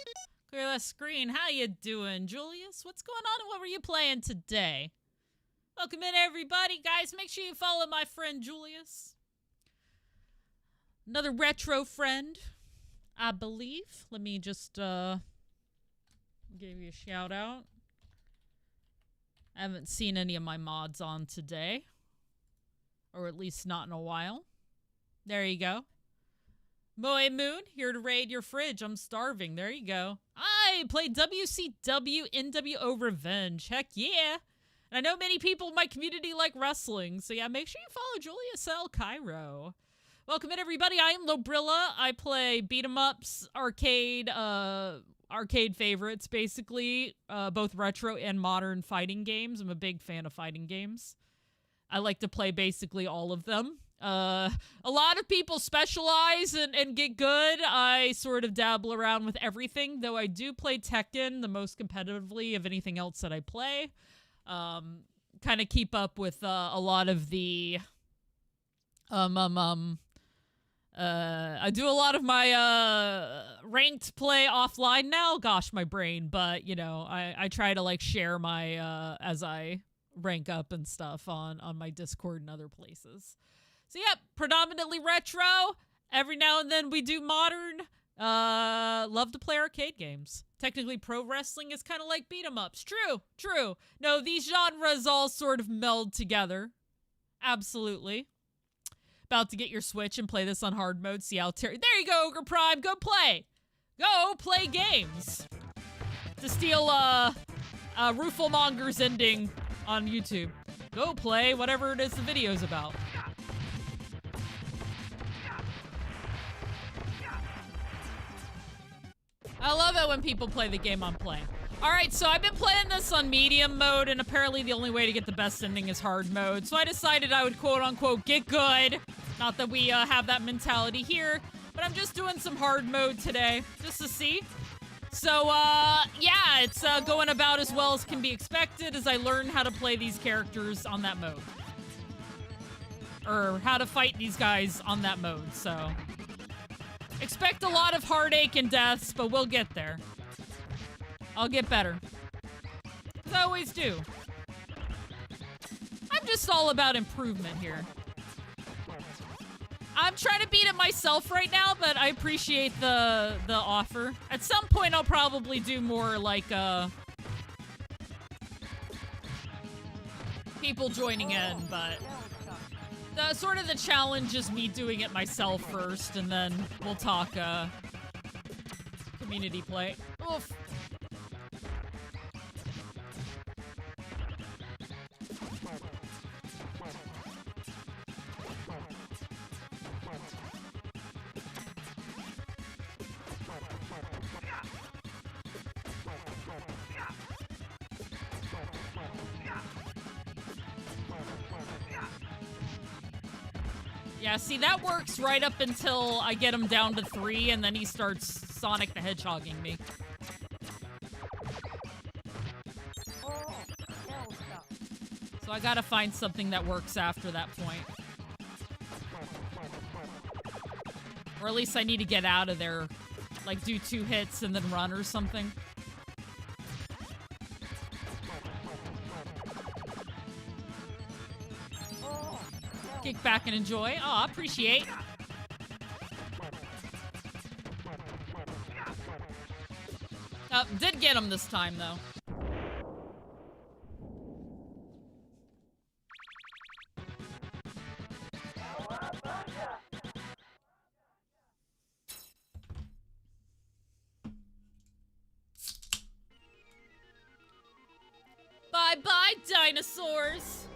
Speaker 1: that screen. How you doing, Julius? What's going on and what were you playing today? Welcome in, everybody. Guys, make sure you follow my friend Julius. Another retro friend. I believe. Let me just give you a shout out. I haven't seen any of my mods on today. Or at least not in a while. There you go. Moe Moon, here to raid your fridge. I'm starving. There you go. I played WCW NWO Revenge. Heck yeah. And I know many people in my community like wrestling. So yeah, make sure you follow Julius L. Cairo. Welcome in, everybody. I am Lobrilla. I play beat-em-ups, arcade favorites, basically. Both retro and modern fighting games. I'm a big fan of fighting games. I like to play basically all of them. A lot of people specialize and get good. I sort of dabble around with everything, though I do play Tekken the most competitively of anything else that I play. Kind of keep up with a lot of the I do a lot of my ranked play offline now. Gosh, my brain, but you know, I try to like share my as I rank up and stuff on my Discord and other places. So yeah, predominantly retro. Every now and then we do modern. Love to play arcade games. Technically, pro wrestling is kind of like beat 'em ups. True. No, these genres all sort of meld together. Absolutely. About to get your Switch and play this on hard mode. See how there you go, Ogre Prime. Go play. Go play games. To steal Rooflemonger's ending on YouTube. Go play whatever it is the video's about. I love it when people play the game I'm playing. Alright, so I've been playing this on medium mode, and apparently the only way to get the best ending is hard mode. So I decided I would quote-unquote get good. Not that we have that mentality here, but I'm just doing some hard mode today, just to see. So, yeah, it's going about as well as can be expected as I learn how to play these characters on that mode. Or how to fight these guys on that mode, so... Expect a lot of heartache and deaths, but we'll get there. I'll get better. As I always do. I'm just all about improvement here. I'm trying to beat it myself right now, but I appreciate the offer. At some point, I'll probably do more like, people joining in, but... sort of the challenge is me doing it myself first, and then we'll talk, community play. Oof. Yeah, see, that works right up until I get him down to 3, and then he starts Sonic the Hedgehogging me. So I gotta find something that works after that point. Or at least I need to get out of there. Like, do 2 hits and then run or something. Kick back and enjoy. Oh, appreciate. Did get him this time, though. Bye-bye, dinosaurs!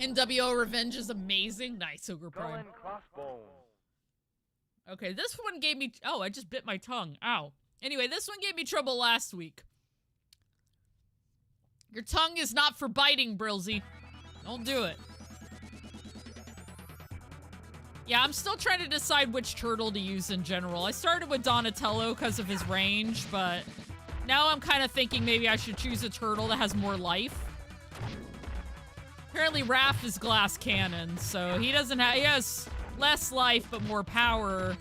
Speaker 1: NWO Revenge is amazing. Nice, Ogre Prime. Okay, this one gave me... Oh, I just bit my tongue. Ow. Anyway, this one gave me trouble last week. Your tongue is not for biting, Brilsy. Don't do it. Yeah, I'm still trying to decide which turtle to use in general. I started with Donatello because of his range, but now I'm kind of thinking maybe I should choose a turtle that has more life. Apparently Raph is glass cannon, so he doesn't have... He has less life, but more power.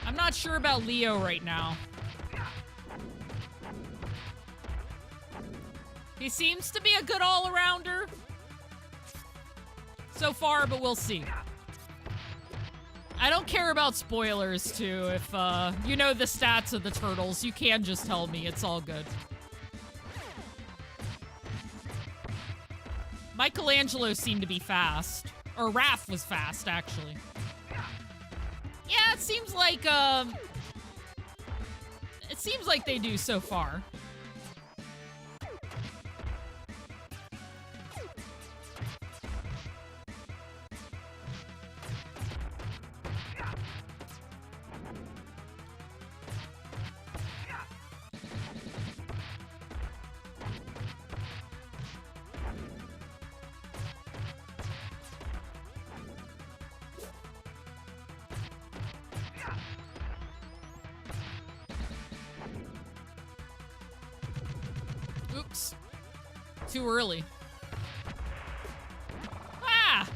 Speaker 1: I'm not sure about Leo right now. He seems to be a good all-arounder. so far, but we'll see. I don't care about spoilers, too. If you know the stats of the turtles, you can just tell me. It's all good. Michelangelo seemed to be fast. Or Raph was fast, actually. Yeah, it seems like they do so far. Oops. Too early. Ah!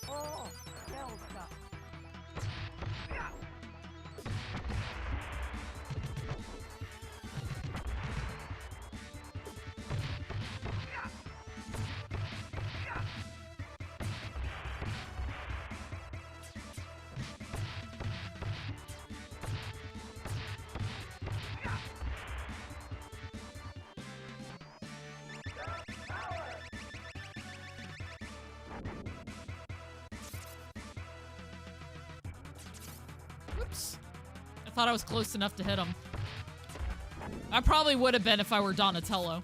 Speaker 2: Oh, Elsa.
Speaker 1: Oops. I thought I was close enough to hit him. I probably would have been if I were Donatello.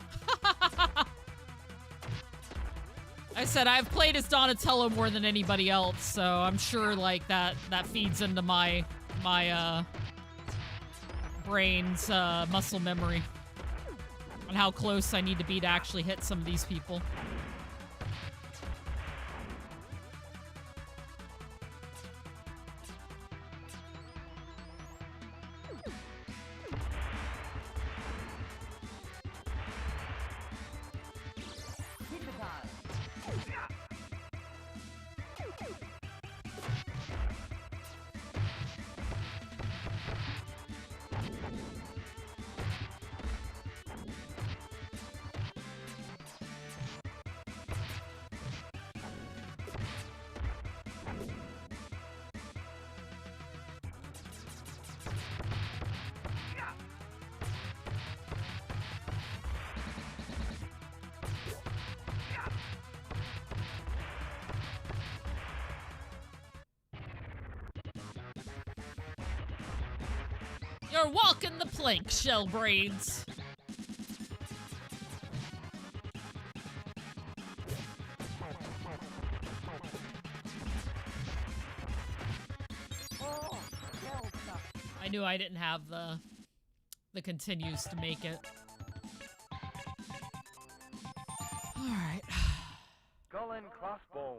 Speaker 1: I said I've played as Donatello more than anybody else, so I'm sure like that feeds into my brain's muscle memory on how close I need to be to actually hit some of these people. You're walking the plank, shell braids.
Speaker 2: Oh, Elsa.
Speaker 1: I knew I didn't have the continues to make it. All right.
Speaker 2: Skull and crossbones.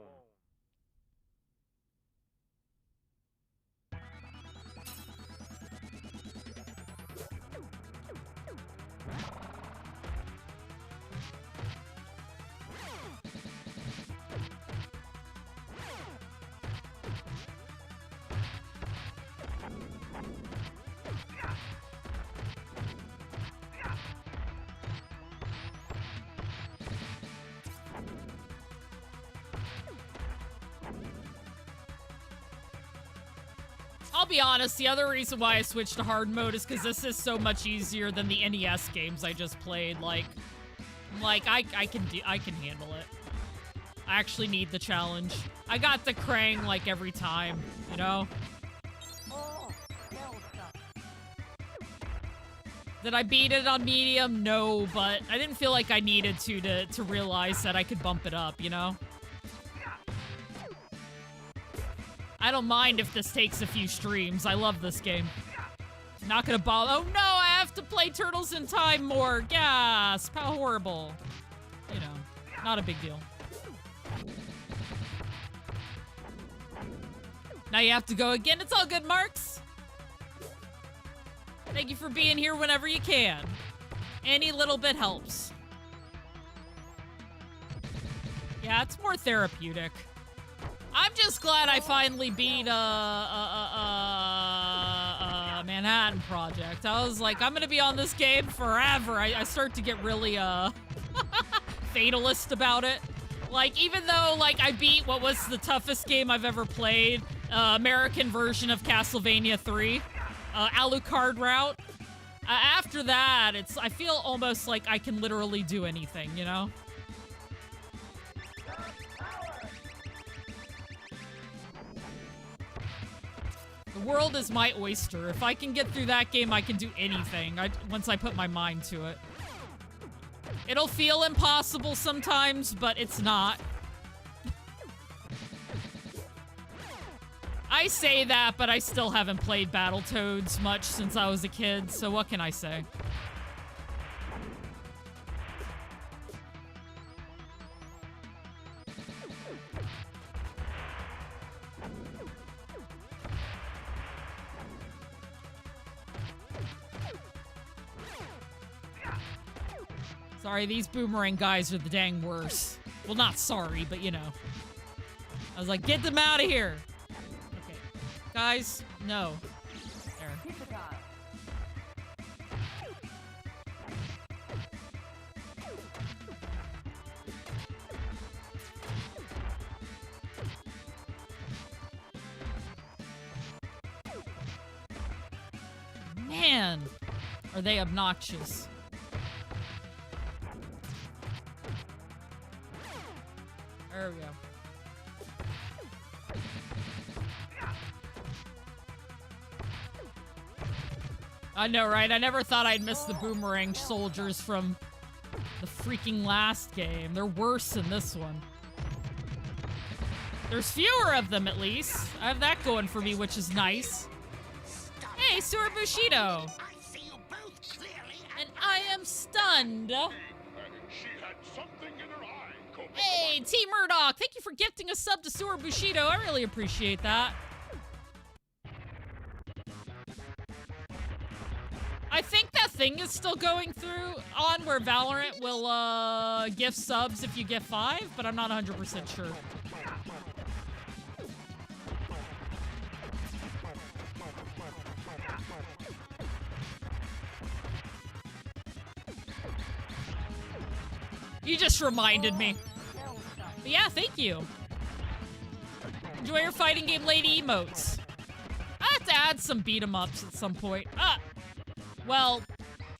Speaker 1: I'll be honest, the other reason why I switched to hard mode is because this is so much easier than the NES games I just played. Like I can handle it. I actually need the challenge. I got the Krang like every time, you know?
Speaker 2: Oh, Elsa.
Speaker 1: Did I beat it on medium? No, but I didn't feel like I needed to realize that I could bump it up, you know? I don't mind if this takes a few streams. I love this game. Not gonna bother. Oh no, I have to play Turtles in Time more. Gasp, how horrible. You know, not a big deal. Now you have to go again. It's all good, Marks. Thank you for being here whenever you can. Any little bit helps. Yeah, it's more therapeutic. I'm just glad I finally beat Manhattan Project. I was like, I'm gonna be on this game forever. I start to get really fatalist about it. Like, even though, like, I beat what was the toughest game I've ever played, American version of Castlevania 3, Alucard route, after that, I feel almost like I can literally do anything, you know? The world is my oyster. If I can get through that game, I can do anything once I put my mind to it. It'll feel impossible sometimes, but it's not. I say that, but I still haven't played Battletoads much since I was a kid, so what can I say? Sorry, these boomerang guys are the dang worst. Well, not sorry, but you know. I was like, get them out of here. Okay. Guys, no. There. Man, are they obnoxious. There we go. I know, right? I never thought I'd miss the boomerang soldiers from the freaking last game. They're worse than this one. There's fewer of them, at least. I have that going for me, which is nice. Hey, Sura Bushido! And I am stunned. Hey, T Murdoch, thank you for gifting a sub to Sura Bushido. I really appreciate that. I think that thing is still going through on where Valorant will gift subs if you get 5, but I'm not 100% sure. You just reminded me. But yeah, thank you. Enjoy your fighting game lady emotes. I have to add some beat 'em ups at some point. Well,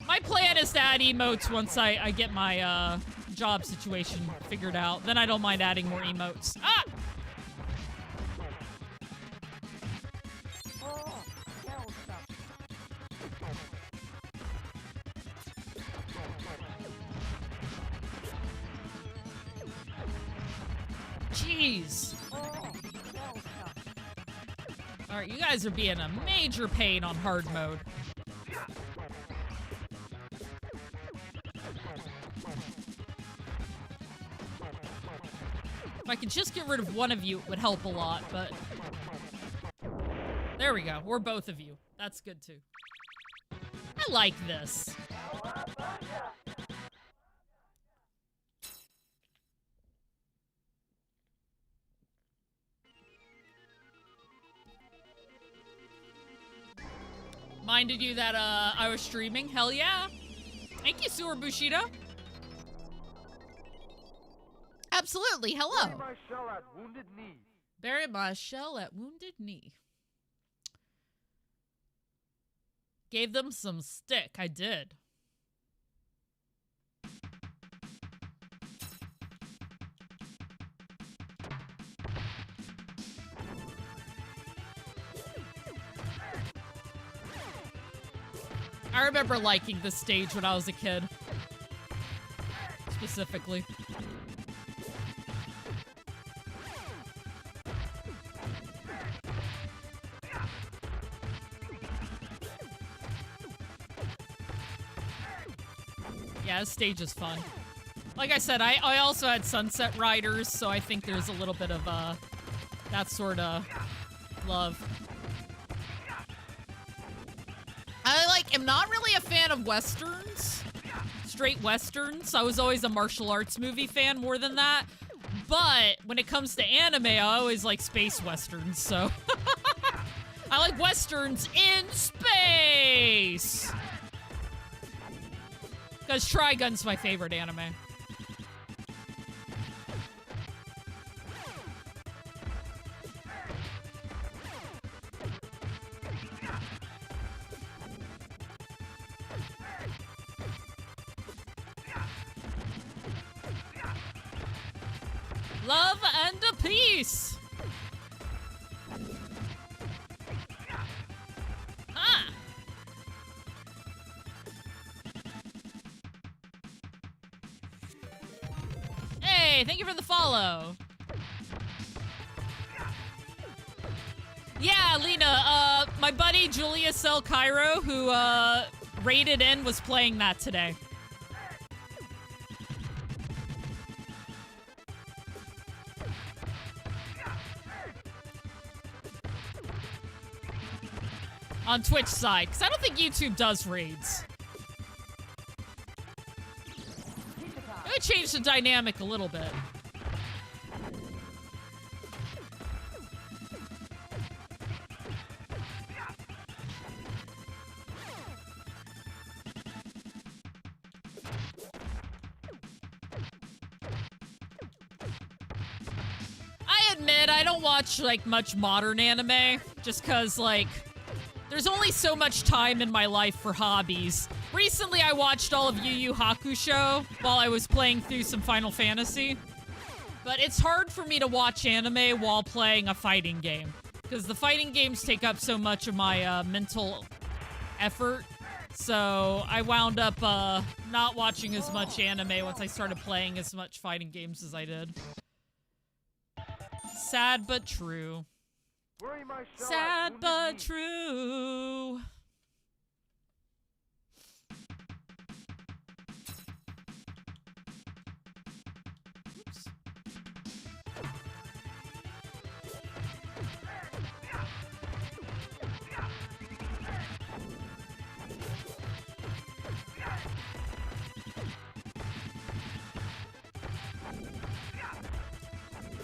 Speaker 1: my plan is to add emotes once I get my job situation figured out. Then I don't mind adding more emotes. Jeez. Alright, you guys are being a major pain on hard mode. If I could just get rid of one of you, it would help a lot, but... There we go. We're both of you. That's good, too. I like this. Minded you that I was streaming? Hell yeah. Thank you, Sura Bushido. Absolutely, hello.
Speaker 2: Bury my shell at Wounded Knee.
Speaker 1: Bury my shell at Wounded Knee. Gave them some stick, I did. I remember liking this stage when I was a kid. Specifically. Yeah, this stage is fun. Like I said, I also had Sunset Riders, so I think there's a little bit of that sort of love. I'm not really a fan of westerns, straight westerns. I was always a martial arts movie fan more than that. But when it comes to anime, I always like space westerns, so. I like westerns in space! Because Trigun's my favorite anime. Love and a peace. Ah. Hey, thank you for the follow. Yeah, Lena, my buddy Julius L. Cairo, who raided in, was playing that today. On Twitch side, because I don't think YouTube does raids. It would change the dynamic a little bit. I admit, I don't watch, like, much modern anime, just because, like, there's only so much time in my life for hobbies. Recently, I watched all of Yu Yu Hakusho while I was playing through some Final Fantasy. But it's hard for me to watch anime while playing a fighting game, because the fighting games take up so much of my mental effort. So I wound up not watching as much anime once I started playing as much fighting games as I did. Sad but true. Sad but true. Oops.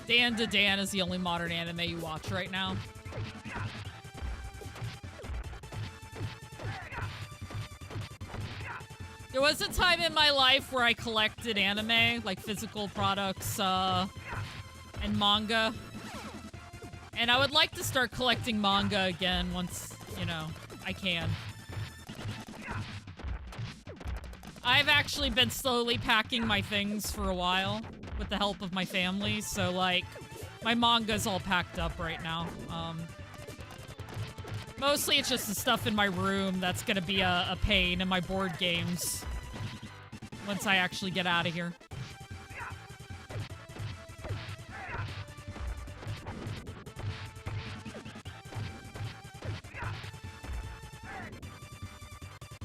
Speaker 1: Dan to Dan is the only modern anime you watch right now. There was a time in my life where I collected anime, like physical products, and manga. And I would like to start collecting manga again once, you know, I can. I've actually been slowly packing my things for a while with the help of my family, so, like, my manga's all packed up right now. Mostly it's just the stuff in my room that's gonna be a pain, and my board games once I actually get out of here.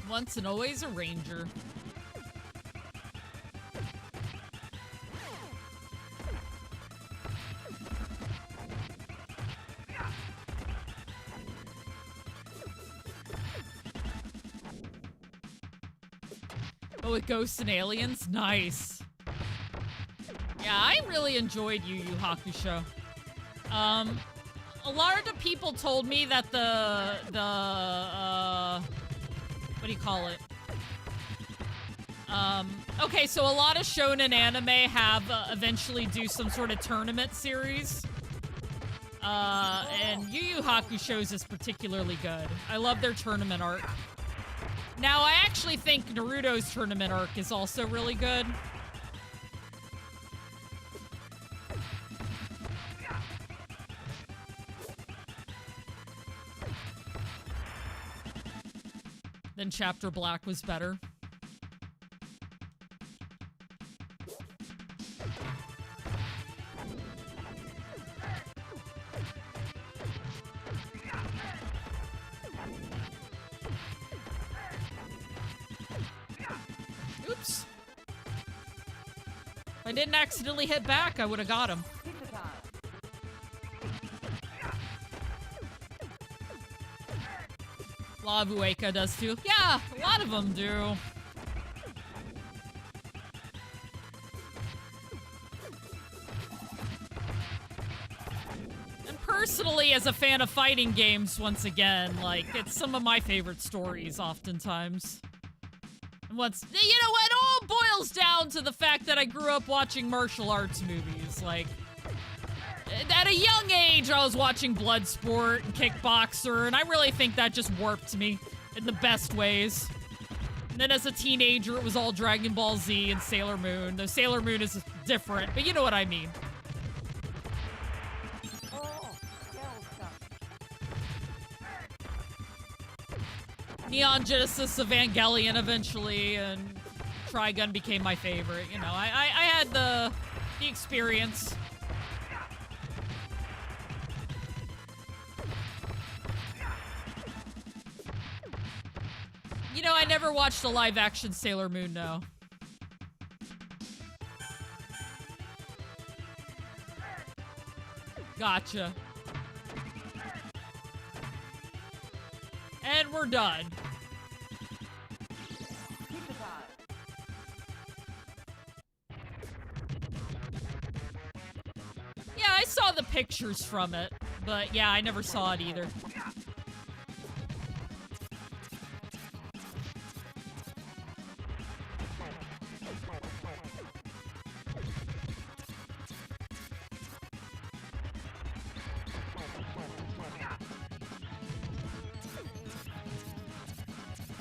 Speaker 1: Once and always a ranger. Oh, with Ghosts and Aliens? Nice. Yeah, I really enjoyed Yu Yu Hakusho. A lot of the people told me that what do you call it? Okay, so a lot of shonen anime have eventually do some sort of tournament series. And Yu Yu Hakusho's is particularly good. I love their tournament arc. Now, I actually think Naruto's tournament arc is also really good. Then Chapter Black was better. Oops. If I didn't accidentally hit back, I would have got him. La Vueka does too. Yeah, a lot of them do. And personally, as a fan of fighting games, once again, like, it's some of my favorite stories oftentimes. And once, you know what, it all boils down to the fact that I grew up watching martial arts movies. Like, at a young age, I was watching Bloodsport and Kickboxer, and I really think that just warped me in the best ways. And then as a teenager, it was all Dragon Ball Z and Sailor Moon. Though Sailor Moon is different, but you know what I mean. Neon Genesis Evangelion eventually, and Trigun became my favorite. You know, I had the experience. You know, I never watched a live-action Sailor Moon, no. Gotcha. And we're done. Yeah, I saw the pictures from it, but yeah, I never saw it either.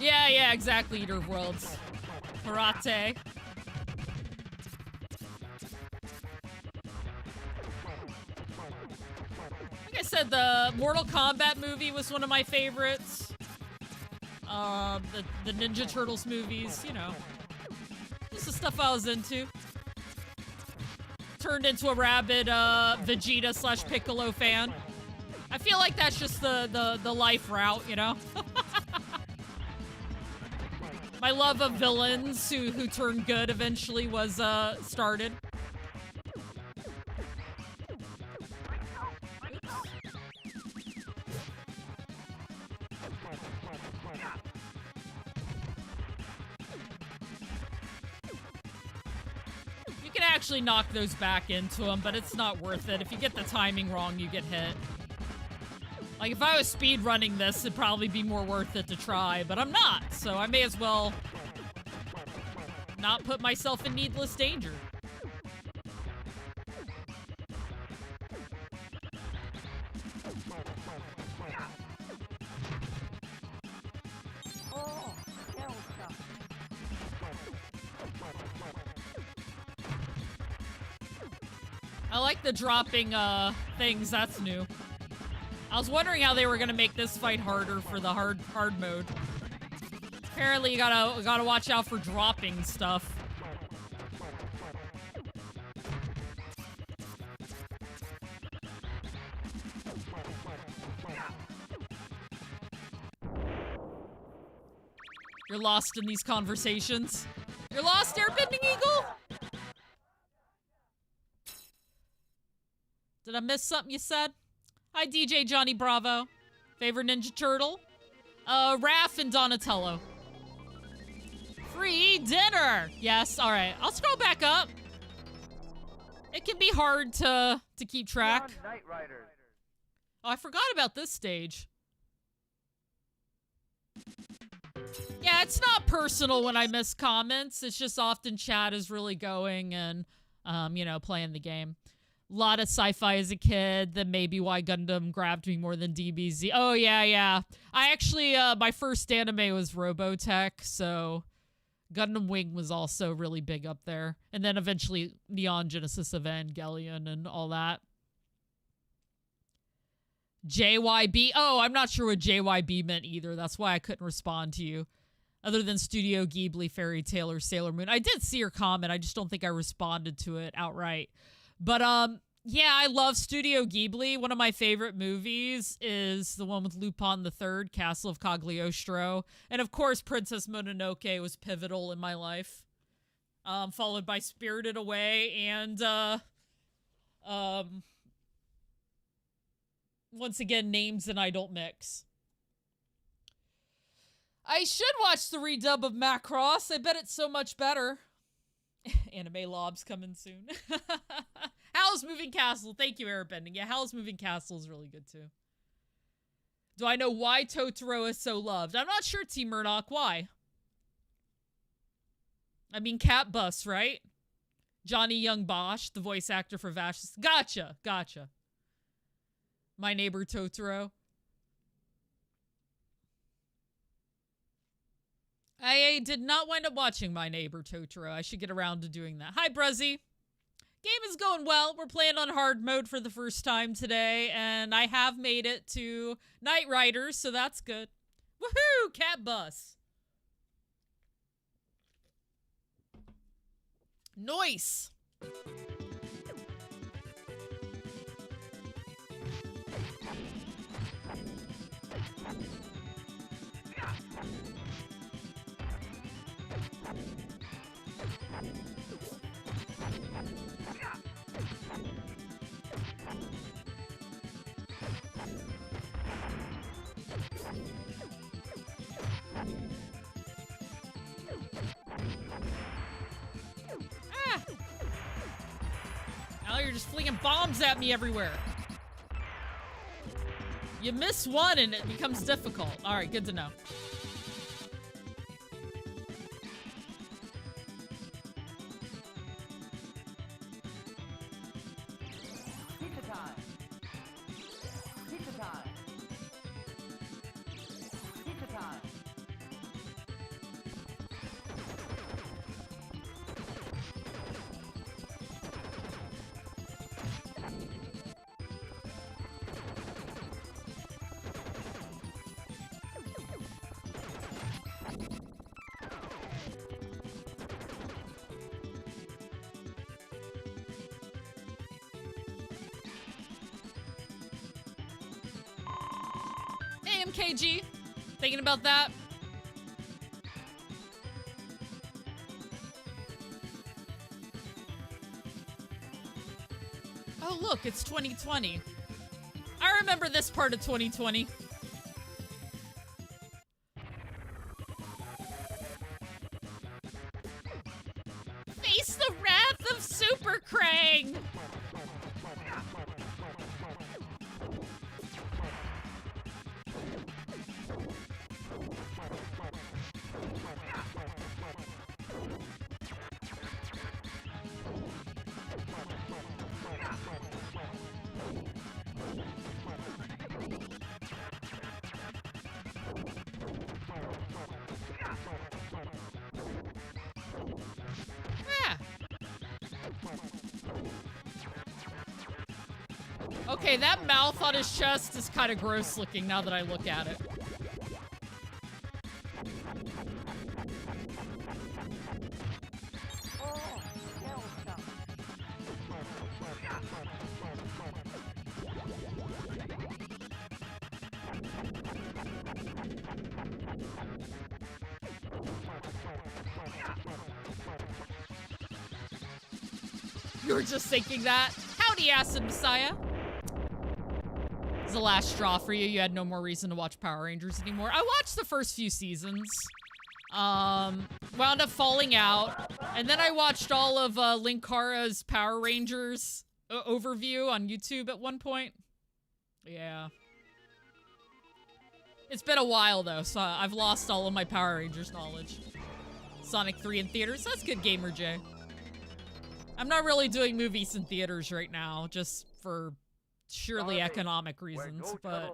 Speaker 1: Yeah, exactly, Eater of Worlds. Karate. Like I said, the Mortal Kombat movie was one of my favorites. The Ninja Turtles movies, you know. Just the stuff I was into. Turned into a rabid Vegeta / Piccolo fan. I feel like that's just the life route, you know? My love of villains who turned good eventually was started. You can actually knock those back into them, but it's not worth it. If you get the timing wrong, you get hit. Like, if I was speed running this, it'd probably be more worth it to try, but I'm not, so I may as well not put myself in needless danger. I like the dropping things, that's new. I was wondering how they were gonna make this fight harder for the hard mode. Apparently you gotta watch out for dropping stuff. You're lost in these conversations. You're lost, Airbending Eagle? Did I miss something you said? Hi, DJ Johnny Bravo. Favorite Ninja Turtle? Raph and Donatello. Free dinner! Yes, alright. I'll scroll back up. It can be hard to keep track. Oh, I forgot about this stage. Yeah, it's not personal when I miss comments. It's just often chat is really going and, you know, playing the game. A lot of sci-fi as a kid. That may be why Gundam grabbed me more than DBZ. Oh, yeah. I actually, my first anime was Robotech, so Gundam Wing was also really big up there. And then eventually Neon Genesis Evangelion and all that. JYB. Oh, I'm not sure what JYB meant either. That's why I couldn't respond to you. Other than Studio Ghibli, Fairy Tail, or Sailor Moon. I did see your comment. I just don't think I responded to it outright. But, yeah, I love Studio Ghibli. One of my favorite movies is the one with Lupin III, Castle of Cagliostro. And, of course, Princess Mononoke was pivotal in my life. Followed by Spirited Away and, once again, names that I don't mix. I should watch the redub of Macross. I bet it's so much better. Anime Lob's coming soon. Howl's Moving Castle. Thank you, Airbending. Yeah, Howl's Moving Castle is really good, too. Do I know why Totoro is so loved? I'm not sure, T. Murdoch. Why? I mean, Cat Bus, right? Johnny Young Bosch, the voice actor for Vash. Gotcha. My Neighbor Totoro. I did not wind up watching My Neighbor Totoro. I should get around to doing that. Hi, Bruzzy. Game is going well. We're playing on hard mode for the first time today, and I have made it to Night Riders, so that's good. Woohoo! Cat bus. Nice. Now you're just flinging bombs at me everywhere. You miss one and it becomes difficult. All right, good to know.
Speaker 3: Pizza time. Pizza time. Pizza time.
Speaker 1: Hey, MKG. Thinking about that? Oh, look, it's 2020. I remember this part of 2020. Face the wrath of Super Krang! Ah. Okay, that mouth on his chest is kind of gross looking now that I look at it. You were just thinking that? Howdy, Acid Messiah. It's the last straw for you. You had no more reason to watch Power Rangers anymore. I watched the first few seasons. Wound up falling out. And then I watched all of Linkara's Power Rangers overview on YouTube at one point. Yeah. It's been a while, though, so I've lost all of my Power Rangers knowledge. Sonic 3 in theaters. That's good, Gamer J. I'm not really doing movies in theaters right now, just for surely economic reasons, but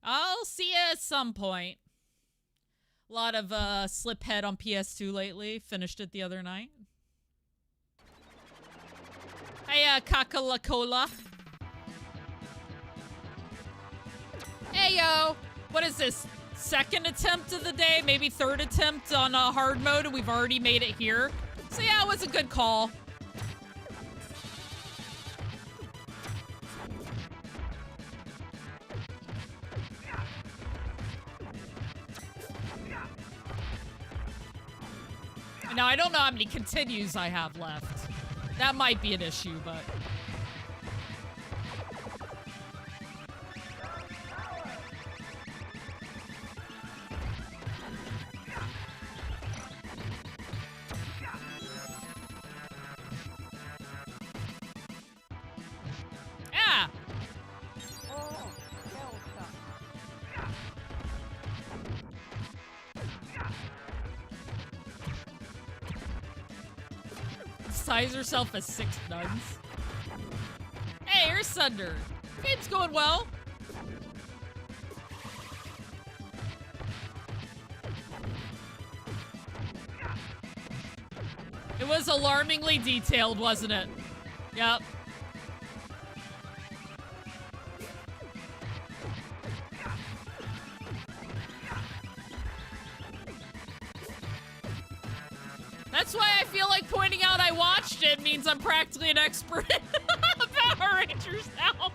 Speaker 1: I'll see you at some point. A lot of Sliphead on PS2 lately. Finished it the other night. Hey, Coca-Cola. Hey, yo. What is this? Second attempt of the day? Maybe third attempt on hard mode, and we've already made it here. So yeah, it was a good call. Now, I don't know how many continues I have left. That might be an issue, but... Ah! Size herself as 6 nuns. Hey, here's Sunder. Game's going well. It was alarmingly detailed, wasn't it? Yep. That's why I feel like pointing out I watched it means I'm practically an expert in Power Rangers now.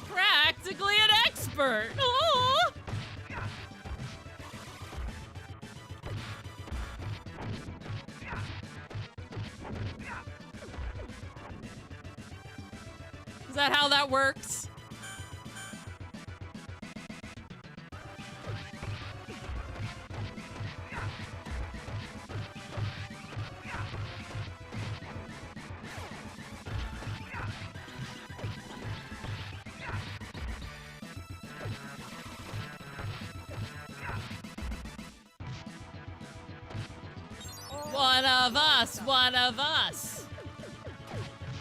Speaker 1: Practically an expert. Oh. Is that how that works? One of us, one of us.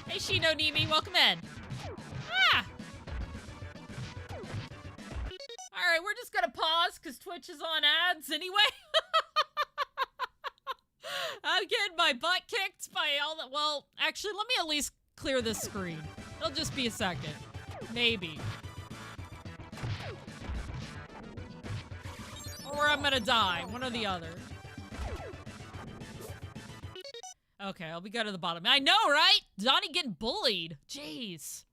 Speaker 1: Hey, Shino Nimi, welcome in. Ah! Alright, we're just gonna pause because Twitch is on ads anyway. I'm getting my butt kicked by all that. Well, actually, let me at least clear this screen. It'll just be a second. Maybe. Or I'm gonna die. One or the other. Okay, I'll be good to the bottom. I know, right? Johnny getting bullied. Jeez.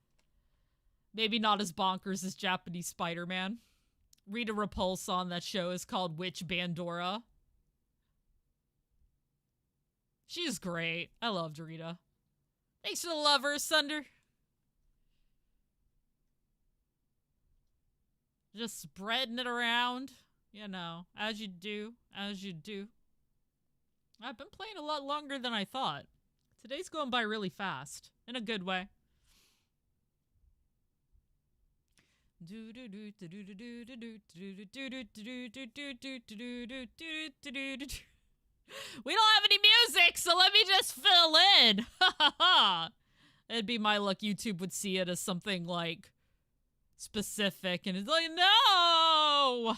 Speaker 1: Maybe not as bonkers as Japanese Spider-Man. Rita Repulsa on that show is called Witch Bandora. She's great. I loved Rita. Thanks for the lovers, Sunder. Just spreading it around. You know, as you do. As you do. I've been playing a lot longer than I thought. Today's going by really fast. In a good way. We don't have any music, so let me just fill in. It'd be my luck YouTube would see it as something like specific, and it's like, no!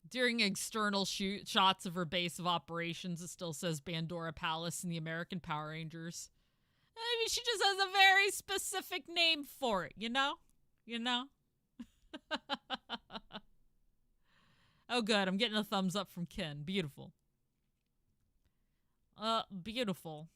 Speaker 1: During external shots of her base of operations, it still says Bandora Palace in the American Power Rangers. I mean, she just has a very specific name for it, you know? You know? Oh, good. I'm getting a thumbs up from Ken. Beautiful. Beautiful.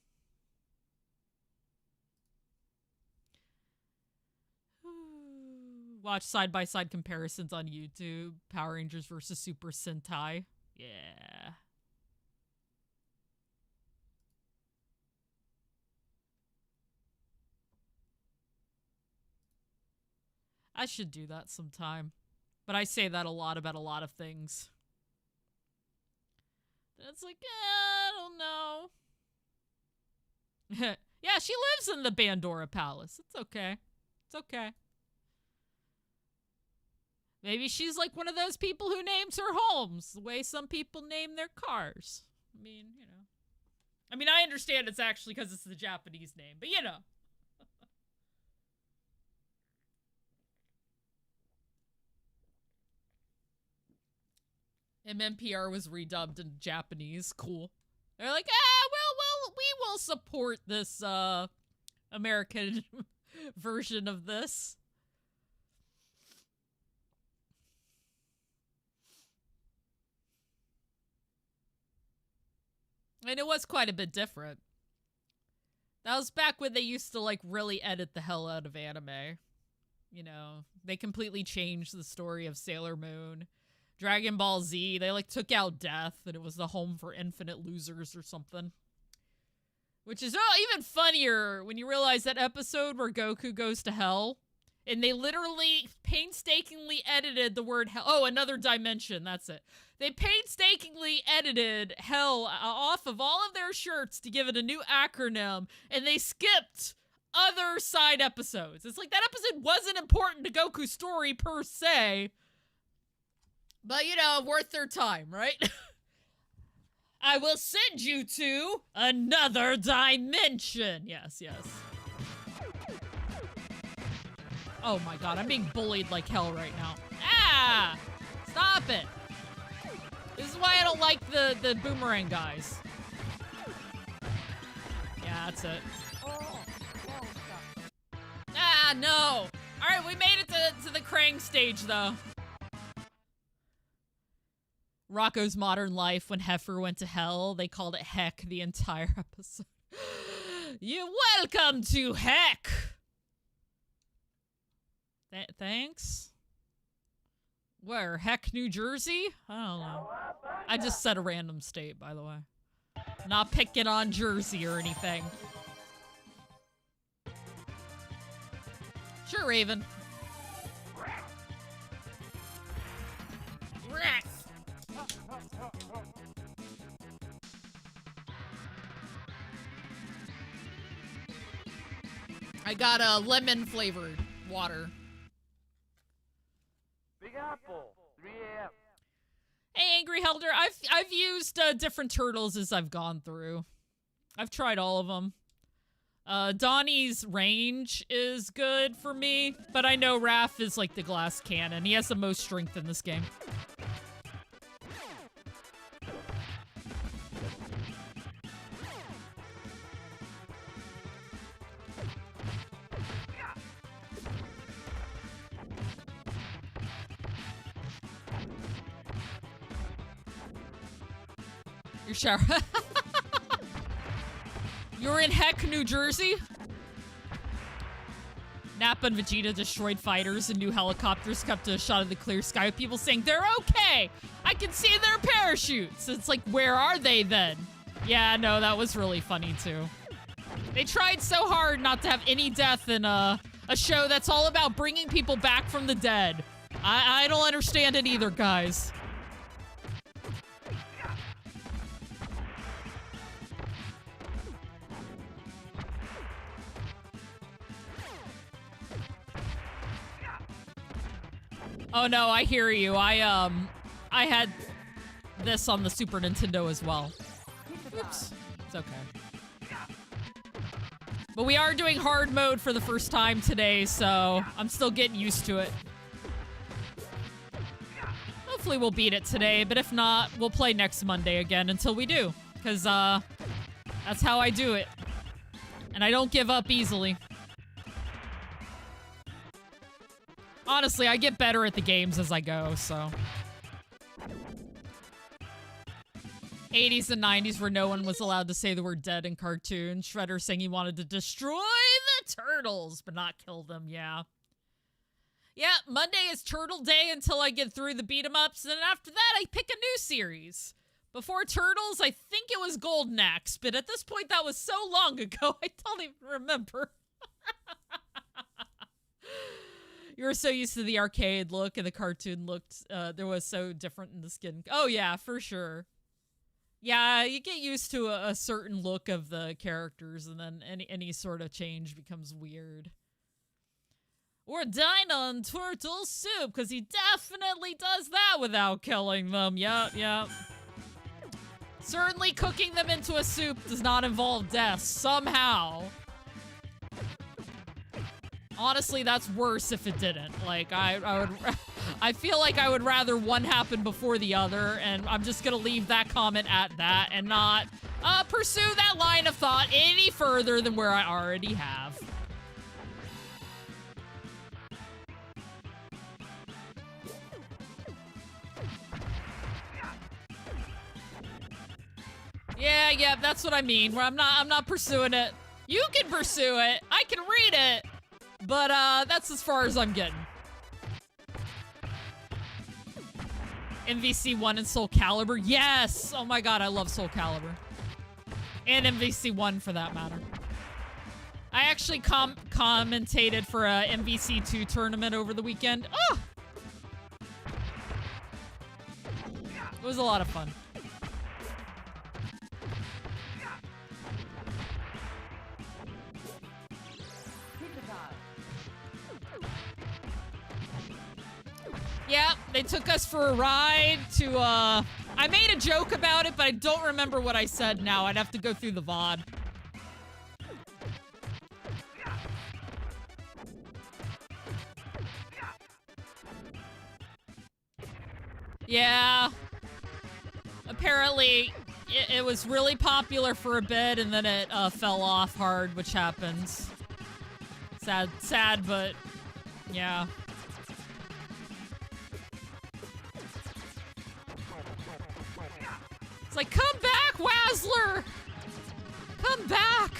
Speaker 1: Watch side-by-side comparisons on YouTube. Power Rangers versus Super Sentai. Yeah. I should do that sometime. But I say that a lot about a lot of things. It's like, I don't know. Yeah, she lives in the Bandora Palace. It's okay. It's okay. Maybe she's like one of those people who names her homes the way some people name their cars. I mean, you know. I mean, I understand it's actually because it's the Japanese name, but you know. MMPR was redubbed in Japanese. Cool. They're like, well, we will support this American version of this. And it was quite a bit different. That was back when they used to, like, really edit the hell out of anime. You know, they completely changed the story of Sailor Moon. Dragon Ball Z, they, like, took out death, and it was the home for infinite losers or something. Which is even funnier when you realize that episode where Goku goes to hell, and they literally painstakingly edited the word hell. Oh, another dimension, that's it. They painstakingly edited hell off of all of their shirts to give it a new acronym, and they skipped other side episodes. It's like that episode wasn't important to Goku's story per se, but, you know, worth their time, right? I will send you to another dimension. Yes, yes. Oh my god, I'm being bullied like hell right now. Ah! Stop it. This is why I don't like the boomerang guys. Yeah, that's it. Ah, Ah, no. All right, we made it to the Krang stage, though. Rocco's Modern Life, when Heifer went to hell, they called it Heck the entire episode. You're welcome to Heck. Thanks? Where? Heck, New Jersey? I don't know. I just said a random state, by the way. Not picking on Jersey or anything. Sure, Raven. I got a lemon flavored water.
Speaker 2: Big Apple, 3 a.m.
Speaker 1: Hey, Angry Helder, I've used different turtles as I've gone through. I've tried all of them. Donnie's range is good for me, but I know Raph is like the glass cannon. He has the most strength in this game. Your shower. You're in Heck, New Jersey? Nappa and Vegeta destroyed fighters and new helicopters kept a shot of the clear sky with people saying they're okay. I can see their parachutes. It's like, where are they then? Yeah, no, that was really funny too. They tried so hard not to have any death in a show that's all about bringing people back from the dead. I don't understand it either, guys. Oh no, I hear you. I had this on the Super Nintendo as well. Oops. It's okay. But we are doing hard mode for the first time today, so I'm still getting used to it. Hopefully we'll beat it today, but if not, we'll play next Monday again until we do. Because, that's how I do it. And I don't give up easily. Honestly, I get better at the games as I go, so. 80s and 90s where no one was allowed to say the word dead in cartoons. Shredder saying he wanted to destroy the turtles, but not kill them, yeah. Yeah, Monday is Turtle Day until I get through the beat-em-ups, and after that, I pick a new series. Before Turtles, I think it was Golden Axe, but at this point, that was so long ago, I don't even remember. You were so used to the arcade look, and the cartoon looked, there was so different in the skin. Oh, yeah, for sure. Yeah, you get used to a certain look of the characters, and then any sort of change becomes weird. Or dine on turtle soup, because he definitely does that without killing them. Yep. Certainly cooking them into a soup does not involve death, somehow. Honestly, that's worse if it didn't. Like, I feel like I would rather one happen before the other, and I'm just gonna leave that comment at that and not pursue that line of thought any further than where I already have. Yeah, that's what I mean. Where I'm not pursuing it. You can pursue it. I can read it. But, that's as far as I'm getting. MVC1 and Soul Calibur. Yes! Oh my god, I love Soul Calibur. And MVC1 for that matter. I actually commentated for a MVC2 tournament over the weekend. Oh! It was a lot of fun. Yeah, they took us for a ride to, I made a joke about it, but I don't remember what I said now. I'd have to go through the VOD. Yeah. Apparently, it was really popular for a bit, and then it fell off hard, which happens. Sad, but yeah. It's like, come back, Wazzler! Come back!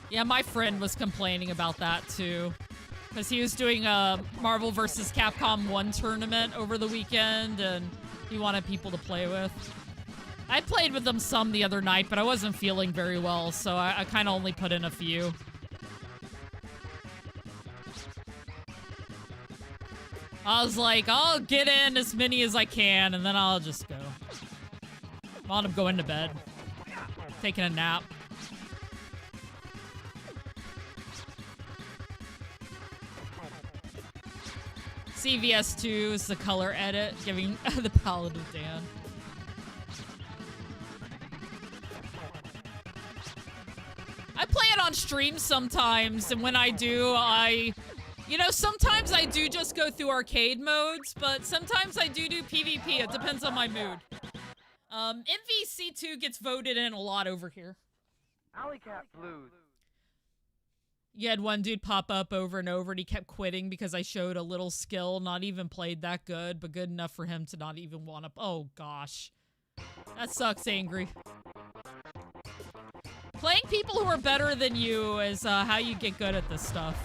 Speaker 1: Yeah, my friend was complaining about that too. Because he was doing a Marvel vs. Capcom 1 tournament over the weekend, and he wanted people to play with. I played with them some the other night, but I wasn't feeling very well, so I kind of only put in a few. I was like, I'll get in as many as I can, and then I'll just go. I'll end up going to bed. Taking a nap. CVS2 is the color edit, giving the palette of Dan. I play it on stream sometimes, and when I do, you know, sometimes I do just go through arcade modes, but sometimes I do PvP. It depends on my mood. MVC2 gets voted in a lot over here.
Speaker 2: Alley Cat Blues.
Speaker 1: You had one dude pop up over and over, and he kept quitting because I showed a little skill, not even played that good, but good enough for him to not even want to. Oh, gosh. That sucks, Angry. Playing people who are better than you is how you get good at this stuff.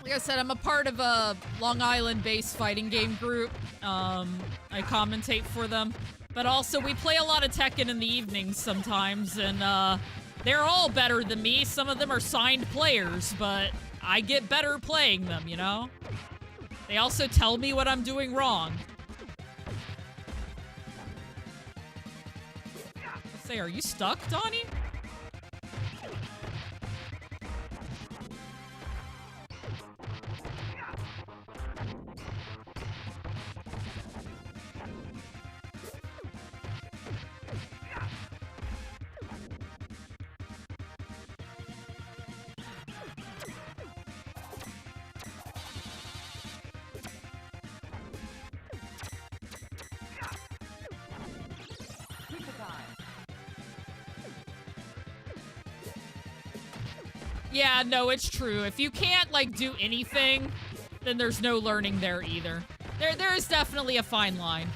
Speaker 1: Like I said, I'm a part of a Long Island-based fighting game group. I commentate for them. But also, we play a lot of Tekken in the evenings sometimes, and they're all better than me. Some of them are signed players, but I get better playing them, you know? They also tell me what I'm doing wrong. Let's say, are you stuck, Donnie? Yeah, no, it's true. If you can't, like, do anything, then there's no learning there either. There is definitely a fine line.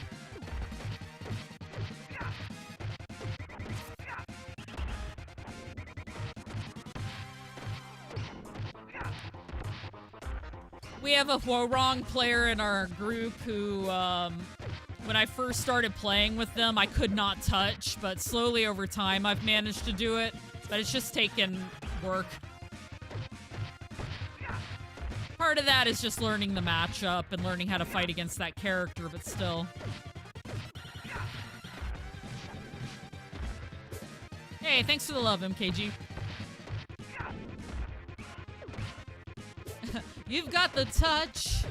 Speaker 1: We have a wrong player in our group who, when I first started playing with them, I could not touch, but slowly over time I've managed to do it, but it's just taken work. Part of that is just learning the matchup and learning how to fight against that character, but still. Hey, thanks for the love, MKG. You've got the touch.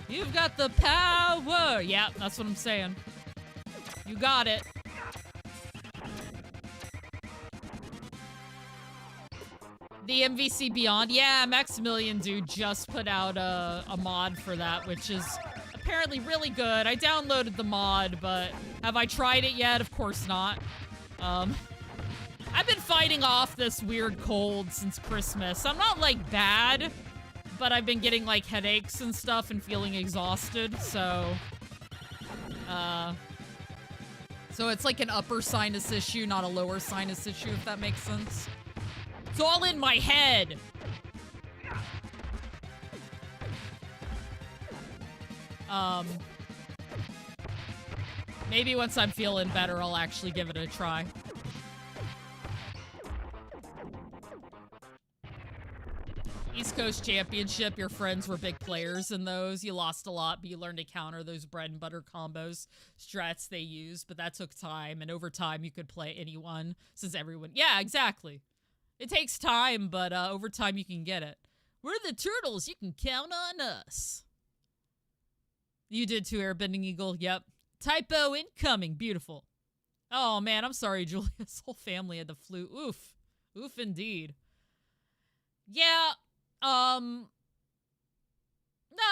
Speaker 1: You've got the power. Yeah, that's what I'm saying. You got it. The MVC Beyond. Yeah, Maximilian dude just put out a mod for that, which is apparently really good. I downloaded the mod, but have I tried it yet? Of course not. I've been fighting off this weird cold since Christmas. I'm not, like, bad, but I've been getting, like, headaches and stuff and feeling exhausted, so... So it's like an upper sinus issue, not a lower sinus issue, if that makes sense. It's all in my head. Maybe once I'm feeling better, I'll actually give it a try. East Coast Championship, your friends were big players in those. You lost a lot, but you learned to counter those bread and butter combos, strats they used, but that took time, and over time you could play anyone, since everyone... Yeah, exactly. It takes time, but over time you can get it. We're the Turtles, you can count on us. You did too, Airbending Eagle. Yep. Typo incoming. Beautiful. Oh, man. I'm sorry, Julia's whole family had the flu. Oof. Oof, indeed. Yeah. No,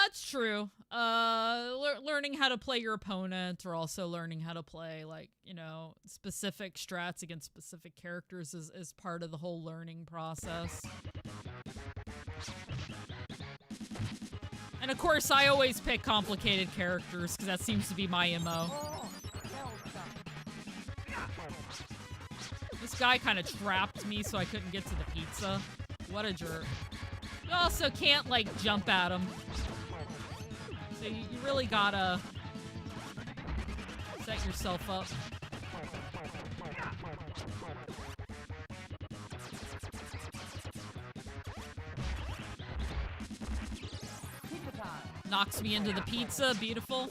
Speaker 1: it's true. Learning how to play your opponent, or also learning how to play, like, you know, specific strats against specific characters is part of the whole learning process. And of course, I always pick complicated characters, because that seems to be my MO. This guy kind of trapped me so I couldn't get to the pizza. What a jerk. You also can't, like, jump at him. So you really gotta set yourself up. Knocks me into the pizza. Beautiful.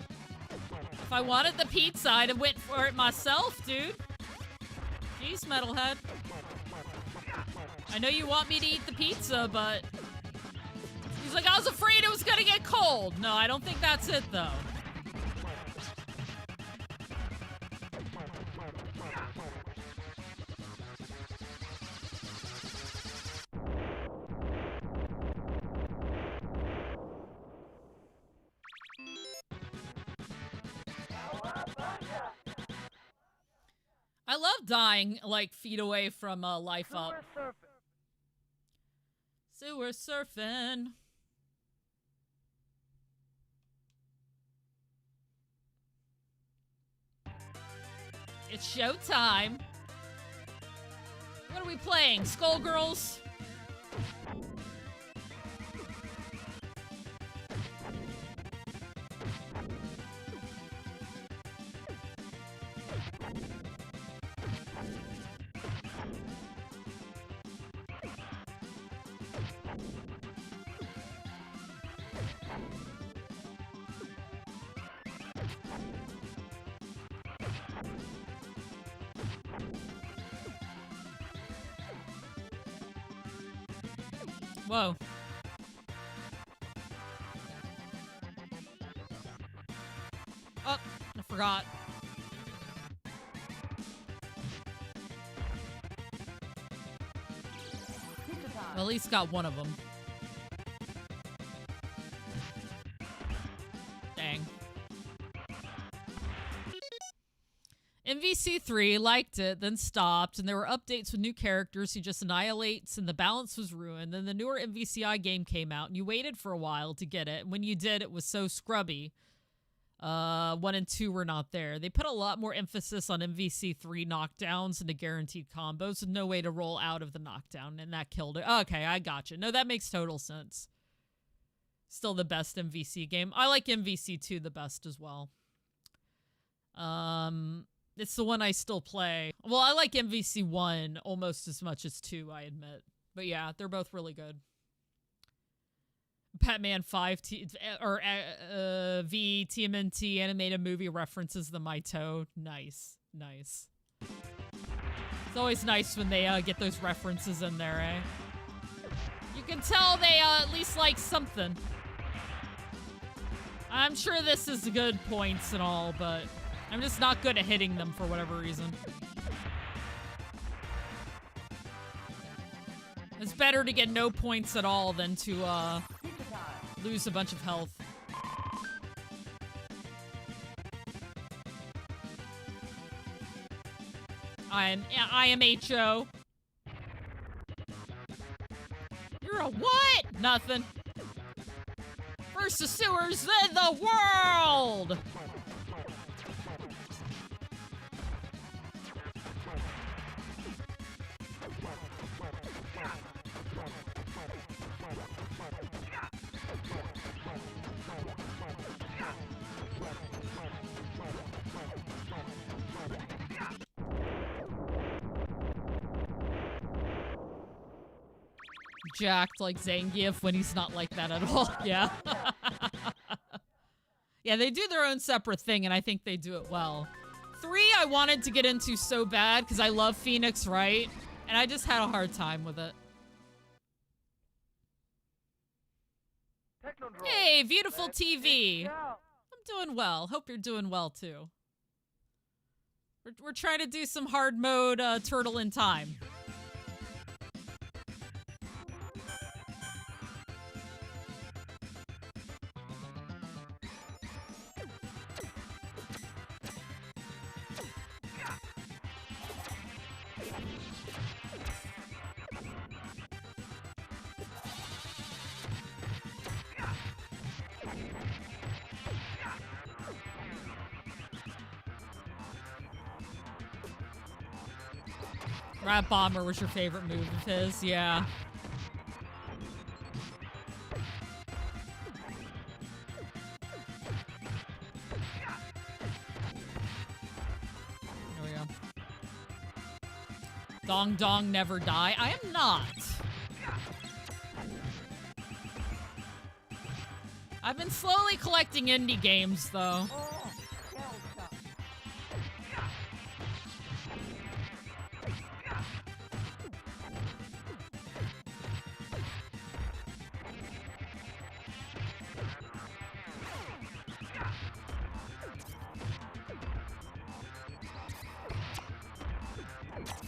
Speaker 1: If I wanted the pizza, I'd have went for it myself, dude. Jeez, Metalhead. I know you want me to eat the pizza, but... He's like, I was afraid it was gonna get cold. No, I don't think that's it, though. I love dying, like, feet away from life up. Sewer surfing. It's showtime. What are we playing? Skullgirls? Whoa. Oh, I forgot. Well, at least got one of them. Dang. MVC3 liked it, then stopped, and there were updates with new characters he just annihilates, and the balance was ruined. Then the newer MVCI game came out, and you waited for a while to get it. And when you did, it was so scrubby. 1 and 2 were not there. They put a lot more emphasis on MVC3 knockdowns and the guaranteed combos, with no way to roll out of the knockdown, and that killed it. Okay, I gotcha. No, that makes total sense. Still the best MVC game. I like MVC2 the best as well. It's the one I still play. Well, I like MVC1 almost as much as 2, I admit. But yeah, they're both really good. Batman 5 V TMNT animated movie references the Maito. Nice. Nice. It's always nice when they get those references in there, eh? You can tell they at least like something. I'm sure this is good points and all, but I'm just not good at hitting them for whatever reason. It's better to get no points at all than to lose a bunch of health. I am HO. You're a what? Nothing. First the sewers, then the world! Jacked like Zangief when he's not like that at all. Yeah. Yeah, they do their own separate thing, and I think they do it well. 3 I wanted to get into so bad because I love Phoenix Wright, and I just had a hard time with it.
Speaker 2: Tech Technodrome.
Speaker 1: Hey, beautiful
Speaker 2: Let's
Speaker 1: TV.
Speaker 2: check it out.
Speaker 1: I'm doing well. Hope you're doing well, too. We're trying to do some hard mode Turtle in Time. Rat Bomber was your favorite move of his, yeah. There we go. Dong Dong Never Die. I am not. I've been slowly collecting indie games, though.
Speaker 3: Oh, Delta.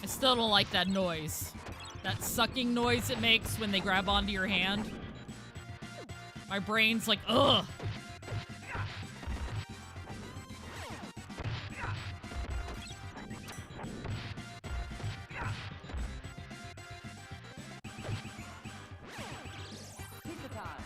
Speaker 1: I still don't like that noise. That sucking noise it makes when they grab onto your hand. My brain's like, ugh.
Speaker 3: Pizza time.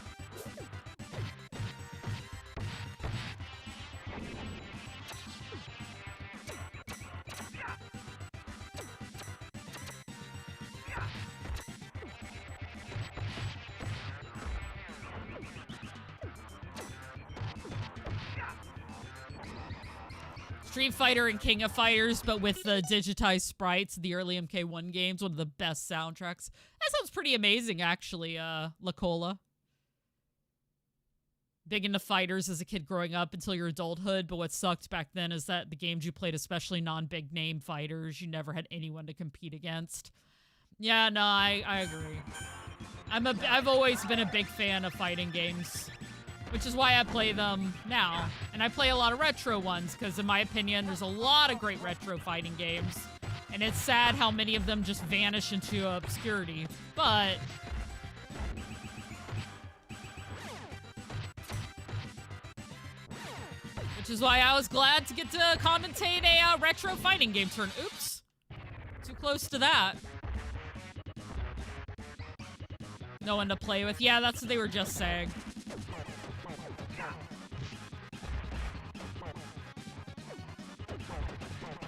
Speaker 1: Street Fighter and King of Fighters, but with the digitized sprites, the early MK1 games, one of the best soundtracks. That sounds pretty amazing, actually, Lacola. Big into fighters as a kid growing up until your adulthood, but what sucked back then is that the games you played, especially non-big name fighters, you never had anyone to compete against. Yeah, no, I agree. I've always been a big fan of fighting games, which is why I play them now. And I play a lot of retro ones, because in my opinion, there's a lot of great retro fighting games. And it's sad how many of them just vanish into obscurity. But which is why I was glad to get to commentate a retro fighting game turn. Oops. Too close to that. No one to play with. Yeah, that's what they were just saying.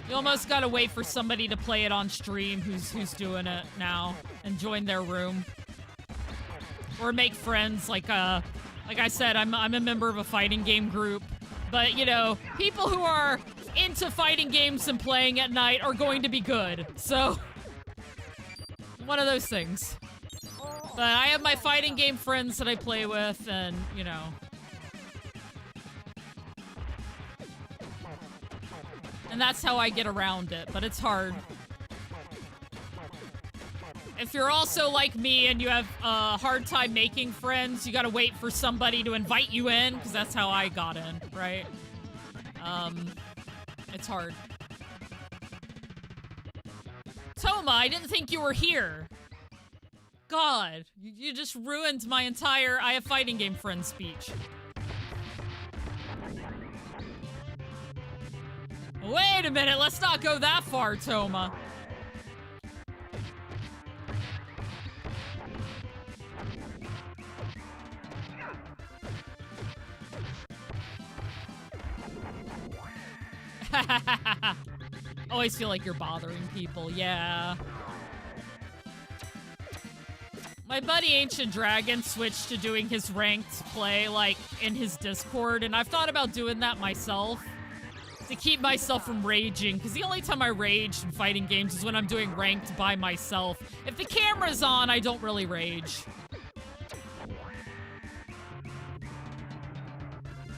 Speaker 1: You almost gotta wait for somebody to play it on stream who's doing it now and join their room. Or make friends, like I said, I'm a member of a fighting game group. But, you know, people who are into fighting games and playing at night are going to be good. So, one of those things. But I have my fighting game friends that I play with, and, you know. And that's how I get around it, but it's hard. If you're also like me and you have a hard time making friends, you gotta wait for somebody to invite you in, because that's how I got in, right? It's hard. Toma, I didn't think you were here. God, you just ruined my entire I have fighting game friend speech. Wait a minute, let's not go that far, Toma. Always feel like you're bothering people, yeah. My buddy Ancient Dragon switched to doing his ranked play, like, in his Discord, and I've thought about doing that myself to keep myself from raging, because the only time I rage in fighting games is when I'm doing ranked by myself. If the camera's on, I don't really rage.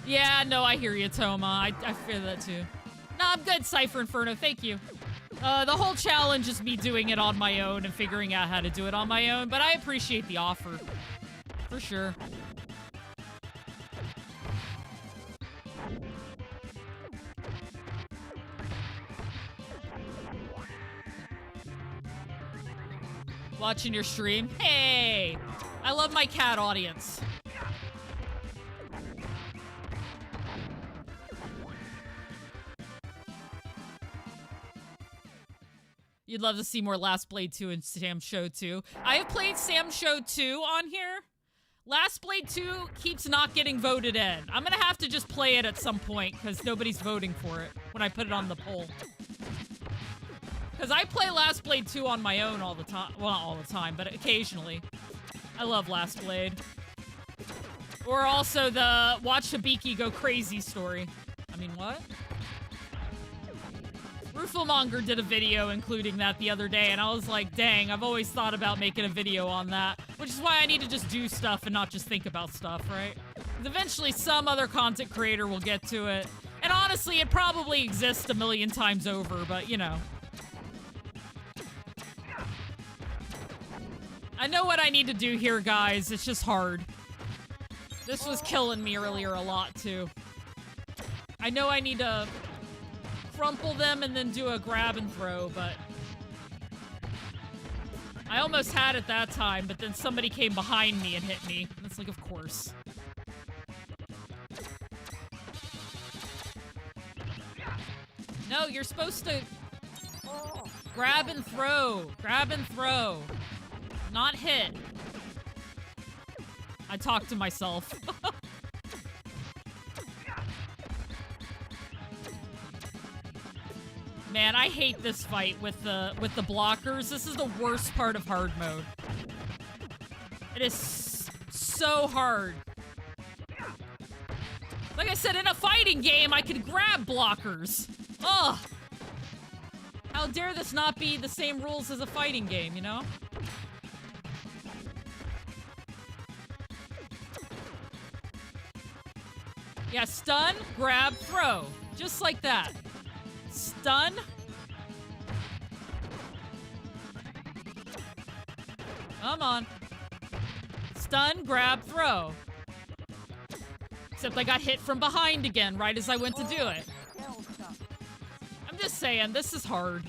Speaker 1: Yeah, no, I hear you, Toma. I fear that too. No, I'm good, Cypher Inferno, thank you. The whole challenge is me doing it on my own and figuring out how to do it on my own, but I appreciate the offer. For sure. Watching your stream. Hey! I love my cat audience. You'd love to see more Last Blade 2 and Sam Show 2. I have played Sam Show 2 on here. Last Blade 2 keeps not getting voted in. I'm gonna have to just play it at some point because nobody's voting for it when I put it on the poll. Because I play Last Blade 2 on my own all the time. Well, not all the time, but occasionally. I love Last Blade. Or also the Watch Hibiki Go Crazy story. I mean, what? Rooflemonger did a video including that the other day, and I was like, dang, I've always thought about making a video on that. Which is why I need to just do stuff and not just think about stuff, right? 'Cause eventually some other content creator will get to it. And honestly, it probably exists a million times over, but you know. I know what I need to do here, guys. It's just hard. This was killing me earlier a lot, too. I know I need to crumple them and then do a grab and throw, but I almost had it that time, but then somebody came behind me and hit me. And it's like, of course. No, you're supposed to grab and throw. Grab and throw. Not hit. I talk to myself. Man, I hate this fight with the blockers. This is the worst part of hard mode. It is so hard. Like I said, in a fighting game, I could grab blockers. Ugh. How dare this not be the same rules as a fighting game, you know? Yeah, stun, grab, throw. Just like that. Stun. Come on. Stun, grab, throw. Except I got hit from behind again right as I went to do it. I'm just saying, this is hard.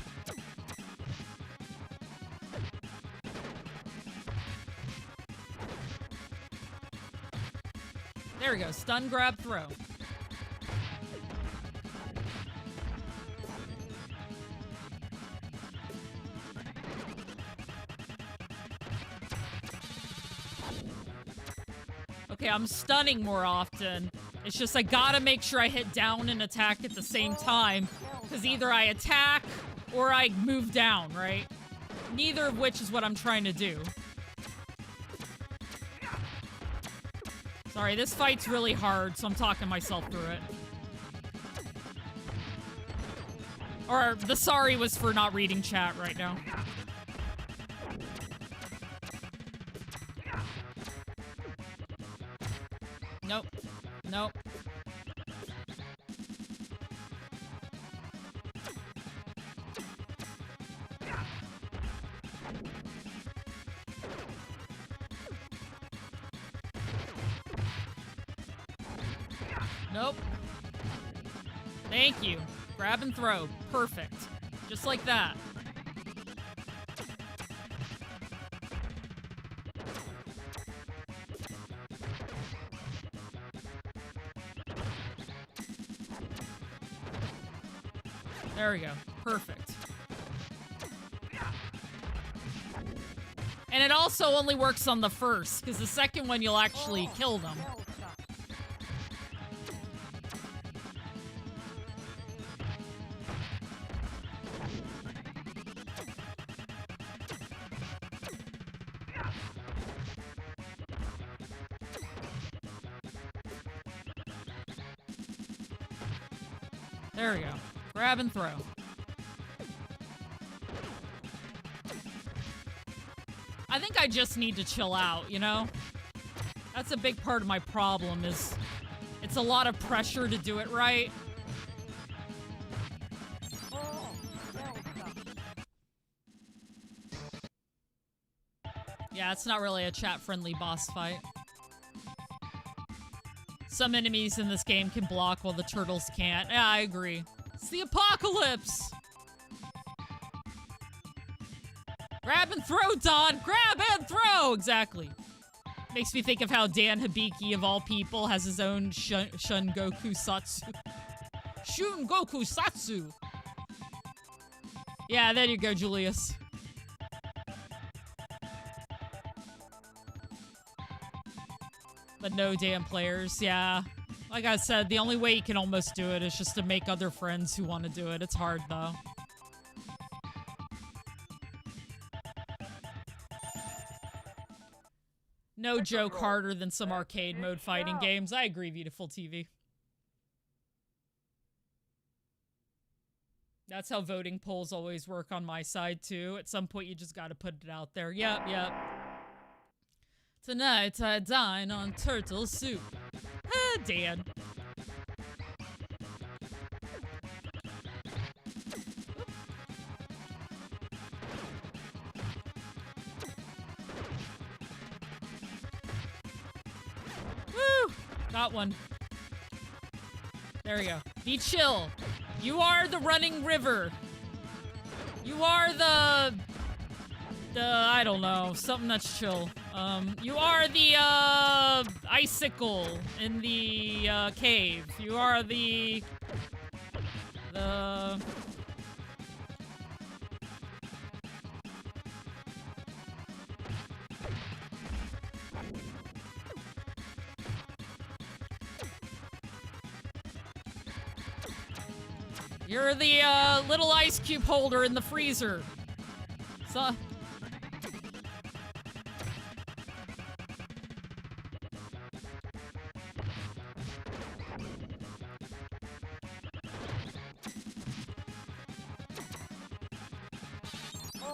Speaker 1: There we go. Stun, grab, throw. Okay, I'm stunning more often. It's just I gotta make sure I hit down and attack at the same time. Because either I attack or I move down, right? Neither of which is what I'm trying to do. Sorry, this fight's really hard, so I'm talking myself through it. Or the sorry was for not reading chat right now. Nope. Nope. Nope. Thank you. Grab and throw. Perfect. Just like that. There we go. Perfect. And it also only works on the first, because the second one you'll actually kill them. There we go. Grab and throw. I think I just need to chill out, you know? That's a big part of my problem is it's a lot of pressure to do it right. Yeah, it's not really a chat-friendly boss fight. Some enemies in this game can block while the turtles can't. Yeah, I agree. It's the apocalypse! Grab and throw, Don! Grab and throw! Exactly. Makes me think of how Dan Hibiki, of all people, has his own Shun Goku Satsu. Shun Goku Satsu! Yeah, there you go, Julius. But no damn players, yeah. Like I said, the only way you can almost do it is just to make other friends who want to do it. It's hard, though. No joke harder than some arcade mode fighting games. I agree, Beautiful TV. That's how voting polls always work on my side, too. At some point, you just gotta put it out there. Yep, yep. Tonight, I dine on turtle soup. Ah, Dan. Woo! Got one. There we go. Be chill. You are the running river. You are the I don't know, something that's chill. You are the, icicle in the, cave. You are the... You're the, little ice cube holder in the freezer. So...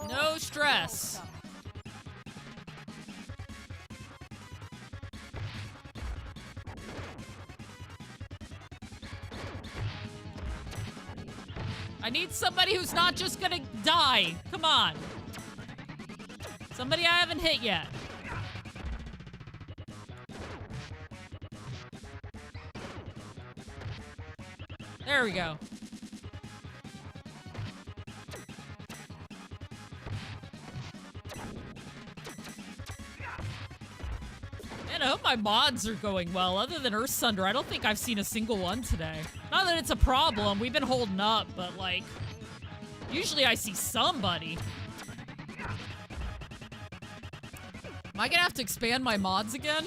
Speaker 1: No stress. I need somebody who's not just gonna die. Come on. Somebody I haven't hit yet. There we go. Man, I hope my mods are going well. Other than Earth Sunder, I don't think I've seen a single one today. Not that it's a problem. We've been holding up, but like, usually I see somebody. Am I gonna have to expand my mods again?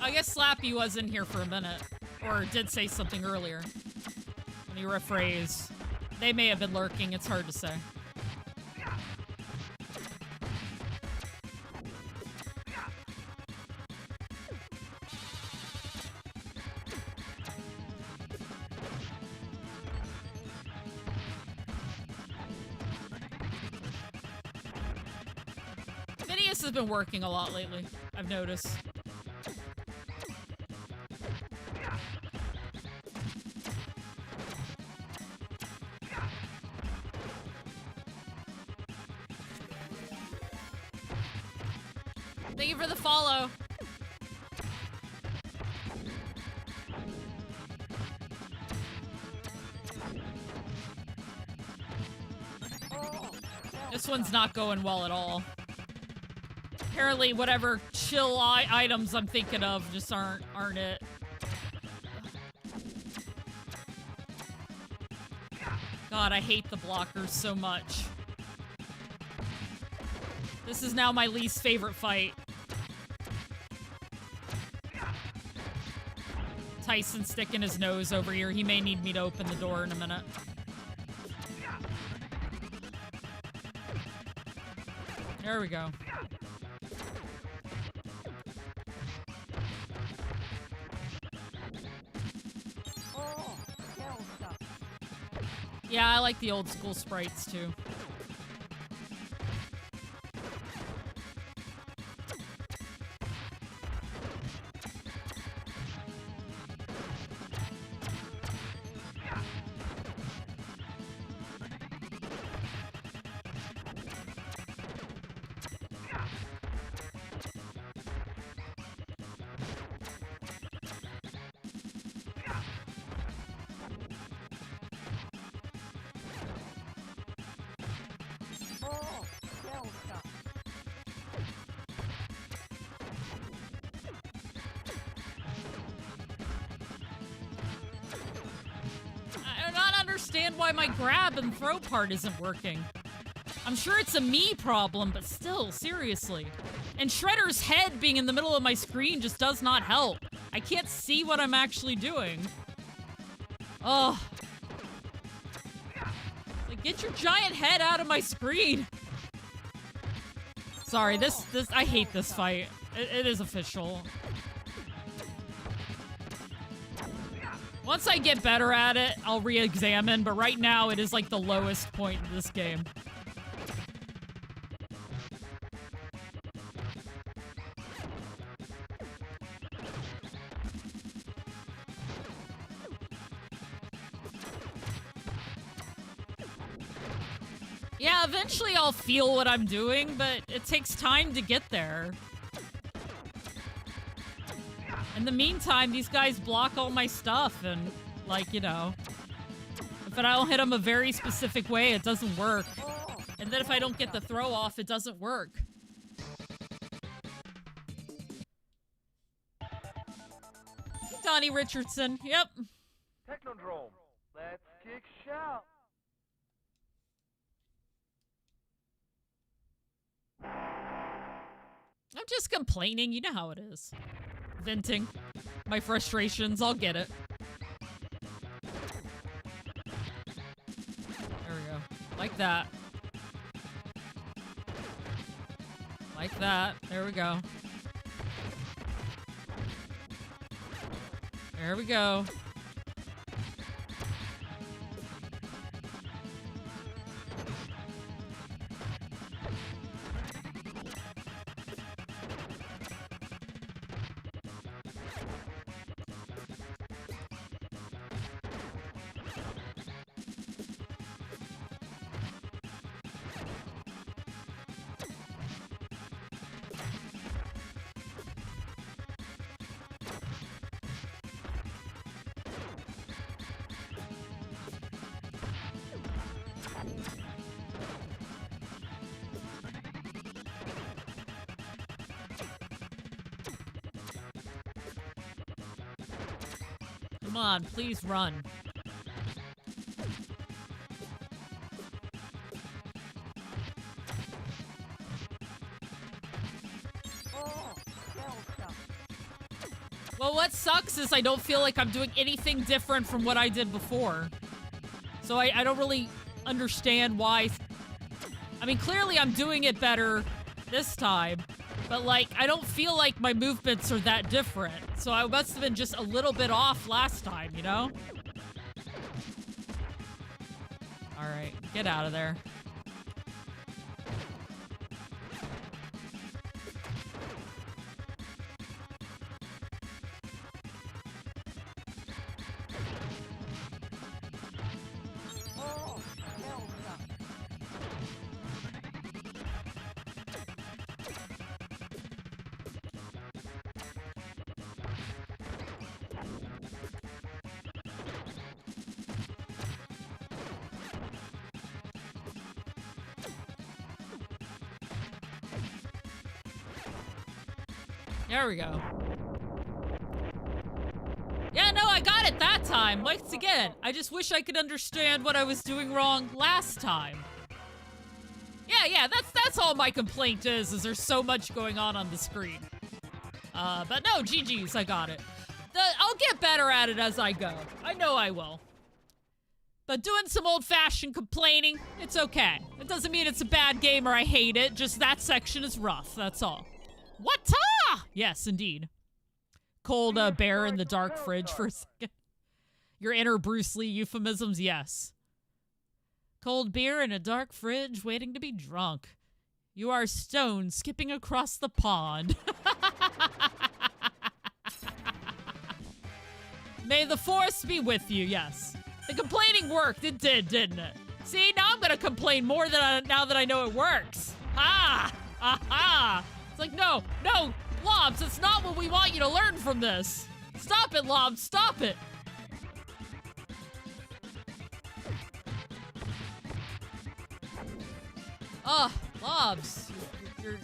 Speaker 1: I guess Slappy was in here for a minute. Or did say something earlier. When you rephrase. They may have been lurking, it's hard to say. Phineas has been working a lot lately, I've noticed. Thank you for the follow. This one's not going well at all. Apparently, whatever chill items I'm thinking of just aren't it. God, I hate the blockers so much. This is now my least favorite fight. Tyson sticking his nose over here. He may need me to open the door in a minute. There we go. Yeah, I like the old school sprites too. why my grab and throw part isn't working. I'm sure it's a me problem, but still, seriously. And Shredder's head being in the middle of my screen just does not help. I can't see what I'm actually doing. Oh. Like, get your giant head out of my screen. Sorry, I hate this fight. It is official. Once I get better at it, I'll re-examine, but right now it is like the lowest point in this game. Yeah, eventually I'll feel what I'm doing, but it takes time to get there. In the meantime, these guys block all my stuff, and, like, you know, if I don't hit them a very specific way, it doesn't work. And then if I don't get the throw off, it doesn't work. Donnie Richardson, yep.
Speaker 2: Technodrome. Let's kick shout.
Speaker 1: I'm just complaining, you know how it is. Venting my frustrations, I'll get it. There we go. Like that. Like that. There we go. There we go. Come on, please run. Well, what sucks is I don't feel like I'm doing anything different from what I did before. So I don't really understand why. I mean, clearly I'm doing it better this time. But, like, I don't feel like my movements are that different. So I must have been just a little bit off last time, you know? Alright, get out of there. There we go. Yeah, no, I got it that time. Once again, I just wish I could understand what I was doing wrong last time. Yeah, that's all my complaint is there's so much going on the screen. But no, GG's, I got it. I'll get better at it as I go. I know I will. But doing some old-fashioned complaining, it's okay. It doesn't mean it's a bad game or I hate it, just that section is rough, that's all. What-ta? Yes, indeed. Cold bear in the dark fridge for a second. Your inner Bruce Lee euphemisms, yes. Cold beer in a dark fridge waiting to be drunk. You are stone skipping across the pond. May the force be with you, yes. The complaining worked, it did, didn't it? See, now I'm gonna complain more now that I know it works. Ah! Aha! It's like, no, Lobs, that's not what we want you to learn from this. Stop it, Lobs, stop it. Lobs, you're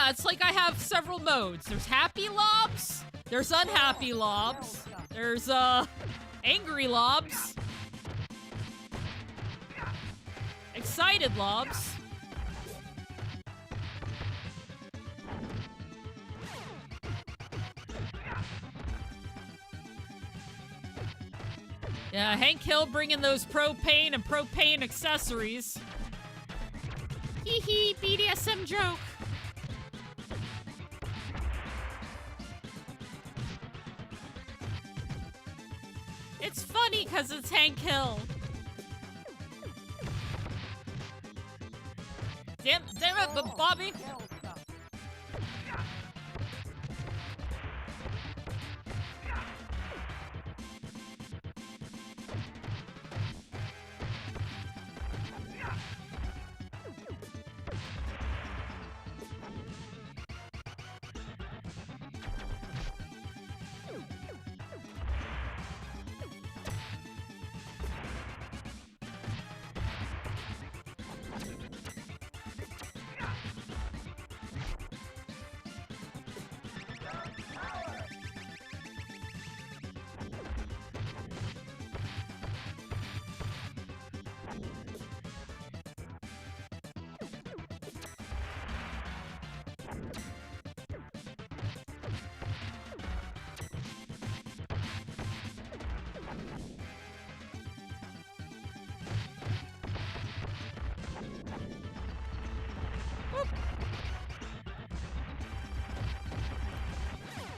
Speaker 1: Yeah, it's like I have several modes. There's happy lobs, there's unhappy lobs, there's, angry lobs, excited lobs. Yeah, Hank Hill bringing those propane and propane accessories. Hee hee, BDSM joke. It's funny because it's Hank Hill. Damn it, but Bobby.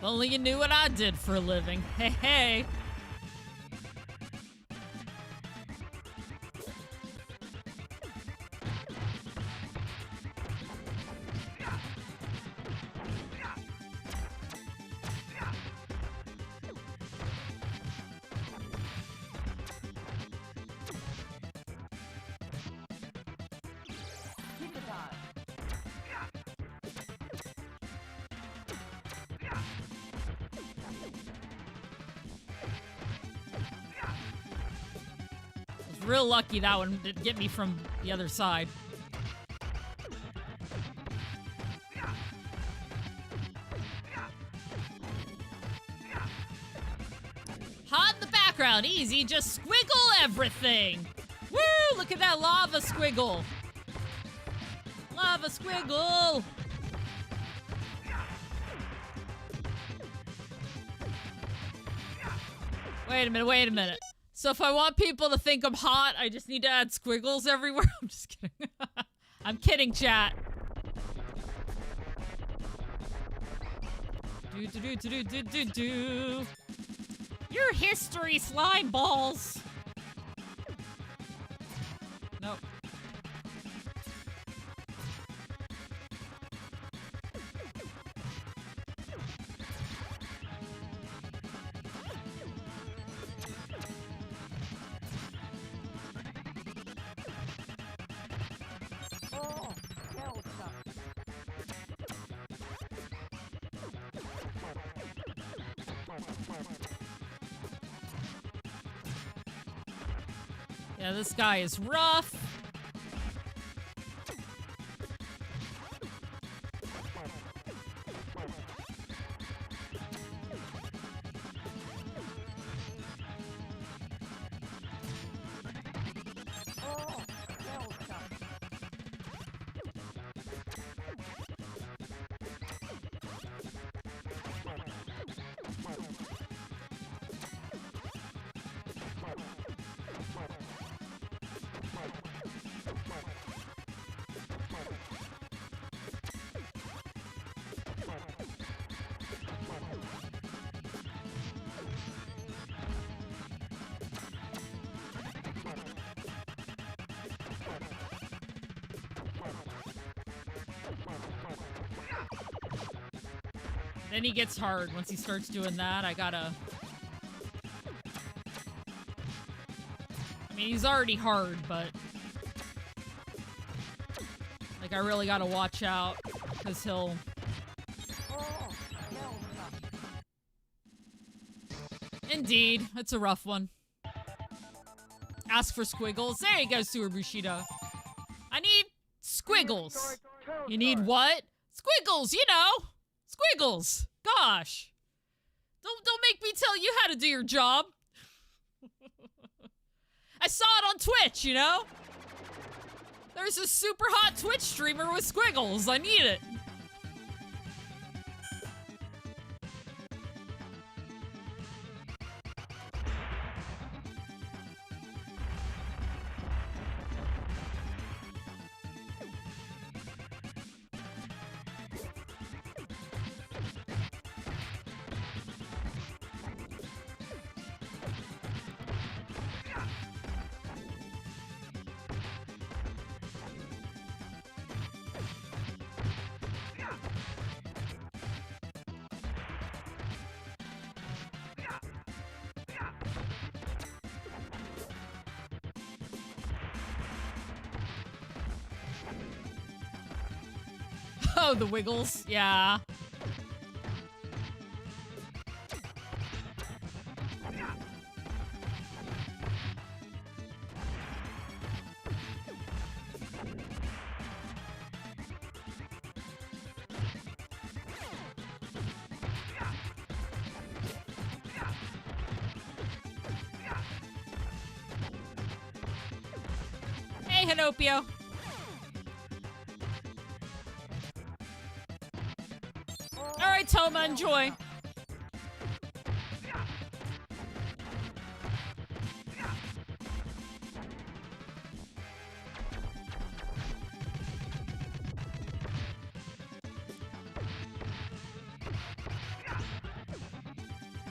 Speaker 1: If only you knew what I did for a living. Hey, hey. Real lucky that one didn't get me from the other side. Hot in the background, easy, just squiggle everything. Woo, look at that lava squiggle. Lava squiggle. Wait a minute. So if I want people to think I'm hot, I just need to add squiggles everywhere? I'm just kidding. I'm kidding, chat. Do. Your history, slime balls. Nope. Yeah, this guy is rough. Then he gets hard. Once he starts doing that, I gotta... I mean, he's already hard, but... Like, I really gotta watch out, because he'll... Indeed, it's a rough one. Ask for squiggles. There you go, Sewer Bushido. I need squiggles. You need what? Squiggles, you know. Squiggles. Gosh. Don't make me tell you how to do your job. I saw it on Twitch, you know? There's a super hot Twitch streamer with squiggles. I need it. Oh, the wiggles. Yeah. Hey, Hinopio. Alright, Toma, enjoy.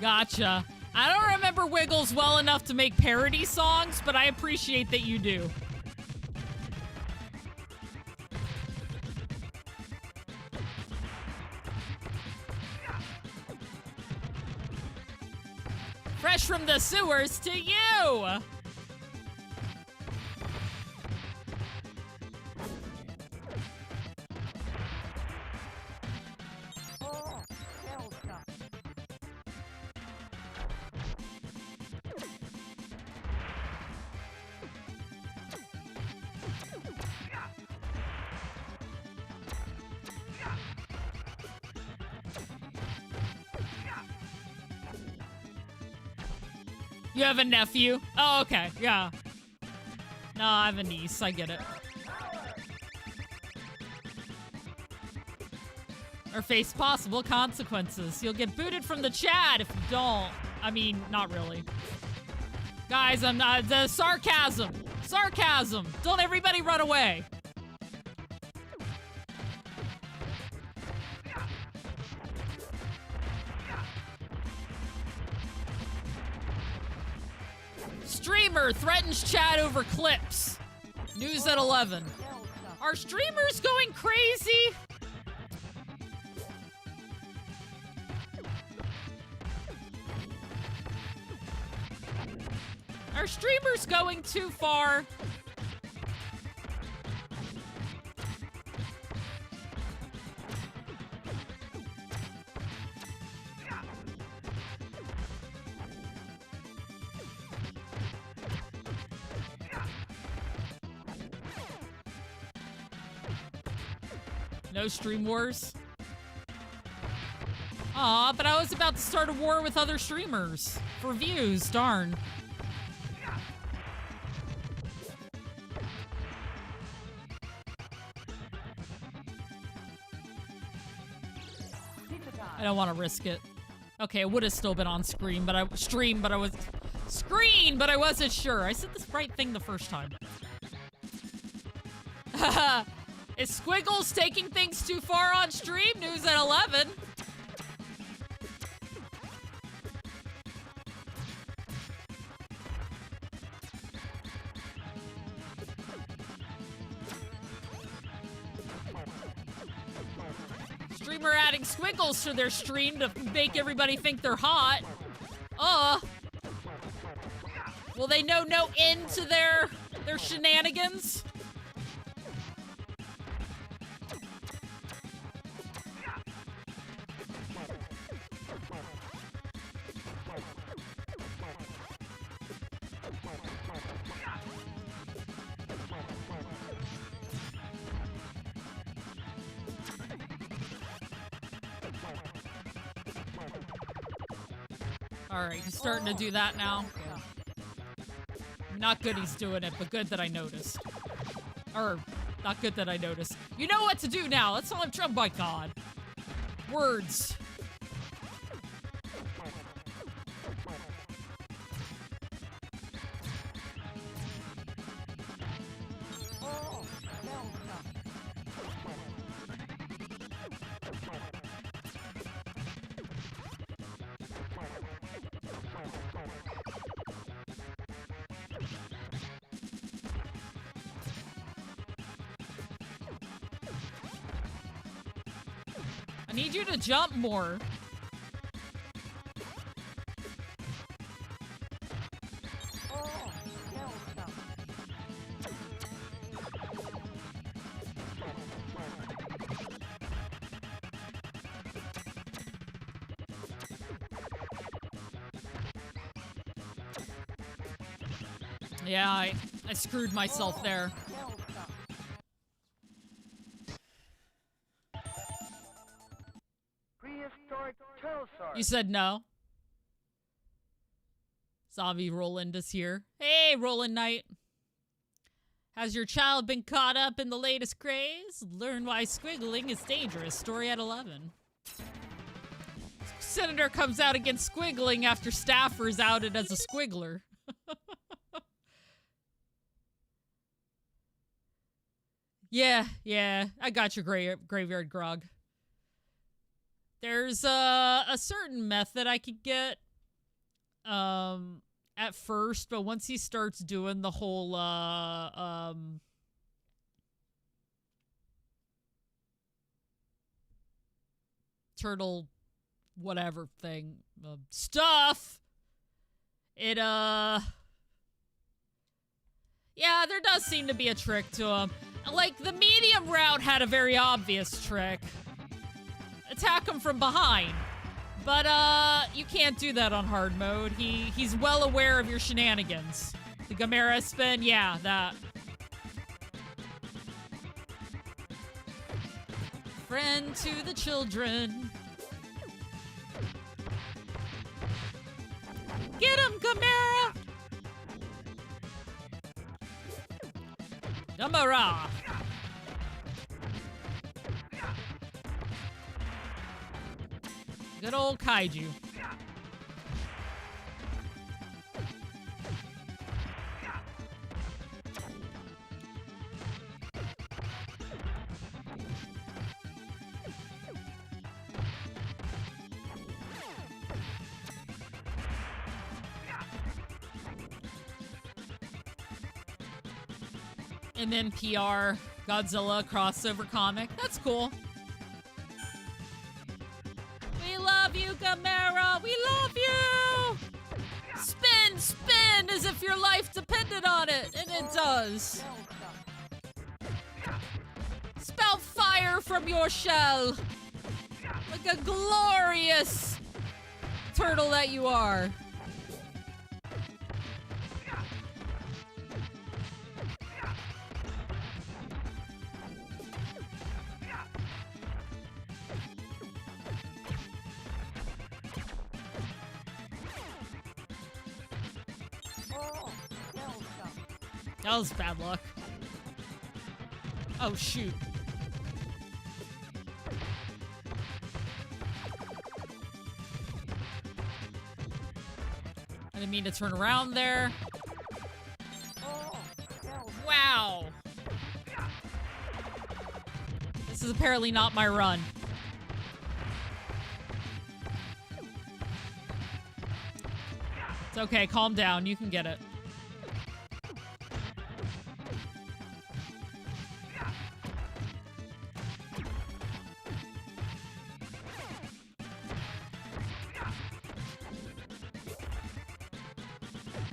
Speaker 1: Gotcha. I don't remember Wiggles well enough to make parody songs, but I appreciate that you do. Fresh from the sewers to you!
Speaker 3: Oh, hell stuff.
Speaker 1: You have a nephew? Oh, okay, yeah. No, I have a niece, I get it. Or face possible consequences. You'll get booted from the chat if you don't. I mean, not really. Guys, I'm not, the sarcasm. Sarcasm. Don't everybody run away. Streamer threatens chat over clips. News at 11.
Speaker 3: Hell stuff.
Speaker 1: Are streamers going crazy? Are streamers going too far? No stream wars? Aw, but I was about to start a war with other streamers. For views, darn.
Speaker 3: Pizza time.
Speaker 1: I don't want to risk it. Okay, it would have still been on screen, but I wasn't sure. I said the right thing the first time. Is Squiggles taking things too far on stream? News at 11. Streamer adding Squiggles to their stream to make everybody think they're hot. Will they know no end to their shenanigans? Alright, he's starting to do that now. Not good he's doing it, but good that I noticed. Or, not good that I noticed. You know what to do now. That's all I'm trying. My God. Words. I need you to jump more. Yeah, I screwed myself there.
Speaker 2: Prehistoric Telesar.
Speaker 1: You said no. Zombie Roland is here. Hey, Roland Knight. Has your child been caught up in the latest craze? Learn why squiggling is dangerous. Story at 11. Senator comes out against squiggling after staffer is outed as a squiggler. Yeah, I got your graveyard grog. There's a certain method I could get at first, but once he starts doing the whole turtle whatever thing stuff, it yeah, there does seem to be a trick to him. Like, the medium route had a very obvious trick. Attack him from behind. But, you can't do that on hard mode. He's well aware of your shenanigans. The Gamera spin, yeah, that. Friend to the children. Get him, Gamera! Gamera! Good old kaiju. And then PR Godzilla crossover comic. That's cool. We love you, Gamera! We love you! Spin, spin, as if your life depended on it, and it does. Spout fire from your shell, like a glorious turtle that you are. That was bad luck. Oh, shoot. I didn't mean to turn around there. Wow. This is apparently not my run. It's okay, calm down. You can get it.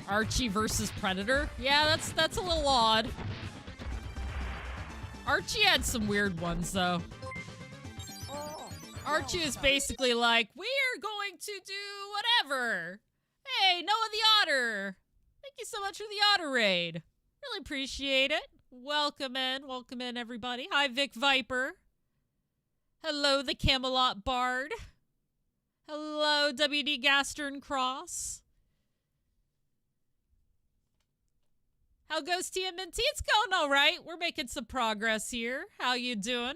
Speaker 1: Archie versus Predator? Yeah, that's a little odd. Archie had some weird ones, though. Archie is basically like, we're going to do whatever. Hey, Noah the Otter. Thank you so much for the Otter raid. Really appreciate it. Welcome in, everybody. Hi, Vic Viper. Hello, the Camelot Bard. Hello, WD Gastern Cross. How goes TMNT? It's going all right. We're making some progress here. How you doing?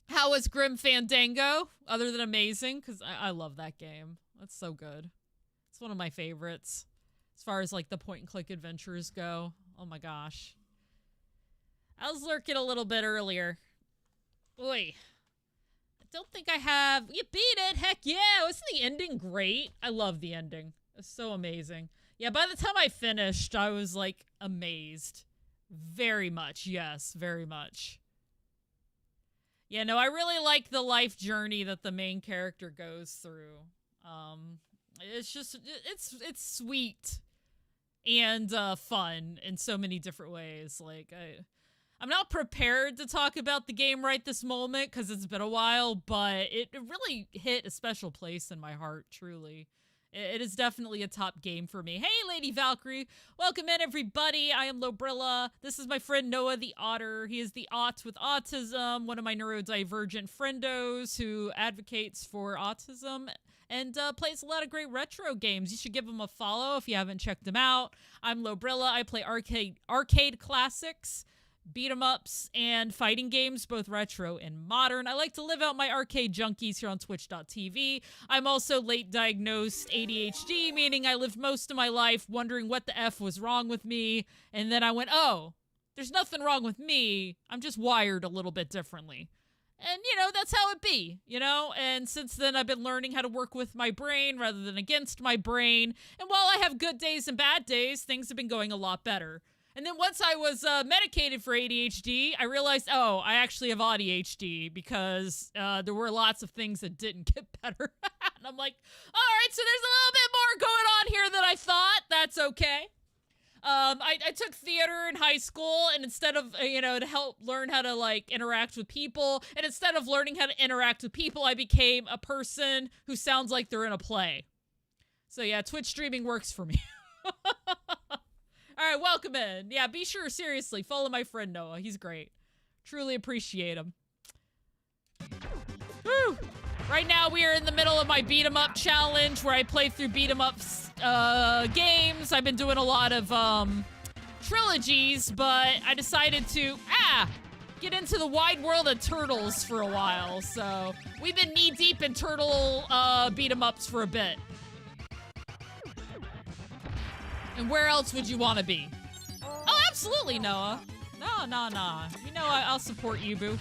Speaker 1: How was Grim Fandango? Other than amazing, because I love that game. That's so good. It's one of my favorites. As far as, like, the point-and-click adventures go. Oh, my gosh. I was lurking a little bit earlier. Oy. I don't think I have... You beat it! Heck yeah! Wasn't the ending great? I love the ending. It's so amazing. Yeah, by the time I finished, I was, like, amazed. Very much, yes. Very much. Yeah, no, I really like the life journey that the main character goes through. It's just... It's sweet. And fun in so many different ways. Like, I'm not prepared to talk about the game right this moment because it's been a while, but it really hit a special place in my heart, truly. It is definitely a top game for me. Hey, Lady Valkyrie. Welcome in, everybody. I am Lobrilla. This is my friend Noah the Otter. He is the Aut with autism, one of my neurodivergent friendos who advocates for autism and plays a lot of great retro games. You should give him a follow if you haven't checked him out. I'm Lobrilla. I play arcade classics, beat 'em ups, and fighting games, both retro and modern. I like to live out my arcade junkies here on twitch.tv. I'm also late diagnosed ADHD, meaning I lived most of my life wondering what the F was wrong with me, and then I went, oh, there's nothing wrong with me. I'm just wired a little bit differently. And, you know, that's how it be, you know? And since then, I've been learning how to work with my brain rather than against my brain. And while I have good days and bad days, things have been going a lot better. And then once I was medicated for ADHD, I realized, oh, I actually have ADHD because there were lots of things that didn't get better. And I'm like, all right, so there's a little bit more going on here than I thought. That's okay. I took theater in high school, and instead of, you know, to help learn how to, like, interact with people, and instead of learning how to interact with people, I became a person who sounds like they're in a play. So yeah, Twitch streaming works for me. All right, welcome in. Yeah, be sure, seriously, follow my friend Noah. He's great. Truly appreciate him. Woo! Right now, we are in the middle of my beat 'em up challenge where I play through beat 'em ups games. I've been doing a lot of trilogies, but I decided to get into the wide world of turtles for a while. So we've been knee deep in turtle beat 'em ups for a bit. And where else would you want to be? Oh, absolutely, Noah. No. You know I'll support you, boo.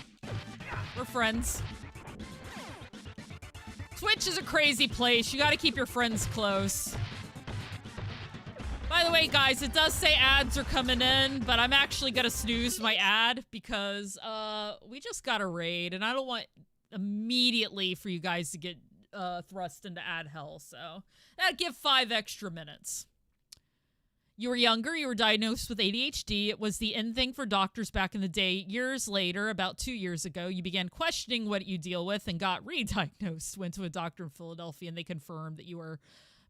Speaker 1: We're friends. Twitch is a crazy place. You gotta keep your friends close. By the way, guys, it does say ads are coming in, but I'm actually gonna snooze my ad because we just got a raid, and I don't want immediately for you guys to get thrust into ad hell, so that'd give 5 extra minutes. You were younger, you were diagnosed with ADHD. It was the in thing for doctors back in the day. Years later, about 2 years ago, you began questioning what you deal with and got re-diagnosed. Went to a doctor in Philadelphia, and they confirmed that you were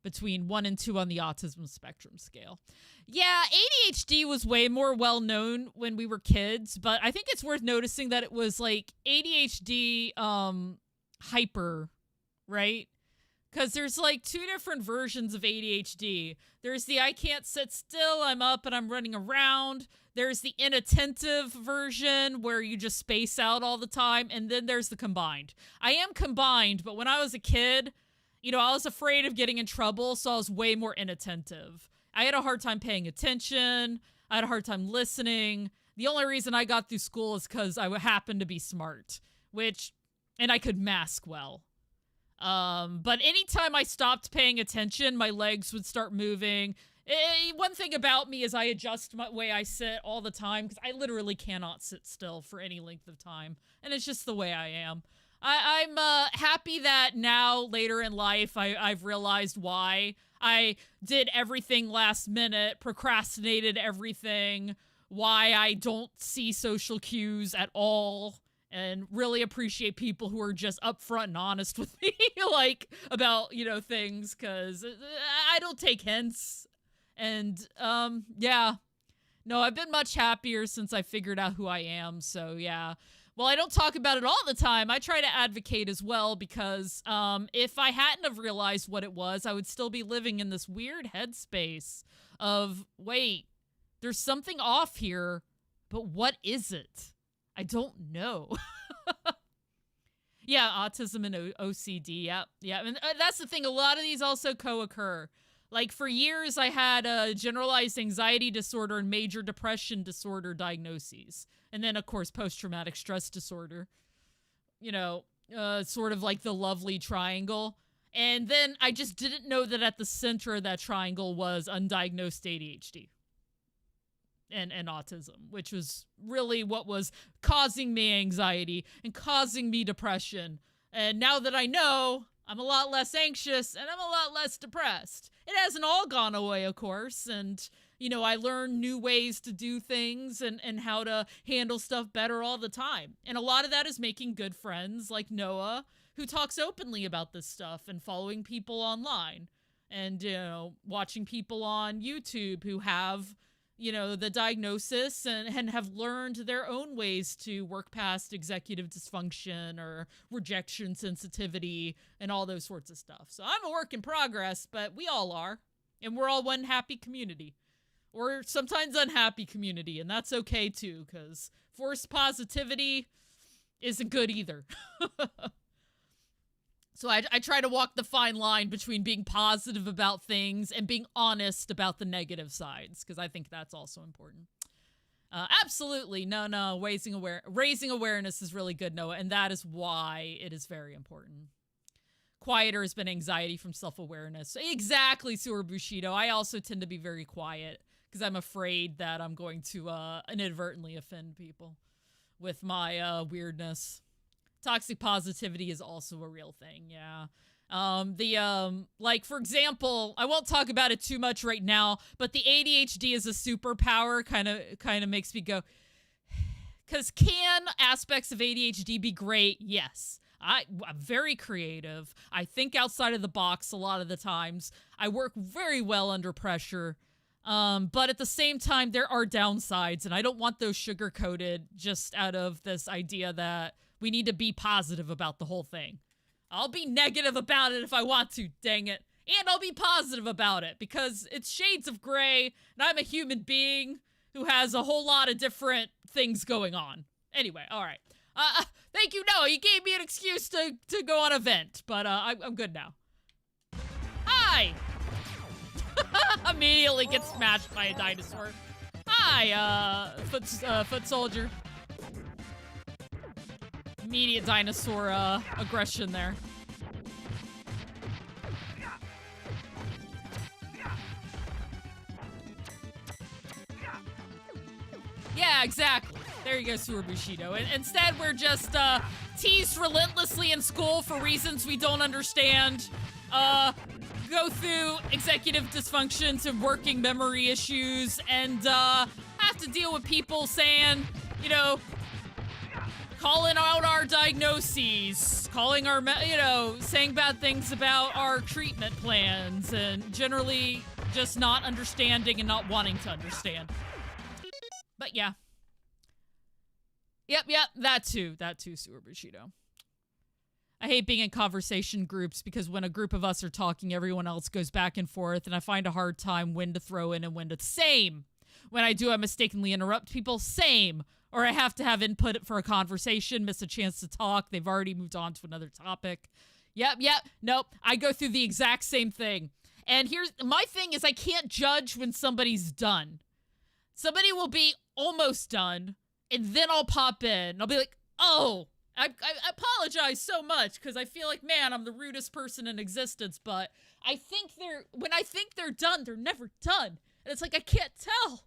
Speaker 1: between 1 and 2 on the autism spectrum scale. Yeah, ADHD was way more well-known when we were kids, but I think it's worth noticing that it was like ADHD hyper, right? Because there's like 2 different versions of ADHD. There's the I can't sit still, I'm up and I'm running around. There's the inattentive version where you just space out all the time. And then there's the combined. I am combined, but when I was a kid, you know, I was afraid of getting in trouble, so I was way more inattentive. I had a hard time paying attention. I had a hard time listening. The only reason I got through school is because I happened to be smart, and I could mask well. But anytime I stopped paying attention, my legs would start moving. One thing about me is I adjust my way I sit all the time because I literally cannot sit still for any length of time. And it's just the way I am. I'm happy that now, later in life, I've realized why. I did everything last minute, procrastinated everything, why I don't see social cues at all. And really appreciate people who are just upfront and honest with me, like, about, you know, things, because I don't take hints. And, yeah. No, I've been much happier since I figured out who I am, so, yeah. Well, I don't talk about it all the time. I try to advocate as well because if I hadn't have realized what it was, I would still be living in this weird headspace of, wait, there's something off here, but what is it? I don't know. Yeah, autism and OCD. Yeah. And that's the thing. A lot of these also co-occur. Like for years, I had a generalized anxiety disorder and major depression disorder diagnoses. And then, of course, post-traumatic stress disorder. You know, sort of like the lovely triangle. And then I just didn't know that at the center of that triangle was undiagnosed ADHD. And autism, which was really what was causing me anxiety and causing me depression. And now that I know, I'm a lot less anxious and I'm a lot less depressed. It hasn't all gone away, of course, and, you know, I learn new ways to do things and how to handle stuff better all the time. And a lot of that is making good friends like Noah, who talks openly about this stuff, and following people online, and, you know, watching people on YouTube who have, you know, the diagnosis and have learned their own ways to work past executive dysfunction or rejection sensitivity and all those sorts of stuff. So I'm a work in progress, but we all are. And we're all one happy community. Or sometimes unhappy community, and that's okay too, because forced positivity isn't good either. So I try to walk the fine line between being positive about things and being honest about the negative sides, because I think that's also important. Absolutely. No. Raising awareness is really good, Noah, and that is why it is very important. Quieter has been anxiety from self-awareness. Exactly, Sewer Bushido. I also tend to be very quiet because I'm afraid that I'm going to inadvertently offend people with my weirdness. Toxic positivity is also a real thing, yeah. Like, for example, I won't talk about it too much right now, but the ADHD is a superpower kind of makes me go, because can aspects of ADHD be great? Yes. I'm very creative. I think outside of the box a lot of the times. I work very well under pressure. But at the same time, there are downsides, and I don't want those sugar-coated just out of this idea that we need to be positive about the whole thing. I'll be negative about it if I want to, dang it. And I'll be positive about it because it's shades of gray, and I'm a human being who has a whole lot of different things going on. Anyway, all right. Thank you, Noah. You gave me an excuse to go on a vent, but I'm good now. Hi! Immediately gets smashed by a dinosaur. Hi, foot soldier. Immediate dinosaur aggression there. Yeah, exactly. There you go, Sewer Bushido. And instead, we're just teased relentlessly in school for reasons we don't understand. Go through executive dysfunctions and working memory issues, and have to deal with people saying, you know, calling out our diagnoses, calling our, you know, saying bad things about our treatment plans, and generally just not understanding and not wanting to understand. But yeah. Yep, that too, Sewer Bushido. I hate being in conversation groups because when a group of us are talking, everyone else goes back and forth, and I find a hard time when to throw in and when to... Same! When I do, I mistakenly interrupt people. Same! Or I have to have input for a conversation, miss a chance to talk. They've already moved on to another topic. Yep. Nope. I go through the exact same thing. And here's... My thing is I can't judge when somebody's done. Somebody will be almost done, and then I'll pop in. I'll be like, oh... I apologize so much because I feel like, man, I'm the rudest person in existence, but when I think they're done, they're never done. And it's like, I can't tell.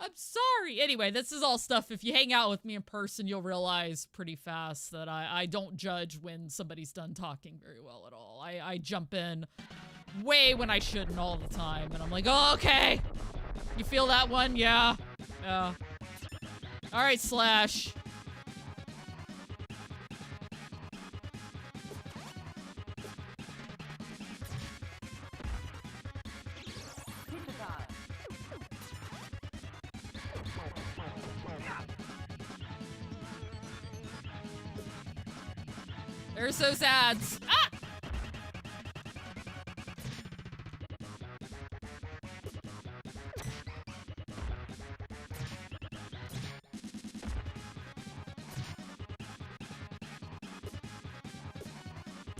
Speaker 1: I'm sorry. Anyway, this is all stuff. If you hang out with me in person, you'll realize pretty fast that I don't judge when somebody's done talking very well at all. I jump in way when I shouldn't all the time. And I'm like, oh, okay. You feel that one? Yeah. All right, Slash. There's those ads. Ah!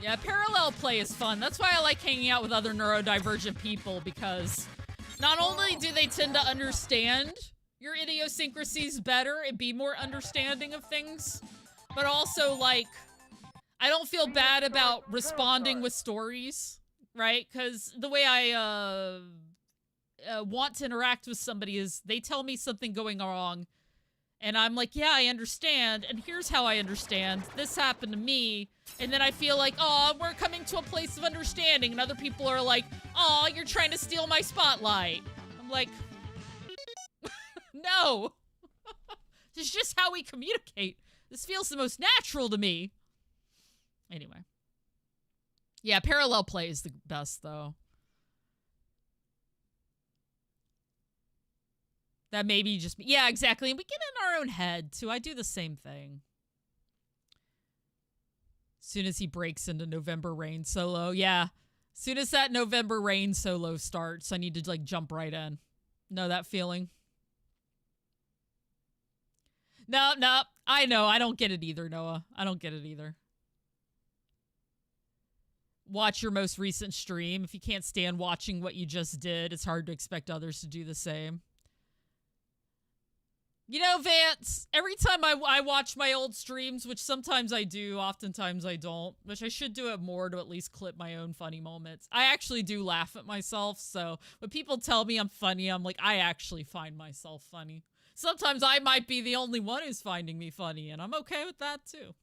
Speaker 1: Yeah, parallel play is fun. That's why I like hanging out with other neurodivergent people, because not only do they tend to understand your idiosyncrasies better and be more understanding of things, but also, like, I don't feel bad about responding with stories, right? Because the way I want to interact with somebody is they tell me something going wrong, and I'm like, yeah, I understand, and here's how I understand. This happened to me, and then I feel like, oh, we're coming to a place of understanding, and other people are like, oh, you're trying to steal my spotlight. I'm like, no. This is just how we communicate. This feels the most natural to me. Anyway. Yeah, parallel play is the best, though. That maybe just... Yeah, exactly. And we get in our own head, too. I do the same thing. As soon as he breaks into November Rain solo. Yeah. As soon as that November Rain solo starts, I need to, like, jump right in. Know that feeling? No. I know. I don't get it either, Noah. I don't get it either. Watch your most recent stream. If you can't stand watching what you just did, it's hard to expect others to do the same. You know, Vance, every time I watch my old streams, which sometimes I do, oftentimes I don't, which I should do it more to at least clip my own funny moments. I actually do laugh at myself, so when people tell me I'm funny, I'm like, I actually find myself funny. Sometimes I might be the only one who's finding me funny, and I'm okay with that, too.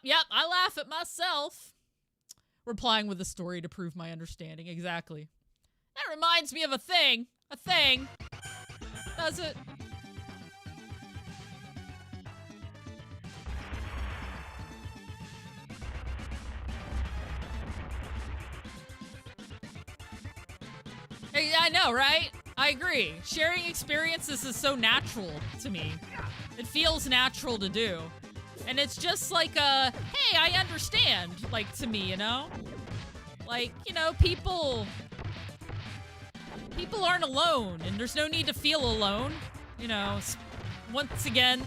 Speaker 1: Yep, I laugh at myself. Replying with a story to prove my understanding, exactly. That reminds me of a thing. Does it? Hey, I know, right? I agree. Sharing experiences is so natural to me. It feels natural to do. And it's just like a, hey, I understand, like, to me, you know? Like, you know, people aren't alone, and there's no need to feel alone. You know, once again,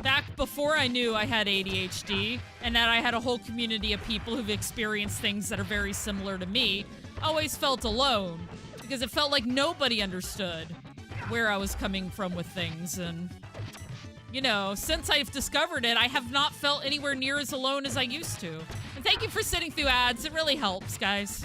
Speaker 1: back before I knew I had ADHD and that I had a whole community of people who've experienced things that are very similar to me, I always felt alone because it felt like nobody understood where I was coming from with things. And, you know, since I've discovered it, I have not felt anywhere near as alone as I used to. And thank you for sitting through ads. It really helps, guys.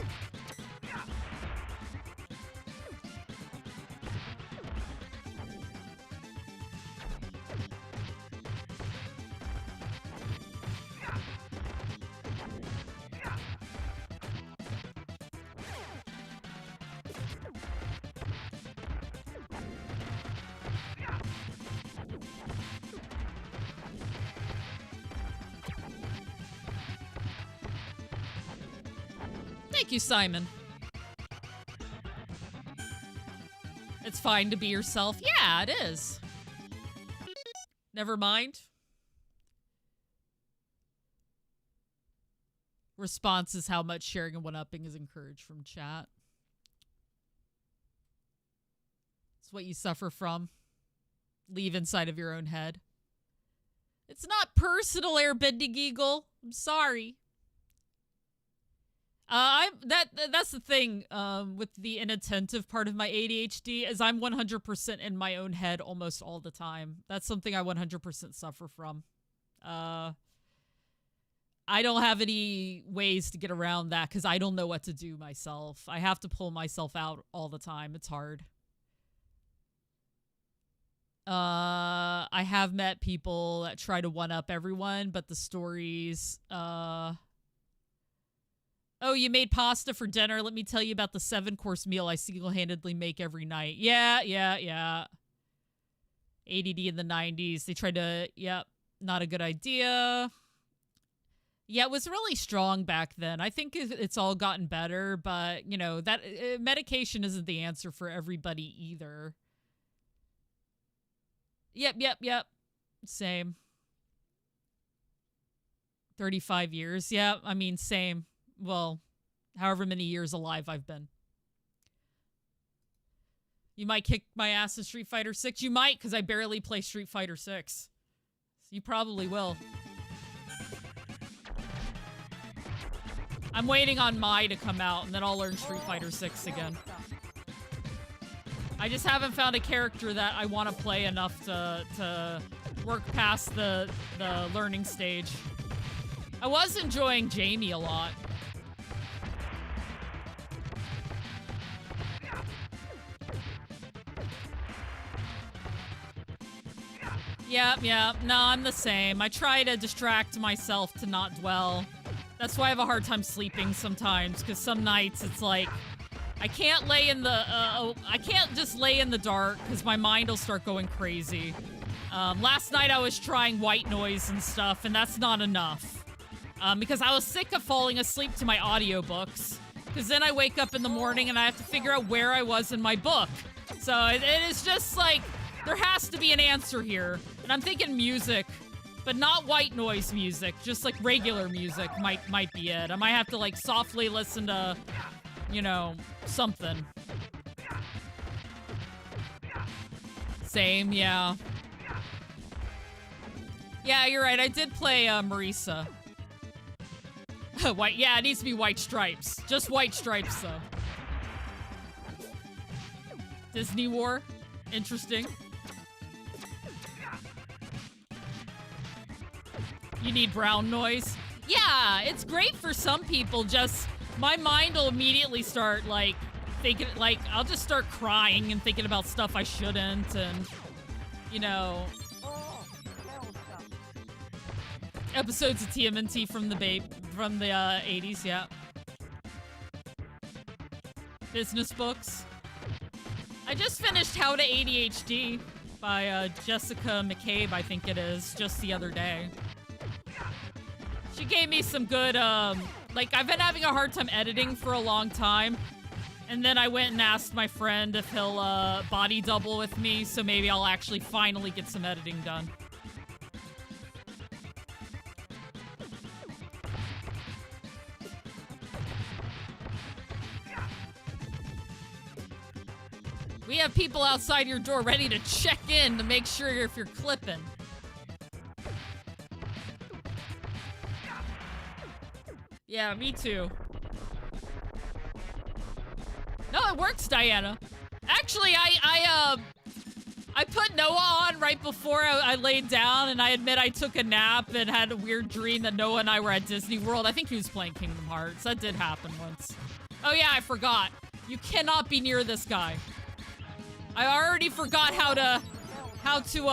Speaker 1: Thank you, Simon. It's fine to be yourself. Yeah, it is. Never mind. Response is how much sharing and one-upping is encouraged from chat. It's what you suffer from. Leave inside of your own head. It's not personal, Airbending Eagle. I'm sorry. That's the thing with the inattentive part of my ADHD is I'm 100% in my own head almost all the time. That's something I 100% suffer from. I don't have any ways to get around that because I don't know what to do myself. I have to pull myself out all the time. It's hard. I have met people that try to one-up everyone, but the stories, oh, you made pasta for dinner. Let me tell you about the 7-course meal I single-handedly make every night. Yeah. ADD in the 90s. They tried to, yep, not a good idea. Yeah, it was really strong back then. I think it's all gotten better, but, you know, that medication isn't the answer for everybody either. Yep. Same. 35 years. Yeah, I mean, same. Well, however many years alive I've been. You might kick my ass in Street Fighter 6. You might, because I barely play Street Fighter 6. So you probably will. I'm waiting on Mai to come out, and then I'll learn Street Fighter 6 again. I just haven't found a character that I want to play enough to work past the learning stage. I was enjoying Jamie a lot. Yeah. No, I'm the same. I try to distract myself to not dwell. That's why I have a hard time sleeping sometimes, because some nights it's like I can't lay in the I can't just lay in the dark because my mind will start going crazy. Last night I was trying white noise and stuff, and that's not enough. Because I was sick of falling asleep to my audiobooks. Because then I wake up in the morning and I have to figure out where I was in my book. So it is just like, there has to be an answer here. And I'm thinking music, but not white noise music. Just like regular music might be it. I might have to like softly listen to, you know, something. Same, yeah. Yeah, you're right. I did play Marisa. White, yeah, it needs to be white stripes. Just white stripes, though. Disney War. Interesting. You need brown noise. Yeah, it's great for some people. Just, my mind will immediately start, like, thinking, like, I'll just start crying and thinking about stuff I shouldn't, and, you know... Episodes of TMNT from the 80s, yeah. Business books. I just finished How to ADHD by Jessica McCabe, I think it is, just the other day. She gave me some good, like, I've been having a hard time editing for a long time. And then I went and asked my friend if he'll body double with me, so maybe I'll actually finally get some editing done. We have people outside your door ready to check in to make sure if you're clipping. Yeah, me too. No, it works, Diana. Actually, I put Noah on right before I laid down, and I admit I took a nap and had a weird dream that Noah and I were at Disney World. I think he was playing Kingdom Hearts. That did happen once. Oh yeah, I forgot. You cannot be near this guy. I already forgot how to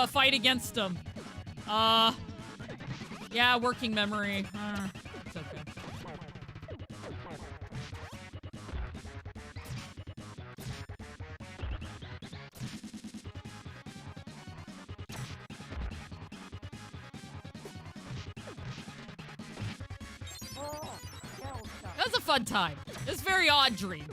Speaker 1: fight against him. Yeah, working memory. It's okay. That was a fun time. It was a very odd dream.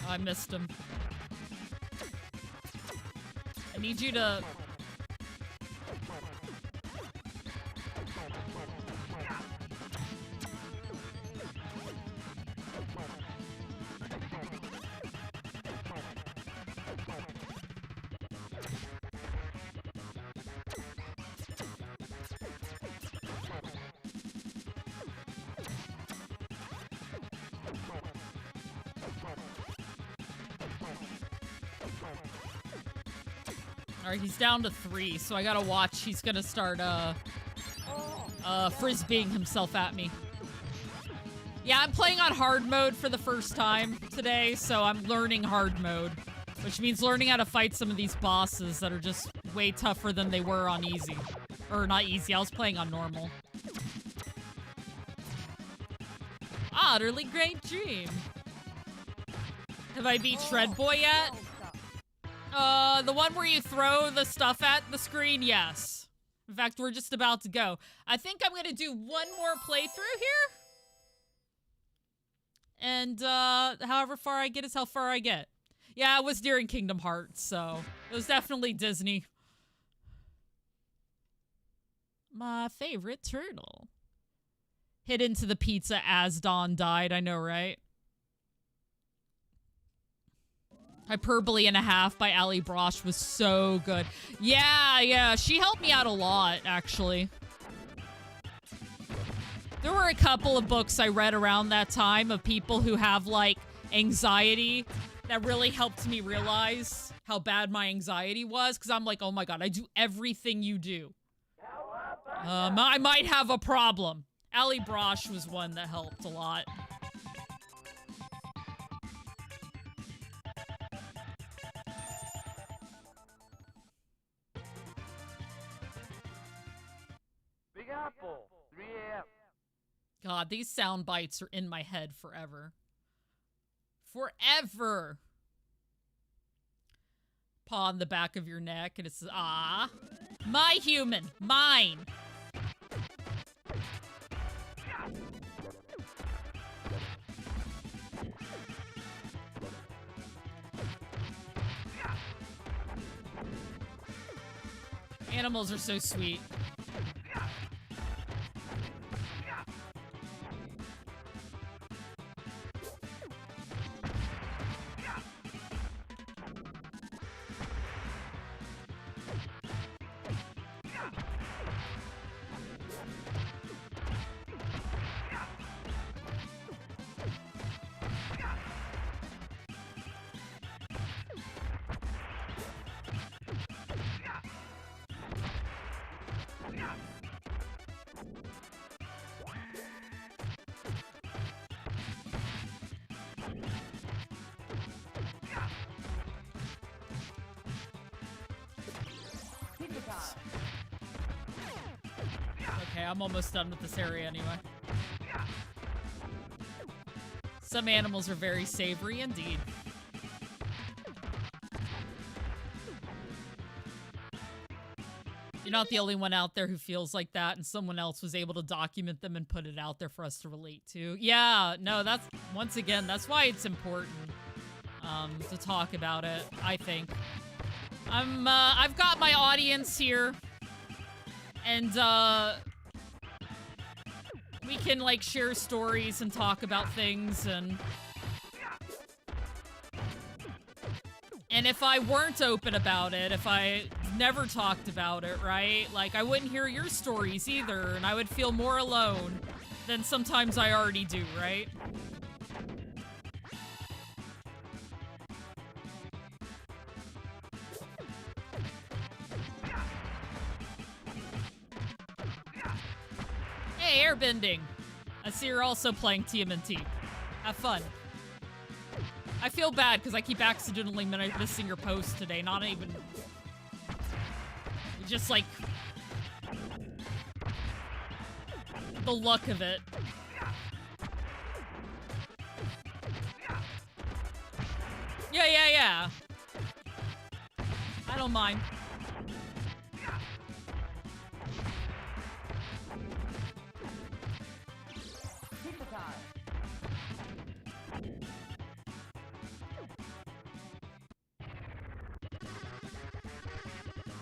Speaker 1: I missed him. I need you to... Alright, he's down to 3, so I gotta watch. He's gonna start, frisbeeing himself at me. Yeah, I'm playing on hard mode for the first time today, so I'm learning hard mode. Which means learning how to fight some of these bosses that are just way tougher than they were on easy. Or not easy, I was playing on normal. Utterly great dream. Have I beat Shred Boy yet? The one where you throw the stuff at the screen, yes. In fact, we're just about to go. I think I'm gonna do one more playthrough here. And, however far I get is how far I get. Yeah, it was during Kingdom Hearts, so it was definitely Disney. My favorite turtle. Hit into the pizza as Dawn died, I know, right? Hyperbole and a Half by Ali Brosh was so good. Yeah, she helped me out a lot, actually. There were a couple of books I read around that time of people who have, like, anxiety that really helped me realize how bad my anxiety was, because I'm like, oh my god, I do everything you do. I might have a problem. Ali Brosh was one that helped a lot.
Speaker 2: Big Apple, 3 a.m.
Speaker 1: God, these sound bites are in my head forever. Forever. Paw on the back of your neck, and it says, ah. My human. Mine. Animals are so sweet. Okay, I'm almost done with this area anyway. Some animals are very savory indeed. You're not the only one out there who feels like that, and someone else was able to document them and put it out there for us to relate to. Yeah, no, that's, once again, that's why it's important to talk about it, I think. I've got my audience here, and, we can, like, share stories and talk about things, and if I weren't open about it, if I never talked about it, right? Like, I wouldn't hear your stories either, and I would feel more alone than sometimes I already do, right? Hey, airbending. I see you're also playing TMNT. Have fun. I feel bad because I keep accidentally missing your post today. Not even... Just like... the luck of it. Yeah. I don't mind.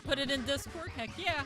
Speaker 1: Put it in Discord? Heck yeah.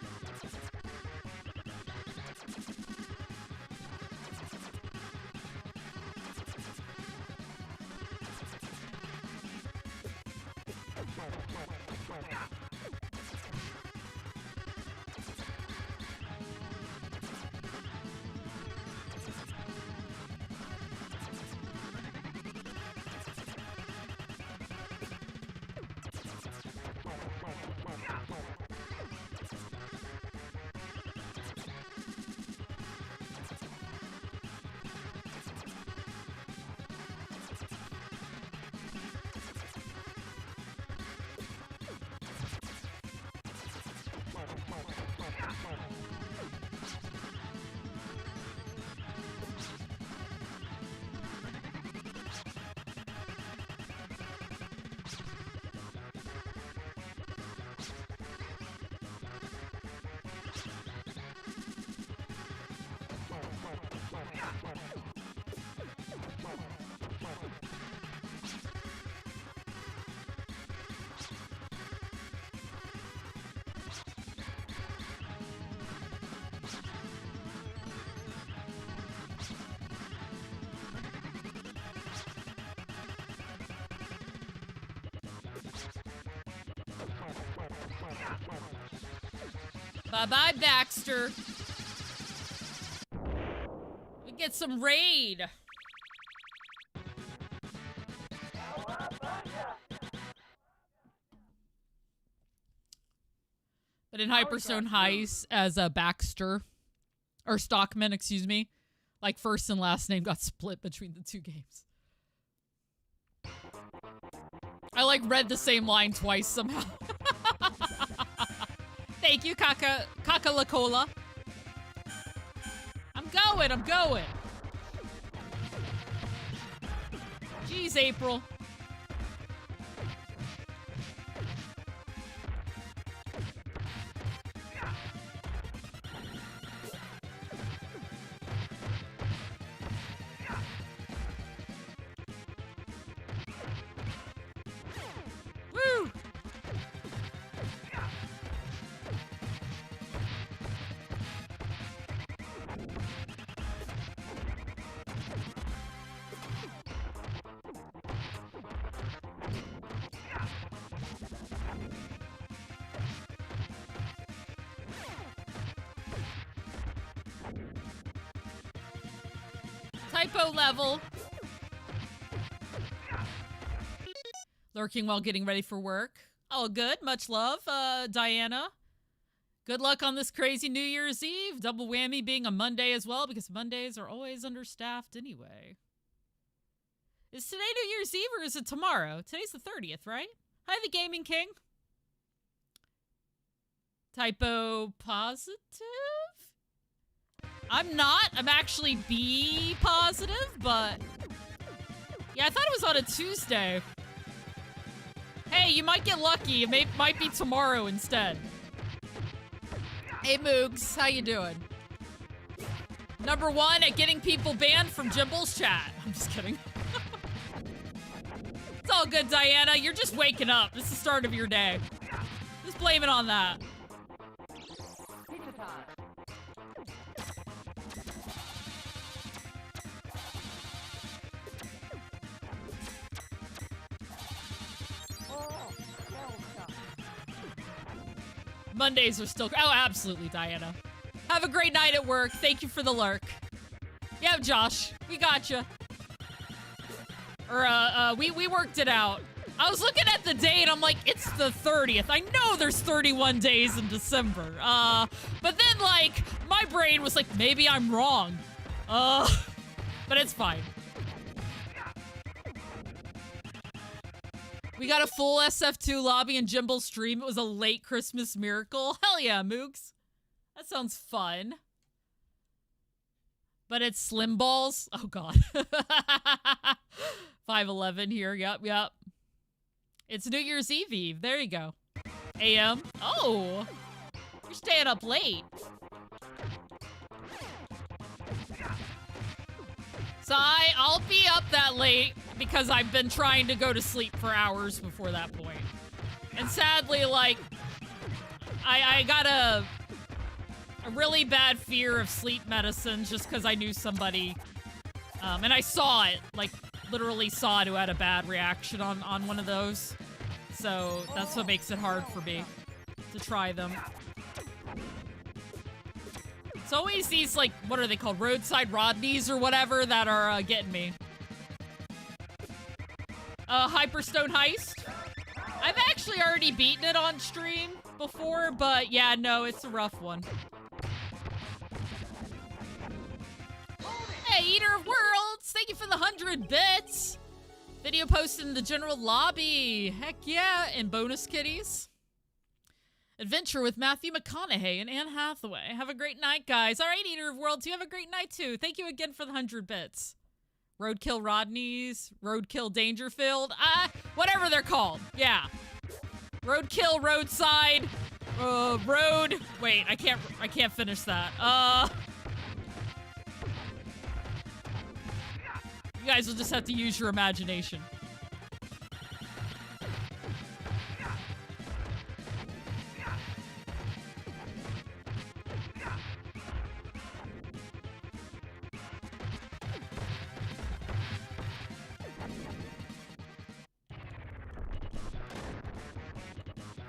Speaker 1: Bye-bye, Baxter. We get some raid. But in Hyperstone Heist, as a Baxter, or Stockman, excuse me, like first and last name got split between the two games. I like read the same line twice somehow. Thank you, Kaka La Cola. I'm going. Jeez, April. Woo! Typo level. Lurking while getting ready for work. Oh, good. Much love, Diana. Good luck on this crazy New Year's Eve. Double whammy being a Monday as well, because Mondays are always understaffed anyway. Is today New Year's Eve or is it tomorrow? Today's the 30th, right? Hi, the Gaming King. Typo positive? I'm not. I'm actually B positive, but... yeah, I thought it was on a Tuesday. Hey, you might get lucky. It might be tomorrow instead. Hey, Moogs. How you doing? Number one at getting people banned from Jimble's chat. I'm just kidding. It's all good, Diana. You're just waking up. It's the start of your day. Just blame it on that.
Speaker 3: Pizza time. Oh, hell no.
Speaker 1: Mondays are still... oh, absolutely, Diana. Have a great night at work. Thank you for the lurk. Yeah, Josh. We got you. Or, we worked it out. I was looking at the date. I'm like, it's the 30th. I know there's 31 days in December. But then, like, my brain was like, maybe I'm wrong. But it's fine. We got a full SF2 lobby and Jimble stream. It was a late Christmas miracle. Hell yeah, Moogs. That sounds fun. But it's Slim Balls. Oh, God. 5:11 here. Yep. It's New Year's Eve. There you go. AM. Oh. You're staying up late. So I'll be up that late because I've been trying to go to sleep for hours before that point. And sadly, like, I got a really bad fear of sleep medicine just because I knew somebody, and I saw it, like, literally saw it, who had a bad reaction on one of those. So that's what makes it hard for me to try them. It's always these, like, what are they called? Roadside Rodneys or whatever that are getting me. Hyperstone Heist. I've actually already beaten it on stream before, but yeah, no, it's a rough one. Hey, Eater of Worlds, thank you for the 100 bits. Video posted in the general lobby. Heck yeah, and bonus kitties. Adventure with Matthew McConaughey and Anne Hathaway. Have a great night, guys. All right, Eater of Worlds, you have a great night, too. Thank you again for the 100 bits. Roadkill Rodneys, Roadkill Dangerfield, whatever they're called. Yeah. Roadkill, Roadside, Road. Wait, I can't finish that. You guys will just have to use your imagination.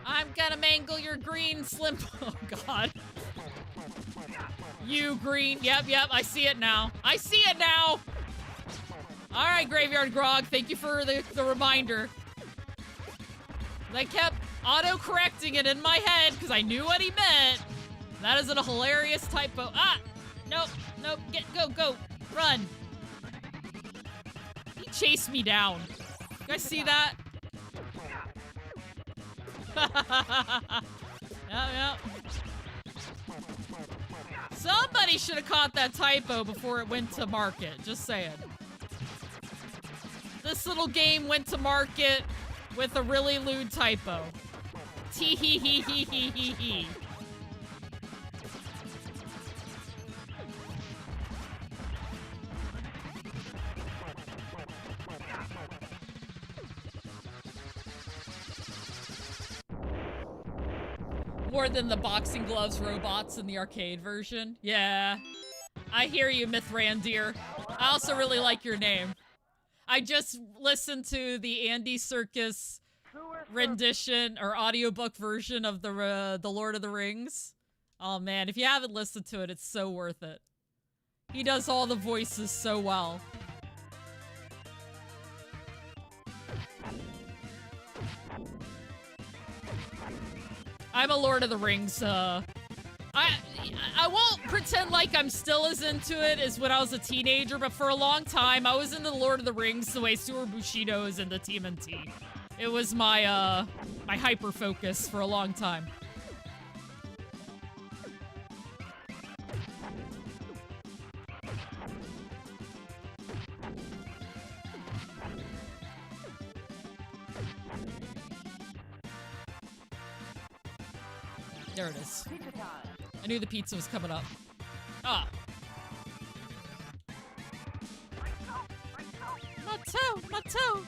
Speaker 1: I'm Gotta mangle your green slim. Oh, God. You green. Yep, I see it now. I see it now. All right, Graveyard Grog. Thank you for the reminder. I kept auto-correcting it in my head because I knew what he meant. That is a hilarious typo. Ah! Nope. Go. Run. He chased me down. You guys see that? Yep. Somebody should have caught that typo before it went to market. Just saying. This little game went to market with a really lewd typo. Tee hee hee hee hee hee hee. More than the boxing gloves robots in the arcade version. Yeah. I hear you, Mithrandir. I also really like your name. I just listened to the Andy Serkis rendition or audiobook version of the Lord of the Rings. Oh man, if you haven't listened to it, it's so worth it. He does all the voices so well. I'm a Lord of the Rings, I won't pretend like I'm still as into it as when I was a teenager, but for a long time, I was into the Lord of the Rings the way Suer Bushido is into TMNT. It was my, my hyper-focus for a long time. There it is. I knew the pizza was coming up. Ah. My toe.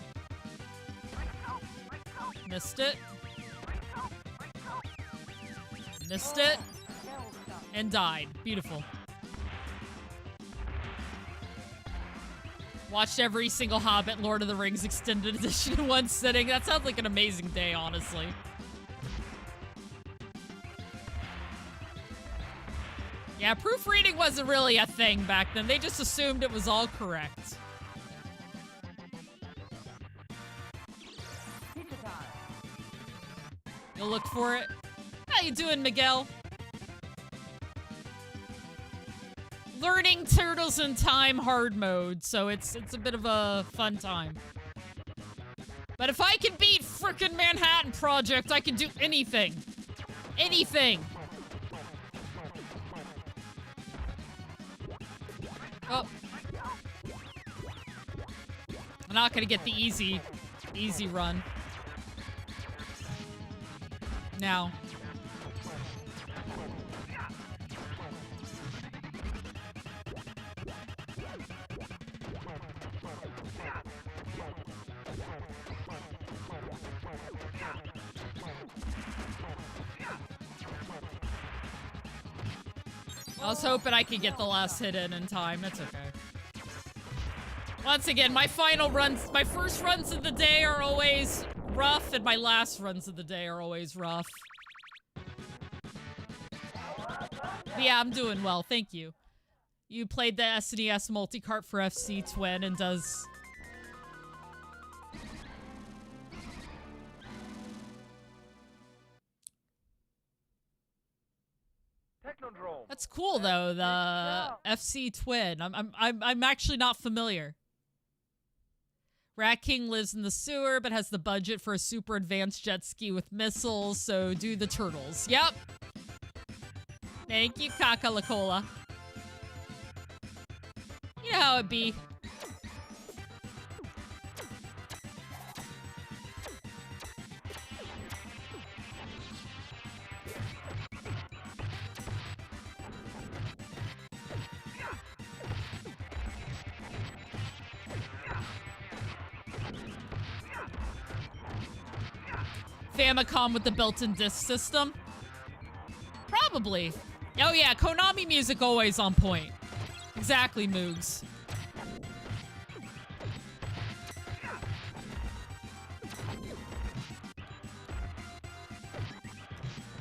Speaker 1: Missed it. Missed it. And died. Beautiful. Watched every single Hobbit Lord of the Rings extended edition in one sitting. That sounds like an amazing day, honestly. Yeah, proofreading wasn't really a thing back then. They just assumed it was all correct. You'll look for it. How you doing, Miguel? Learning Turtles in Time hard mode, so it's a bit of a fun time. But if I can beat frickin' Manhattan Project, I can do anything. Anything. Oh. I'm not gonna get the easy run. Now. I was hoping I could get the last hit in time. That's okay. Once again, my first runs of the day are always rough, and my last runs of the day are always rough. But yeah, I'm doing well, thank you. You played the SNES multi-cart for FC Twin and does... That's cool though, the FC Twin. I'm actually not familiar. Rat King lives in the sewer, but has the budget for a super advanced jet ski with missiles, so do the turtles. Yep. Thank you, Kakalakola. You know how it be. Famicom with the built-in disc system? Probably. Oh yeah, Konami music always on point. Exactly, Moogs.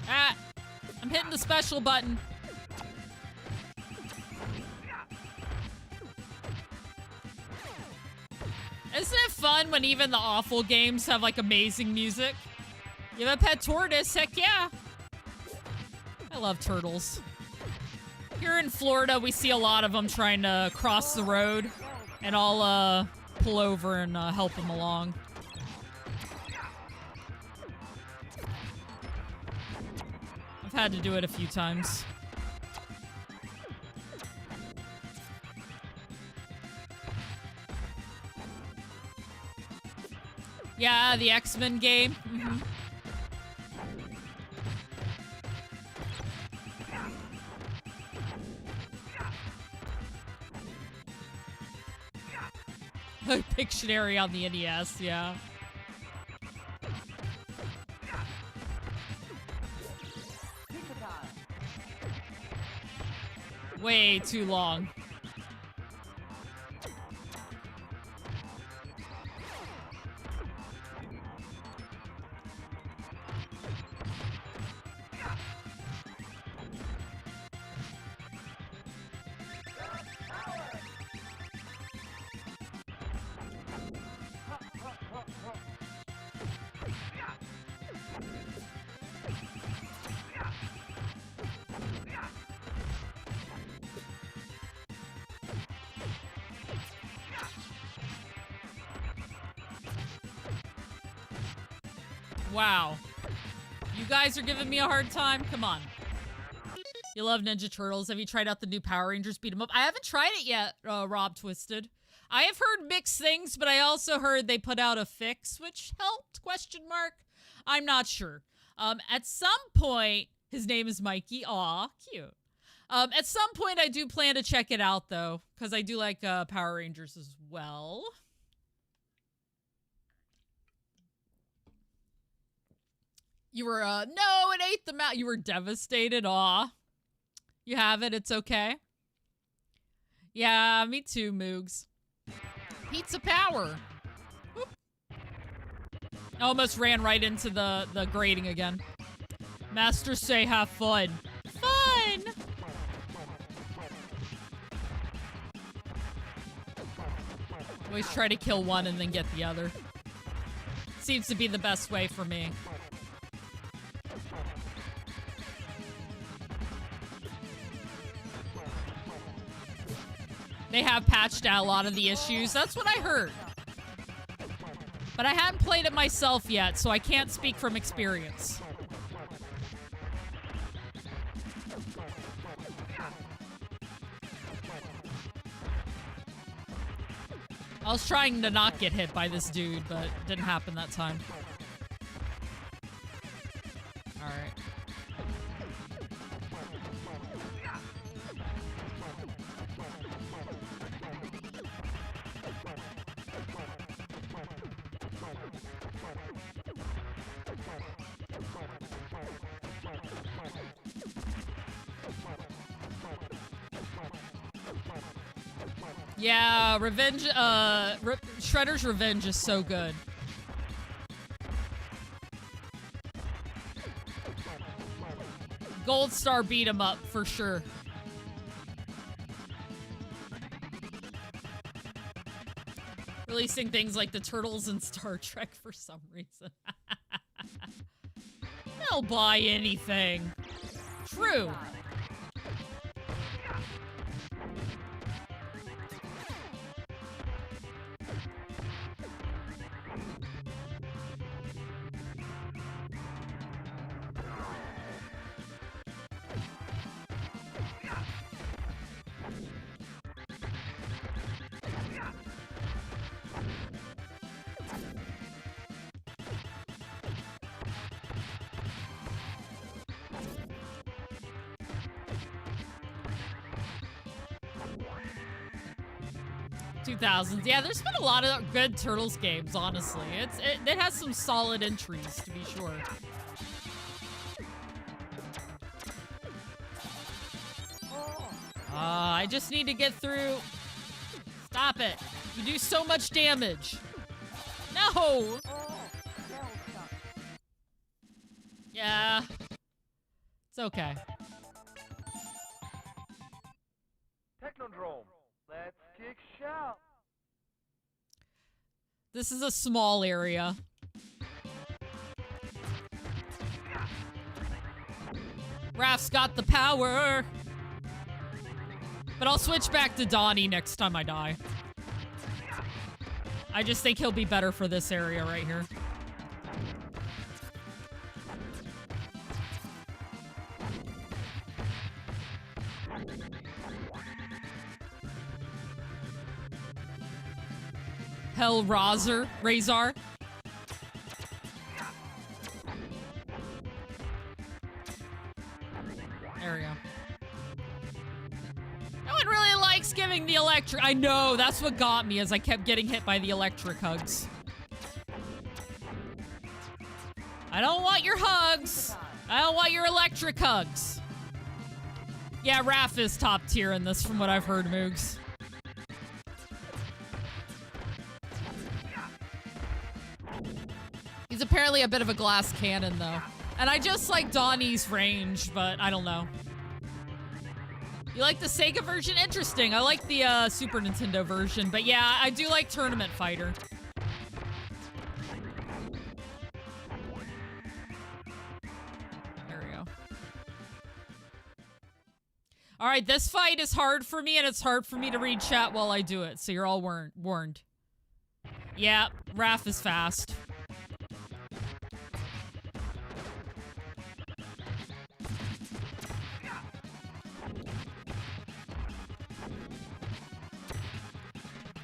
Speaker 1: Ah! I'm hitting the special button. Isn't it fun when even the awful games have, like, amazing music? You have a pet tortoise? Heck yeah! I love turtles. Here in Florida, we see a lot of them trying to cross the road. And I'll, pull over and, help them along. I've had to do it a few times. Yeah, the X-Men game. Mm-hmm. Pictionary on the NES, yeah. Way too long. Wow. You guys are giving me a hard time? Come on. You love Ninja Turtles. Have you tried out the new Power Rangers beat 'em up? I haven't tried it yet, Rob Twisted. I have heard mixed things, but I also heard they put out a fix, which helped, question mark. I'm not sure. At some point, his name is Mikey. Aw, cute. At some point, I do plan to check it out, though, because I do like Power Rangers as well. You were, no, it ate them out. You were devastated. Aw. You have it. It's okay. Yeah, me too, Moogs. Pizza power. Whoop. Almost ran right into the grating again. Masters say have fun. Fun! Always try to kill one and then get the other. Seems to be the best way for me. They have patched out a lot of the issues. That's what I heard. But I haven't played it myself yet, so I can't speak from experience. I was trying to not get hit by this dude, but it didn't happen that time. All right. Yeah, Revenge, Shredder's Revenge is so good. Gold Star beat him up, for sure. Releasing things like the Turtles and Star Trek for some reason. They'll buy anything. True. Yeah, there's been a lot of good Turtles games, honestly. It has some solid entries, to be sure. I just need to get through. Stop it. You do so much damage. No! Yeah. okay.
Speaker 2: Technodrome. Let's kick shout.
Speaker 1: This is a small area. Raph's got the power. But I'll switch back to Donnie next time I die. I just think he'll be better for this area right here. Razor. There we go. No one really likes giving the electric. I know, that's what got me, as I kept getting hit by the electric hugs. I don't want your hugs. I don't want your electric hugs. Yeah, Raph is top tier in this from what I've heard, Moogs. He's apparently a bit of a glass cannon, though. And I just like Donnie's range, but I don't know. You like the Sega version? Interesting. I like the Super Nintendo version, but yeah, I do like Tournament Fighter. There we go. All right, this fight is hard for me, and it's hard for me to read chat while I do it, so you're all warned. Yeah, Raph is fast.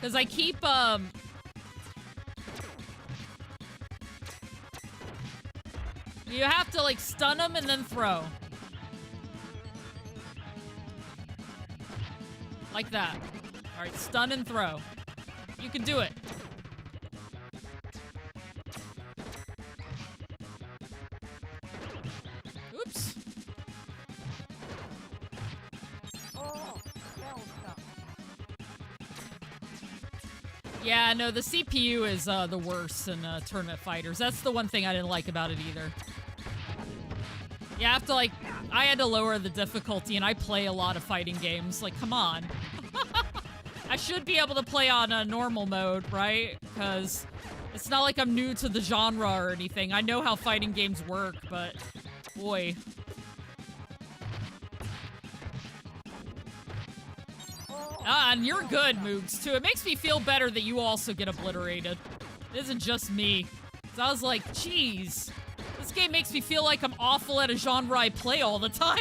Speaker 1: Because I keep, you have to, like, stun him and then throw. Like that. Alright, stun and throw. You can do it. Oops. Yeah, no, the CPU is the worst in Tournament Fighters. That's the one thing I didn't like about it either. You have to, like, I had to lower the difficulty, and I play a lot of fighting games. Like, come on. I should be able to play on a normal mode, right? Because it's not like I'm new to the genre or anything. I know how fighting games work, but boy. Ah, and you're good, Moogs, too. It makes me feel better that you also get obliterated. It isn't just me. So I was like, geez. This game makes me feel like I'm awful at a genre I play all the time.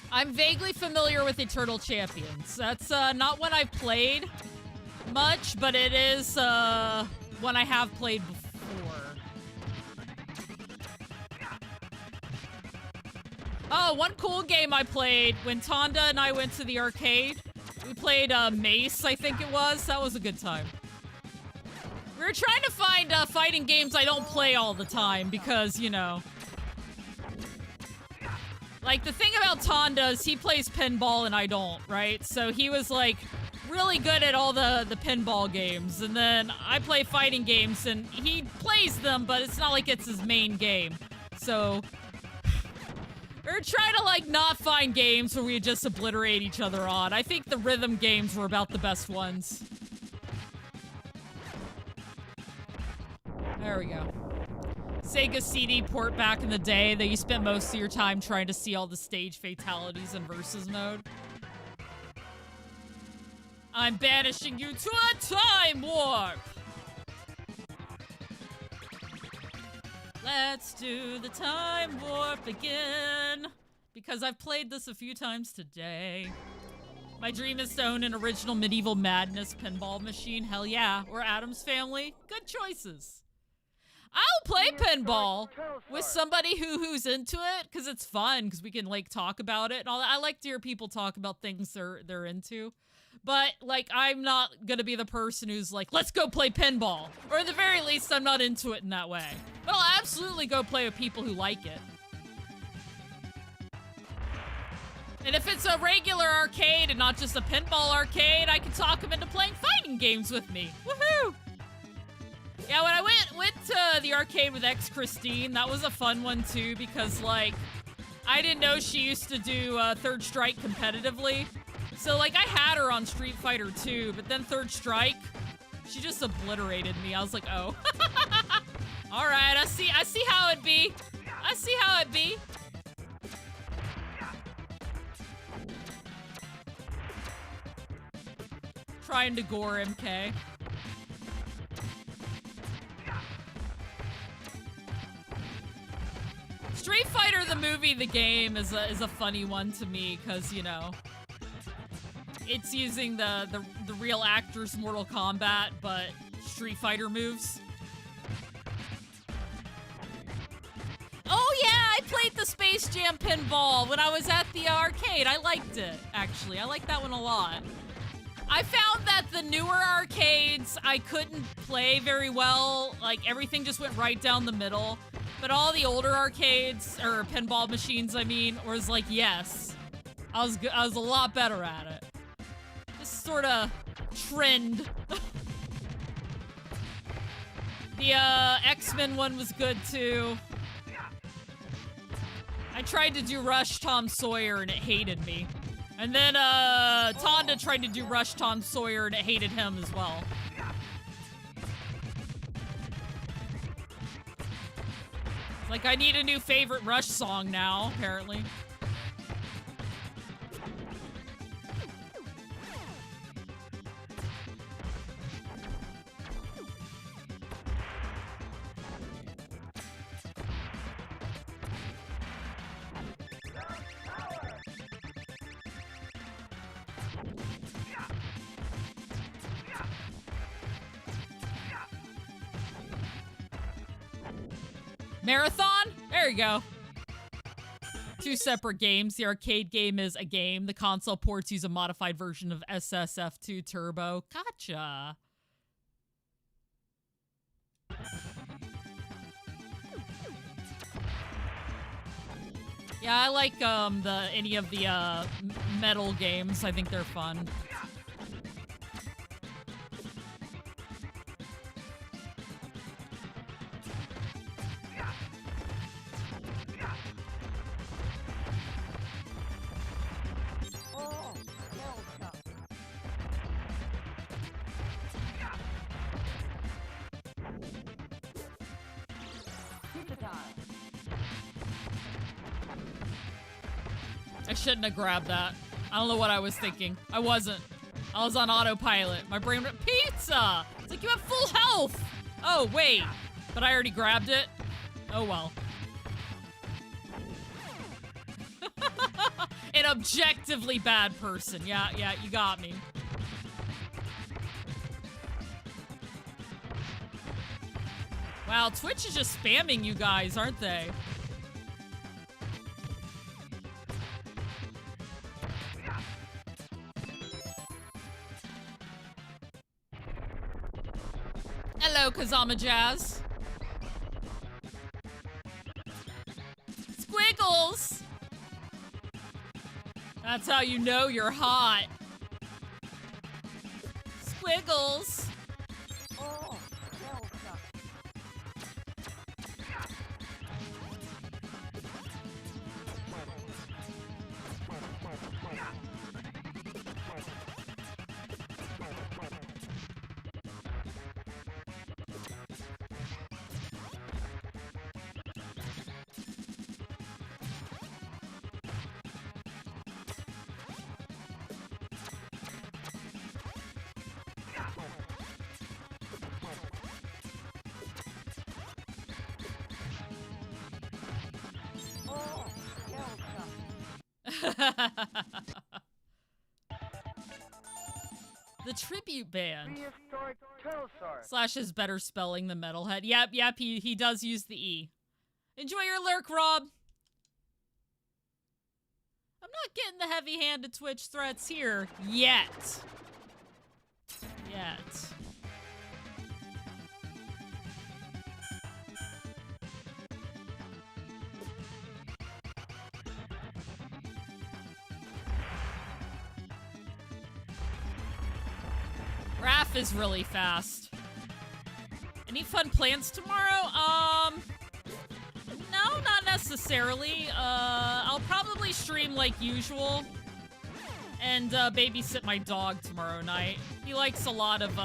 Speaker 1: I'm vaguely familiar with Eternal Champions. That's not one I've played much, but it is one I have played before. Oh, one cool game I played when Tonda and I went to the arcade. We played Mace, I think it was. That was a good time. We were trying to find fighting games I don't play all the time because, you know... Like, the thing about Tonda is he plays pinball and I don't, right? So he was, like, really good at all the pinball games. And then I play fighting games and he plays them, but it's not like it's his main game. So we're trying to, like, not find games where we just obliterate each other on. I think the rhythm games were about the best ones. There we go. Sega CD port back in the day that you spent most of your time trying to see all the stage fatalities in versus mode. I'm banishing you to a time warp! Let's do the time warp again. Because I've played this a few times today. My dream is to own an original Medieval Madness pinball machine. Hell yeah. Or Addams Family. Good choices. I'll play pinball with somebody who's into it because it's fun because we can like talk about it and all that. I like to hear people talk about things they're into. But like I'm not gonna be the person who's like, let's go play pinball. Or at the very least, I'm not into it in that way. But I'll absolutely go play with people who like it. And if it's a regular arcade and not just a pinball arcade, I can talk them into playing fighting games with me. Woohoo! Yeah, when I went to the arcade with ex-Christine, that was a fun one too because like, I didn't know she used to do Third Strike competitively. So like I had her on Street Fighter 2, but then Third Strike, she just obliterated me. I was like, oh. All right, I see how it be. I see how it be. Trying to gore MK. Street Fighter the movie, the game is a funny one to me because, you know, it's using the real actor's Mortal Kombat, but Street Fighter moves. Oh yeah, I played the Space Jam pinball when I was at the arcade. I liked it, actually. I liked that one a lot. I found that the newer arcades, I couldn't play very well. Like, everything just went right down the middle. But all the older arcades, or pinball machines, I mean, was like, yes. I was a lot better at it. This sort of trend. The X-Men one was good too. I tried to do Rush Tom Sawyer and it hated me. And then Tonda tried to do Rush Tom Sawyer and it hated him as well. Like, I need a new favorite Rush song now, apparently. Marathon? There you go. Two separate games. The arcade game is a game. The console ports use a modified version of SSF2 Turbo. Gotcha. Yeah, I like any of the metal games. I think they're fun. I shouldn't have grabbed that. I don't know what I was thinking. I wasn't. I was on autopilot. My brain went, pizza! It's like, you have full health! Oh, wait. But I already grabbed it? Oh, well. An objectively bad person. Yeah, you got me. Wow, Twitch is just spamming you guys, aren't they? Hello, Kazama Jazz. Squiggles! That's how you know you're hot. Squiggles.
Speaker 3: Oh, Delta. Oh, Delta.
Speaker 1: The tribute band.
Speaker 2: Prehistoric Turtlesaurus.
Speaker 1: Slash is better spelling than Metalhead. Yep, he does use the E. Enjoy your lurk, Rob. I'm not getting the heavy-handed Twitch threats here. Yet. Raph is really fast. Any fun plans tomorrow? No, not necessarily. I'll probably stream like usual and babysit my dog tomorrow night. He likes a lot of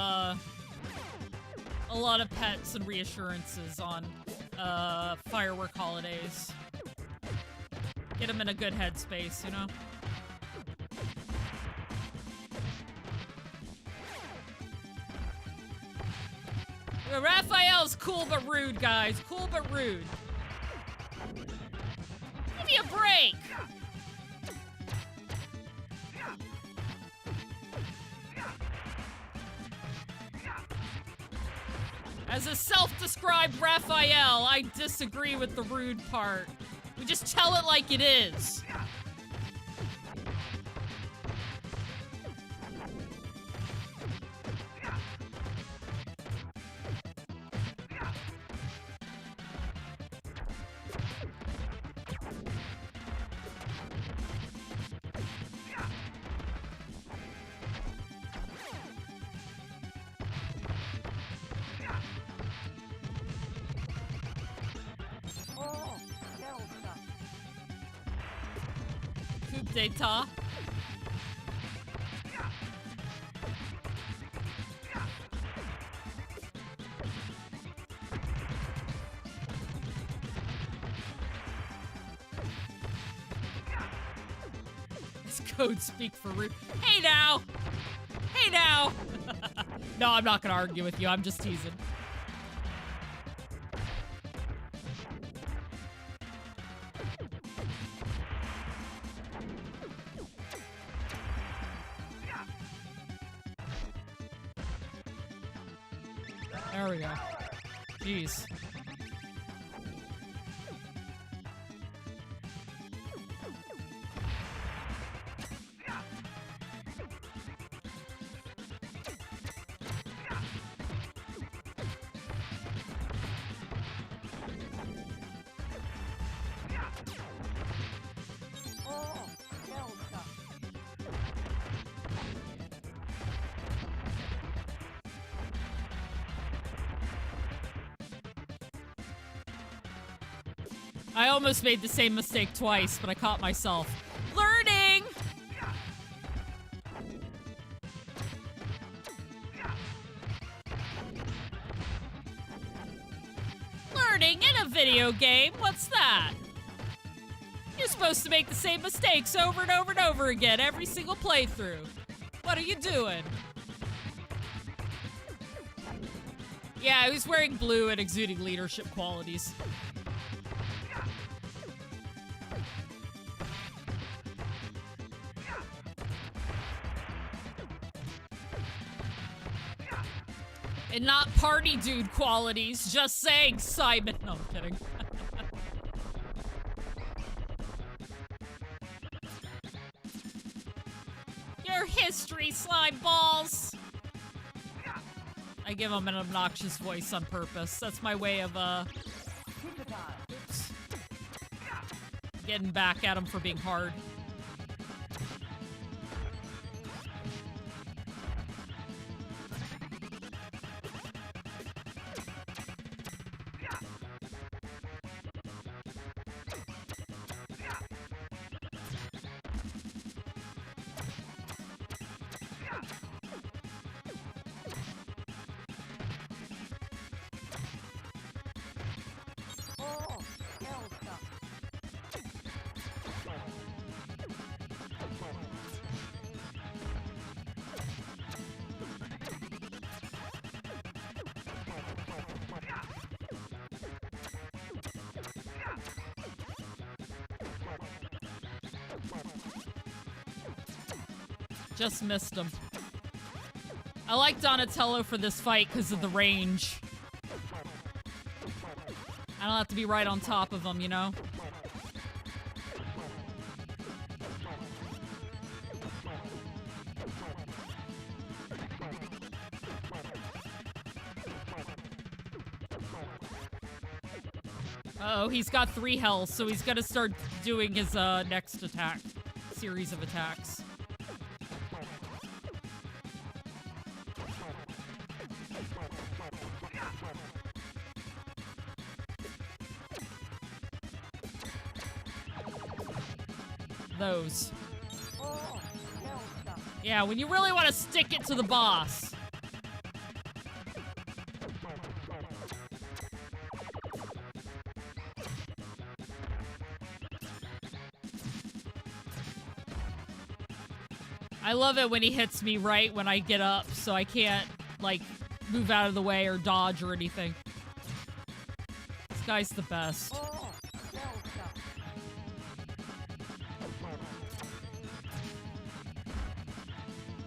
Speaker 1: pets and reassurances on firework holidays. Get him in a good headspace, you know? Raphael's cool but rude, guys. Cool but rude. Give me a break. As a self-described Raphael, I disagree with the rude part. We just tell it like it is. Data. This code speak for rude. Hey now! Hey now! No, I'm not gonna argue with you. I'm just teasing. There we go. Jeez. I almost made the same mistake twice, but I caught myself. Learning! Learning in a video game? What's that? You're supposed to make the same mistakes over and over and over again every single playthrough. What are you doing? Yeah, I was wearing blue and exuding leadership qualities. And not party dude qualities, just saying, Simon. No, I'm kidding. Your history, slime balls. I give him an obnoxious voice on purpose. That's my way of, oops. Getting back at him for being hard. Just missed him. I like Donatello for this fight because of the range. I don't have to be right on top of him, you know? Uh-oh, he's got 3 health, so he's got to start doing his next attack. Series of attacks. Those. Yeah, when you really want to stick it to the boss. I love it when he hits me right when I get up, so I can't, like, move out of the way or dodge or anything. This guy's the best.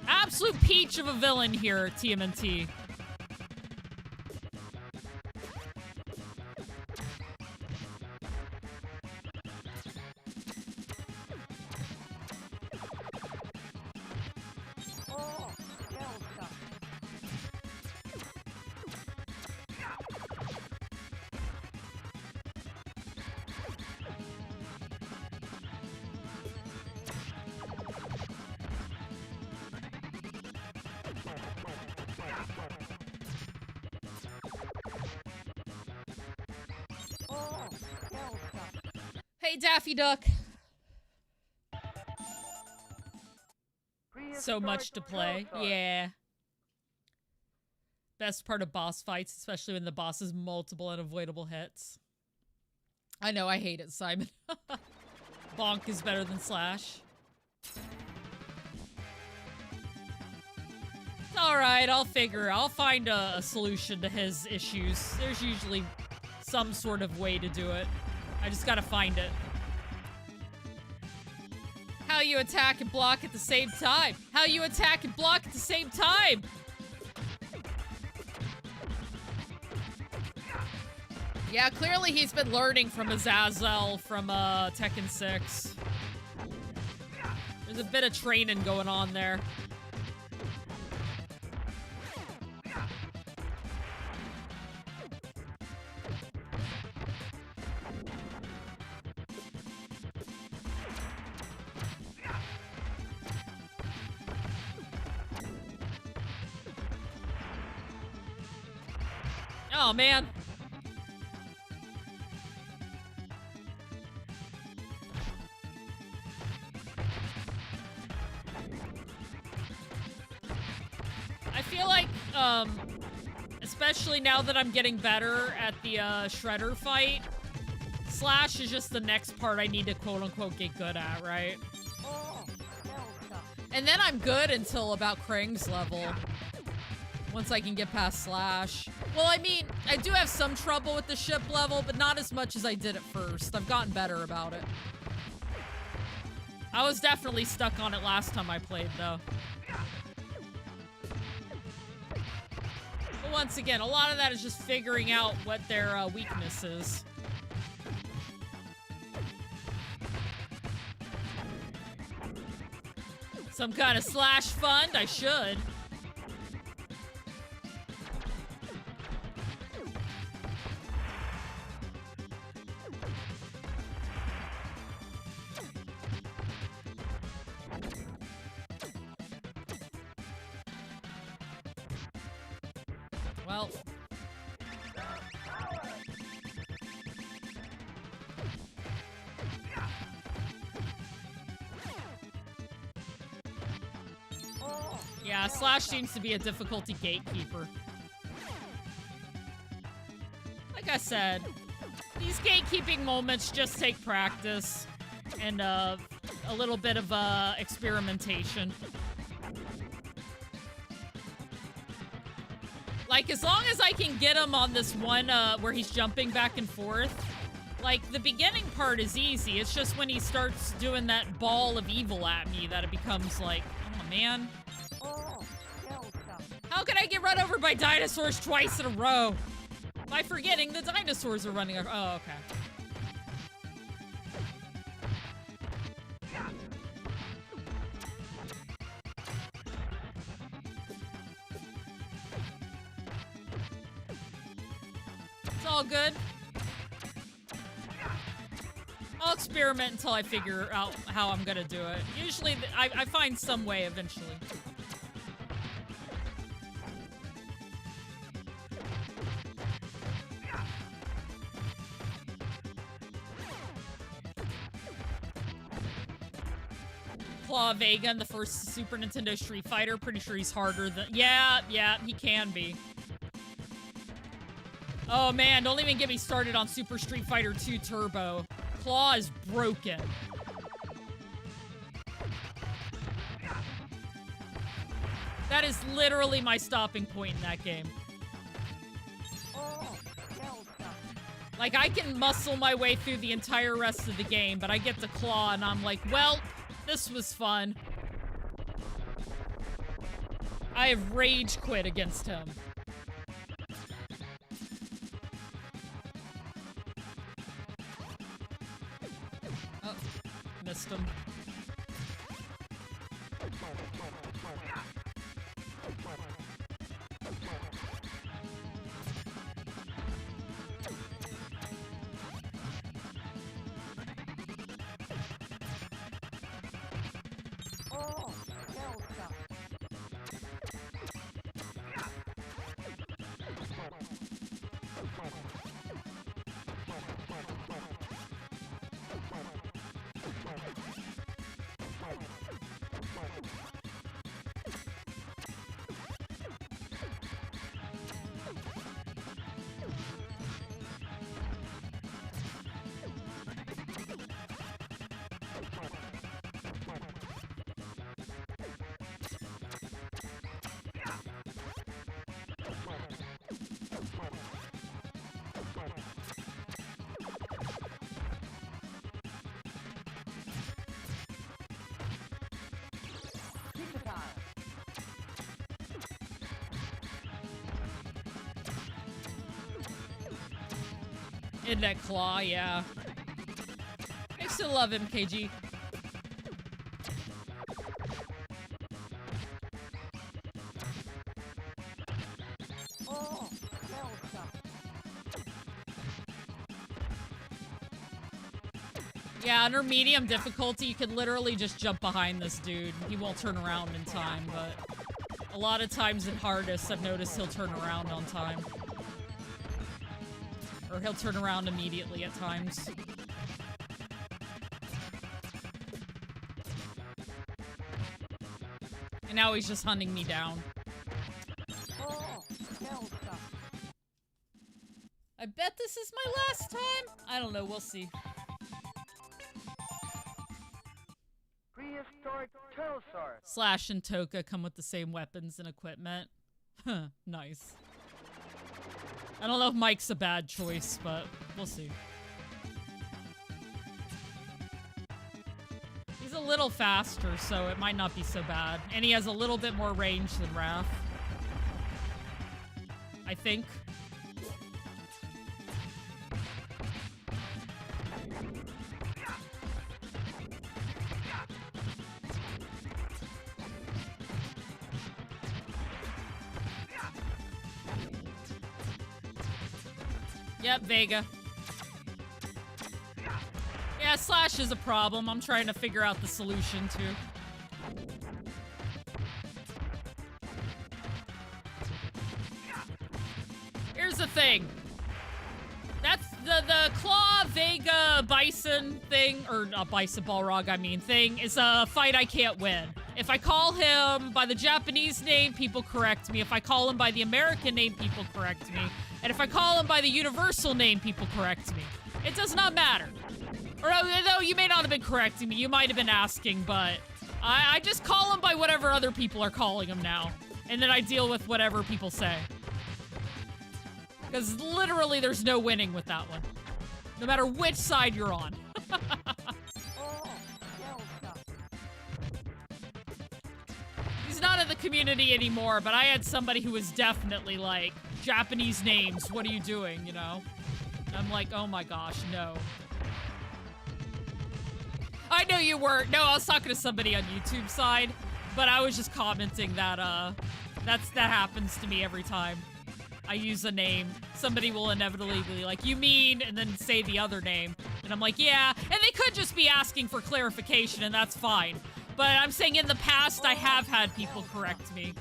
Speaker 1: Absolute peach of a villain here at TMNT. Hey, Daffy Duck. So much to play. Yeah. Best part of boss fights, especially when the boss has multiple unavoidable hits. I know, I hate it, Simon. Bonk is better than Slash. It's alright, I'll find a solution to his issues. There's usually some sort of way to do it. I just gotta find it. How you attack and block at the same time. How you attack and block at the same time. Yeah, clearly he's been learning from Azazel from Tekken 6. There's a bit of training going on there. Oh, man. I feel like, especially now that I'm getting better at the, Shredder fight, Slash is just the next part I need to quote-unquote get good at, right? And then I'm good until about Krang's level. Once I can get past Slash. Well, I mean, I do have some trouble with the ship level, but not as much as I did at first. I've gotten better about it. I was definitely stuck on it last time I played, though. But once again, a lot of that is just figuring out what their weakness is. Some kind of Slash fund? I should. Well. Yeah, Slash seems to be a difficulty gatekeeper. Like I said, these gatekeeping moments just take practice and a little bit of experimentation. Like, as long as I can get him on this one where he's jumping back and forth, like, the beginning part is easy. It's just when he starts doing that ball of evil at me that it becomes like, oh, man. How can I get run over by dinosaurs twice in a row? By forgetting the dinosaurs are running over. Oh, okay. It's all good. I'll experiment until I figure out how I'm gonna do it. Usually, I find some way eventually. Claw Vega in the first Super Nintendo Street Fighter. Pretty sure he's harder than... Yeah, he can be. Oh man, don't even get me started on Super Street Fighter 2 Turbo. Claw is broken. That is literally my stopping point in that game. Like, I can muscle my way through the entire rest of the game, but I get to Claw and I'm like, well, this was fun. I have rage quit against him. Oh, missed him. In that Claw, yeah. I still love him, KG. Yeah, under medium difficulty, you can literally just jump behind this dude. He won't turn around in time, but a lot of times in hardest, I've noticed he'll turn around on time. Or he'll turn around immediately at times. And now he's just hunting me down. I bet this is my last time? I don't know, we'll see.
Speaker 2: Prehistoric pterosaur.
Speaker 1: Slash and Toka come with the same weapons and equipment. Huh, nice. I don't know if Mike's a bad choice, but we'll see. He's a little faster, so it might not be so bad. And he has a little bit more range than Raph. I think. Yep, Vega. Yeah, Slash is a problem. I'm trying to figure out the solution, too. Here's the thing. That's the Claw, Vega, Bison thing, or not Bison, Balrog, I mean, thing, is a fight I can't win. If I call him by the Japanese name, people correct me. If I call him by the American name, people correct me. And if I call him by the universal name, people correct me. It does not matter. Or though you may not have been correcting me, you might have been asking, but I just call him by whatever other people are calling him now. And then I deal with whatever people say. Because literally there's no winning with that one. No matter which side you're on. He's not in the community anymore, but I had somebody who was definitely like, Japanese names, what are you doing, you know? I'm like, oh my gosh, no. I know you weren't. No, I was talking to somebody on YouTube side, but I was just commenting that, that happens to me every time I use a name. Somebody will inevitably be like, you mean, and then say the other name. And I'm like, yeah. And they could just be asking for clarification, and that's fine. But I'm saying in the past, I have had people correct me,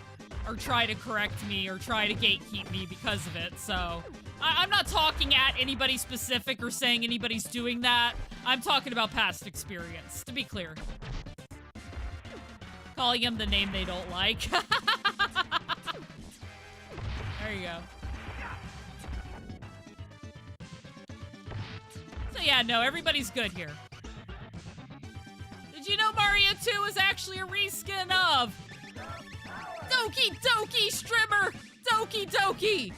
Speaker 1: or try to correct me, or try to gatekeep me because of it, so... I'm not talking at anybody specific or saying anybody's doing that. I'm talking about past experience, to be clear. Calling them the name they don't like. There you go. So yeah, no, everybody's good here. Did you know Mario 2 is actually a reskin of Doki Doki Strimmer Doki Doki?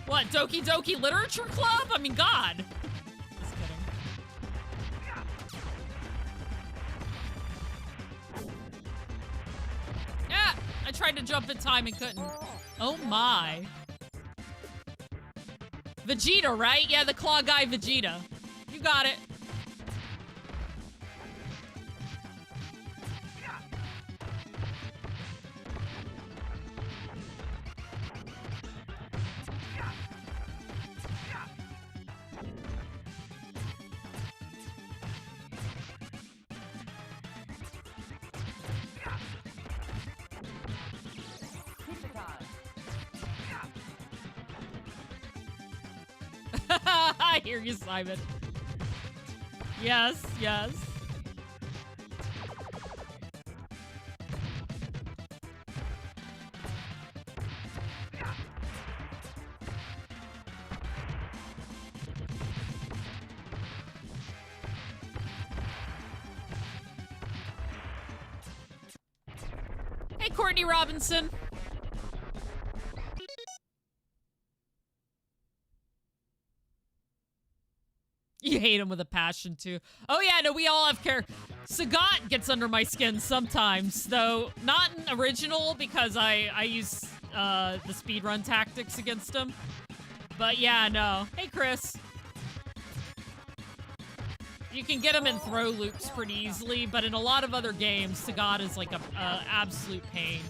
Speaker 1: What, Doki Doki Literature Club? I mean, God. Just kidding. Yeah, I tried to jump in time and couldn't. Oh my. Vegeta, right? Yeah, the claw guy Vegeta. You got it. I hear you, Simon. Yes, yes. Hey, Courtney Robinson. You hate him with a passion, too. Oh, yeah, no, we all have care. Sagat gets under my skin sometimes, though not in original because I use the speedrun tactics against him. But yeah, no. Hey, Chris. You can get him in throw loops pretty easily, but in a lot of other games, Sagat is like a absolute pain.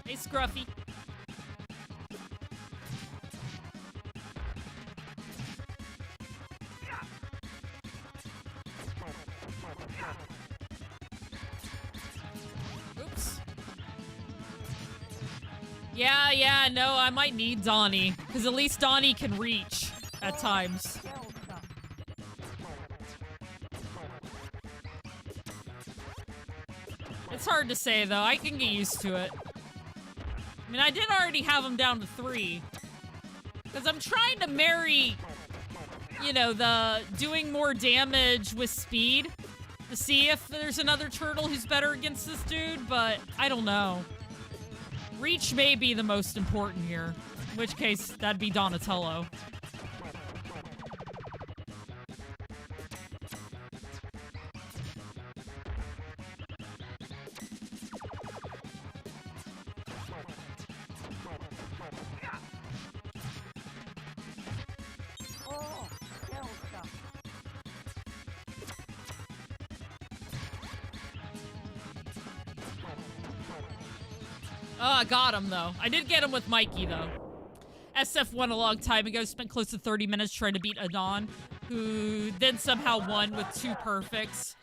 Speaker 1: Hey, Scruffy. Oops. Yeah, no, I might need Donnie, because at least Donnie can reach at times. It's hard to say, though. I can get used to it. I mean, I did already have him down to 3. Because I'm trying to marry, you know, the doing more damage with speed to see if there's another turtle who's better against this dude, but I don't know. Reach may be the most important here, in which case that'd be Donatello. Oh, I got him, though. I did get him with Mikey, though. SF won a long time ago, spent close to 30 minutes trying to beat Adon, who then somehow won with 2 perfects.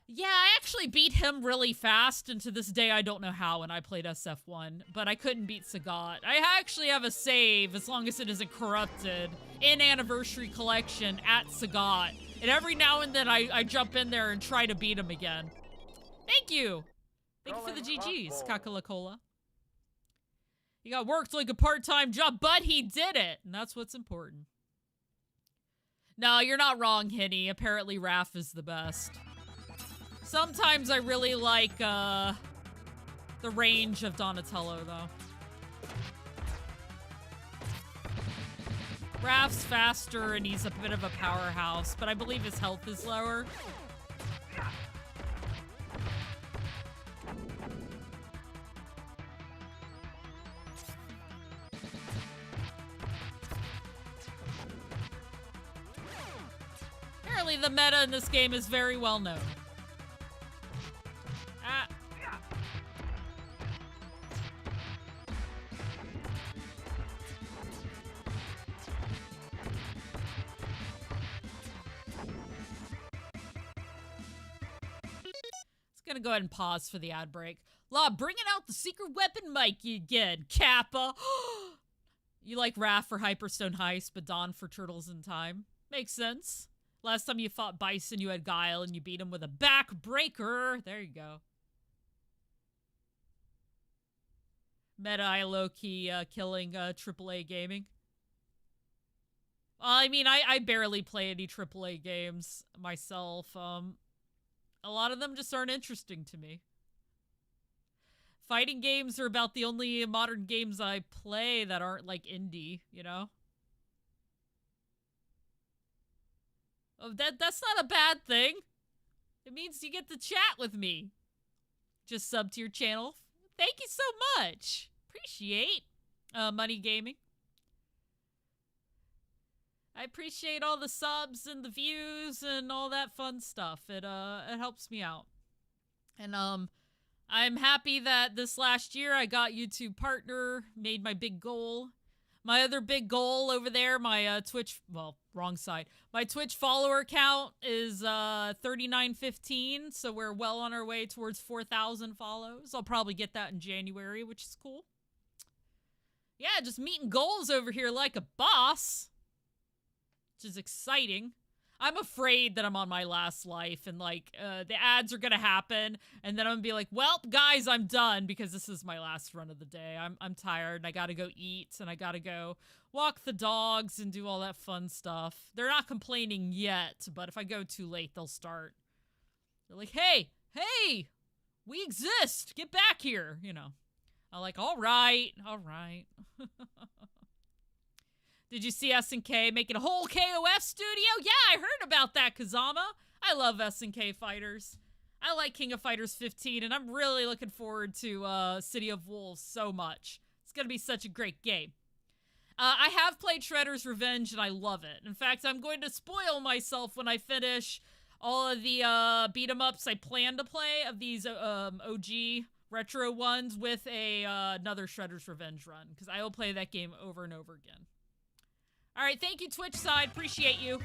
Speaker 1: Yeah, I actually beat him really fast, and to this day I don't know how when I played SF1, but I couldn't beat Sagat. I actually have a save, as long as it isn't corrupted, in Anniversary Collection at Sagat. And every now and then I jump in there and try to beat him again. Thank you! Thank you for the GGs, Kakalakola. He got worked like a part-time job, but he did it! And that's what's important. No, you're not wrong, Hinny. Apparently Raph is the best. Sometimes I really like the range of Donatello, though. Raph's faster and he's a bit of a powerhouse, but I believe his health is lower. Apparently the meta in this game is very well known. Ah. Gonna go ahead and pause for the ad break. Law, bringing out the secret weapon mic again, Kappa. You like Raph for Hyperstone Heist, but Dawn for Turtles in Time. Makes sense. Last time you fought Bison, you had Guile, and you beat him with a backbreaker. There you go. Meta, I low-key killing AAA gaming. I mean, I barely play any AAA games myself. A lot of them just aren't interesting to me. Fighting games are about the only modern games I play that aren't like indie, you know? Oh, that's not a bad thing. It means you get to chat with me. Just sub to your channel. Thank you so much. Appreciate Money Gaming. I appreciate all the subs and the views and all that fun stuff. It helps me out. And I'm happy that this last year I got YouTube partner, made my big goal. My other big goal over there, my Twitch, well, wrong side. My Twitch follower count is 3915, so we're well on our way towards 4,000 follows. I'll probably get that in January, which is cool. Yeah, just meeting goals over here like a boss. Which is exciting. I'm afraid that I'm on my last life and like the ads are gonna happen and then I'm gonna be like, well, guys, I'm done because this is my last run of the day. I'm tired and I gotta go eat and I gotta go walk the dogs and do all that fun stuff. They're not complaining yet, but if I go too late, they'll start. They're like, hey, we exist. Get back here, you know. I'm like, all right. Did you see SNK making a whole KOF studio? Yeah, I heard about that, Kazama. I love SNK Fighters. I like King of Fighters 15, and I'm really looking forward to City of Wolves so much. It's going to be such a great game. I have played Shredder's Revenge, and I love it. In fact, I'm going to spoil myself when I finish all of the beat-em-ups I plan to play of these OG retro ones with another Shredder's Revenge run, because I will play that game over and over again. All right, thank you, Twitch side. Appreciate you.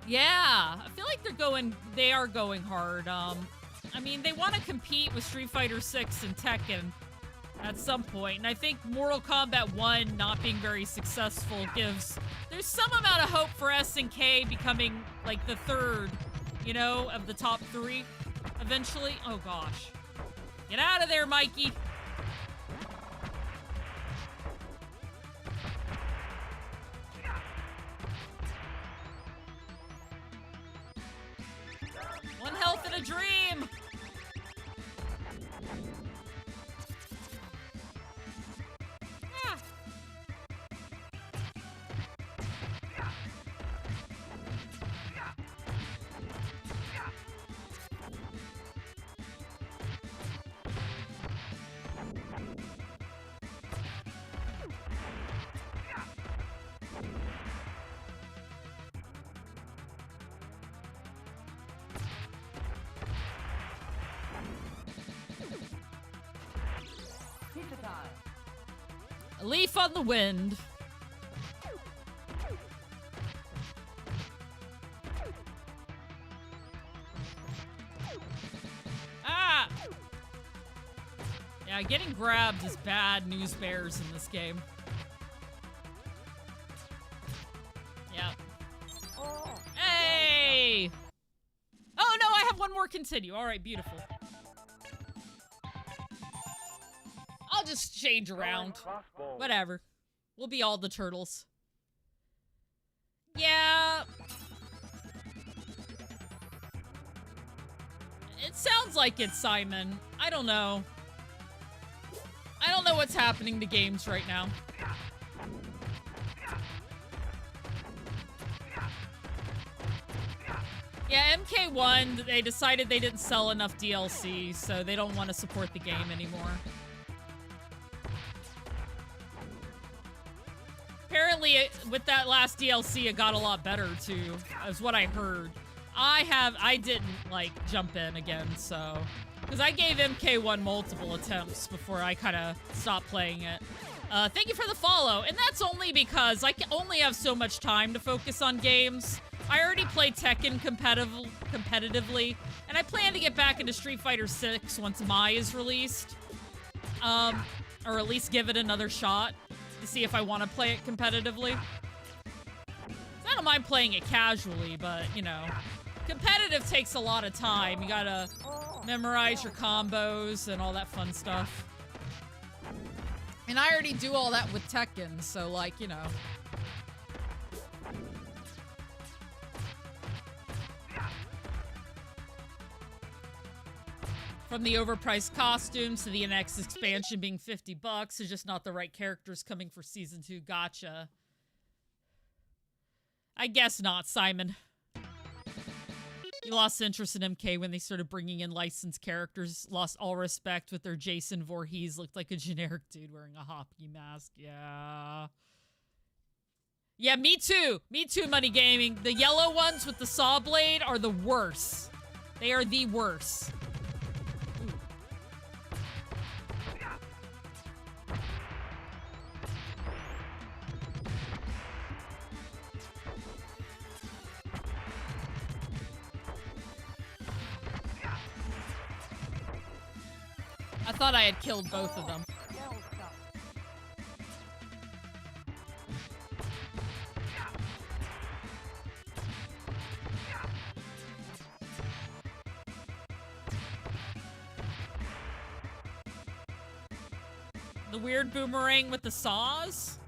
Speaker 1: Yeah, I feel like they are going hard. I mean, they want to compete with Street Fighter 6 and Tekken at some point, and I think Mortal Kombat 1 not being very successful there's some amount of hope for SNK becoming like the third, you know, of the top 3 eventually. Oh gosh. Get out of there, Mikey. One health in a dream. A leaf on the wind. Ah! Yeah, getting grabbed is bad news bears in this game. Yeah. Hey! continue. All right, beautiful. I'll just change around.
Speaker 2: Crossbow.
Speaker 1: Whatever. We'll be all the turtles. Yeah. It sounds like it's Simon. I don't know. I don't know what's happening to games right now. Yeah, MK1, they decided they didn't sell enough DLC, so they don't want to support the game anymore. Apparently, with that last DLC, it got a lot better, too, is what I heard. I didn't, like, jump in again, so... Because I gave MK1 multiple attempts before I kind of stopped playing it. Thank you for the follow, and that's only because I only have so much time to focus on games. I already play Tekken competitively, and I plan to get back into Street Fighter 6 once Mai is released. Or at least give it another shot to see if I want to play it competitively. I don't mind playing it casually, but, you know, competitive takes a lot of time. You gotta memorize your combos and all that fun stuff. And I already do all that with Tekken, so, like, you know. From the overpriced costumes to the next expansion being $50, it's just not the right characters coming for Season 2. Gotcha. I guess not, Simon. You lost interest in MK when they started bringing in licensed characters. Lost all respect with their Jason Voorhees. Looked like a generic dude wearing a hockey mask. Yeah. Yeah, me too. Me too, Money Gaming. The yellow ones with the saw blade are the worst. They are the worst. I thought I had killed both of them. The weird boomerang with the saws?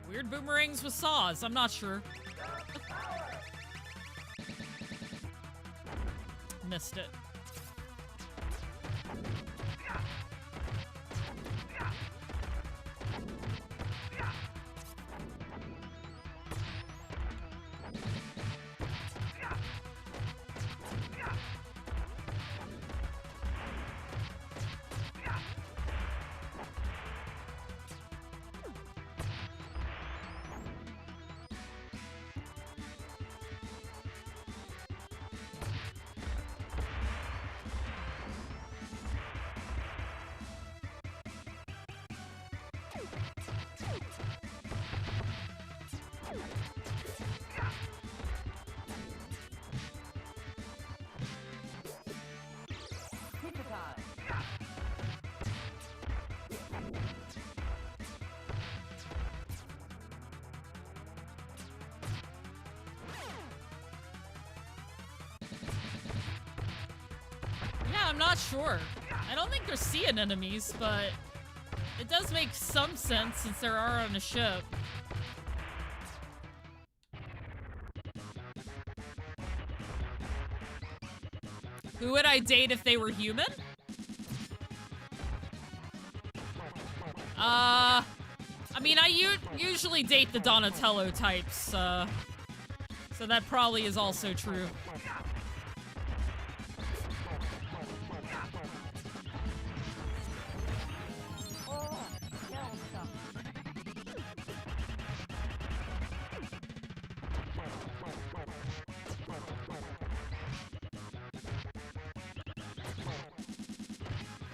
Speaker 1: Weird boomerangs with saws, I'm not sure. Missed it. I'm not sure. I don't think they're sea anemones, but it does make some sense since there are on a ship. Who would I date if they were human? I mean, I usually date the Donatello types, so that probably is also true.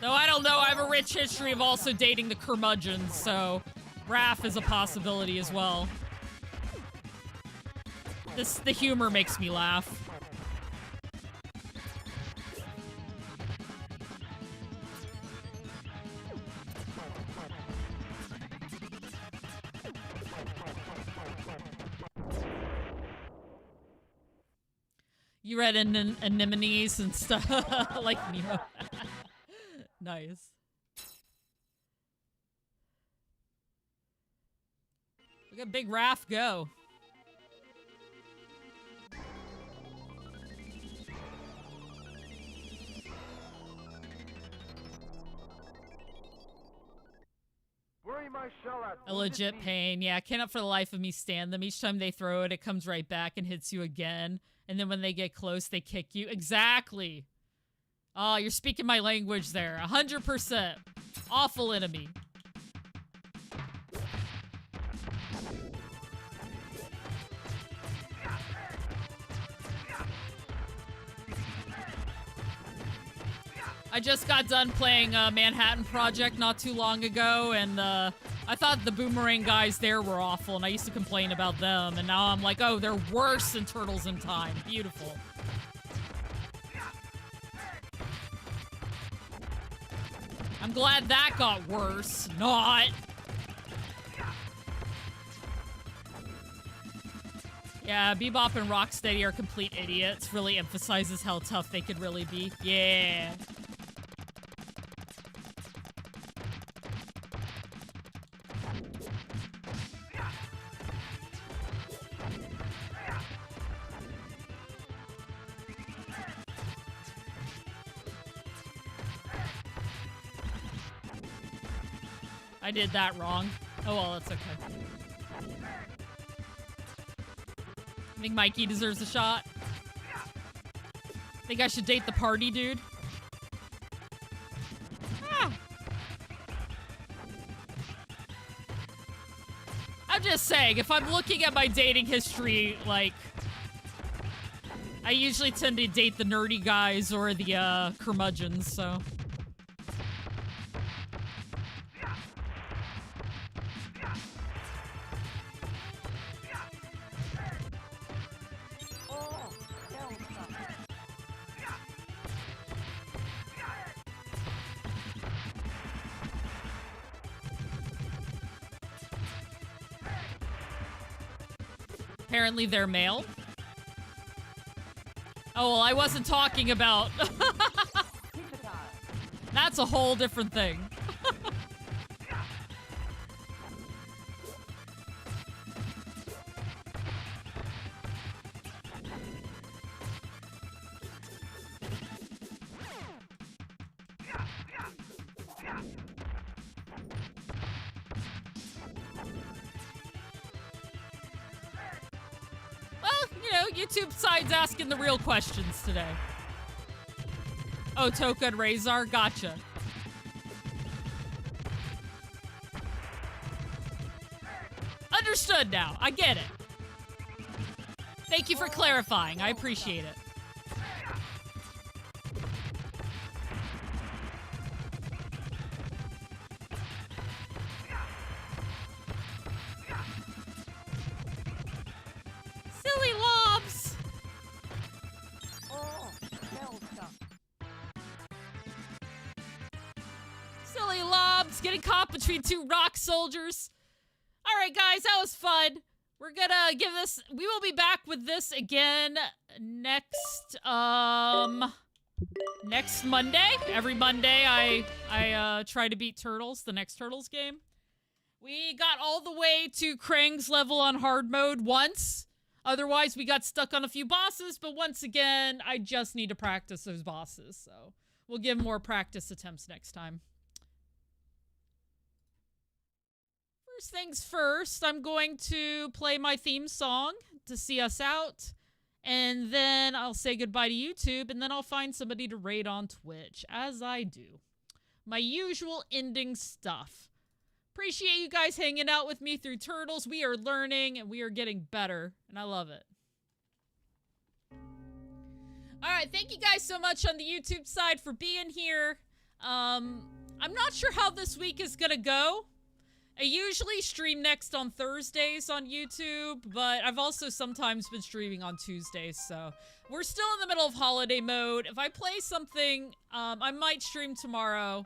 Speaker 1: Though I don't know, I have a rich history of also dating the curmudgeons, so Raph is a possibility as well. The humor makes me laugh. You read anemones and stuff like Nemo. Nice. Look at Big Raph go.
Speaker 2: Worry my shell out.
Speaker 1: A legit pain. Yeah, I cannot for the life of me stand them. Each time they throw it, it comes right back and hits you again. And then when they get close, they kick you. Exactly. Oh, you're speaking my language there. 100%. Awful enemy. I just got done playing Manhattan Project not too long ago, and I thought the boomerang guys there were awful, and I used to complain about them, and now I'm like, oh, they're worse than Turtles in Time. Beautiful. I'm glad that got worse. Not. Yeah, Bebop and Rocksteady are complete idiots. Really emphasizes how tough they could really be. Yeah. I did that wrong. Oh well, that's okay. I think Mikey deserves a shot. Think I should date the party, dude? Ah. I'm just saying, if I'm looking at my dating history, like, I usually tend to date the nerdy guys or the curmudgeons, so. Apparently they're male. Oh, well, I wasn't talking about... That's a whole different thing. YouTube side's asking the real questions today. Oh, Toka and Razor, gotcha. Understood now. I get it. Thank you for clarifying. I appreciate it. Silly lobs! Silly lobs getting caught between two rock soldiers. All right, guys, that was fun. We're gonna give this... We will be back with this again next Monday. Every Monday, I try to beat Turtles, the next Turtles game. We got all the way to Krang's level on hard mode once. Otherwise, we got stuck on a few bosses, but once again, I just need to practice those bosses, so we'll give more practice attempts next time. First things first, I'm going to play my theme song to see us out, and then I'll say goodbye to YouTube, and then I'll find somebody to raid on Twitch, as I do. My usual ending stuff. Appreciate you guys hanging out with me through Turtles. We are learning, and we are getting better, and I love it. Alright, thank you guys so much on the YouTube side for being here. I'm not sure how this week is gonna go. I usually stream next on Thursdays on YouTube, but I've also sometimes been streaming on Tuesdays, so we're still in the middle of holiday mode. If I play something, I might stream tomorrow,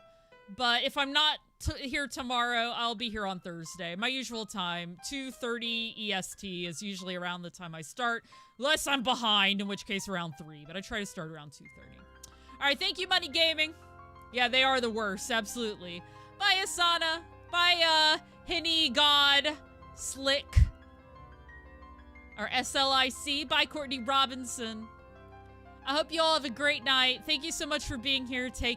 Speaker 1: but if I'm not here tomorrow. I'll be here on Thursday. My usual time, 2:30 EST is usually around the time I start. Unless I'm behind, in which case around 3. But I try to start around 2:30. All right, thank you, Money Gaming. Yeah, they are the worst, absolutely. Bye, Asana. Bye, Hinny God Slick. Or SLIC. Bye, Courtney Robinson. I hope you all have a great night. Thank you so much for being here. Take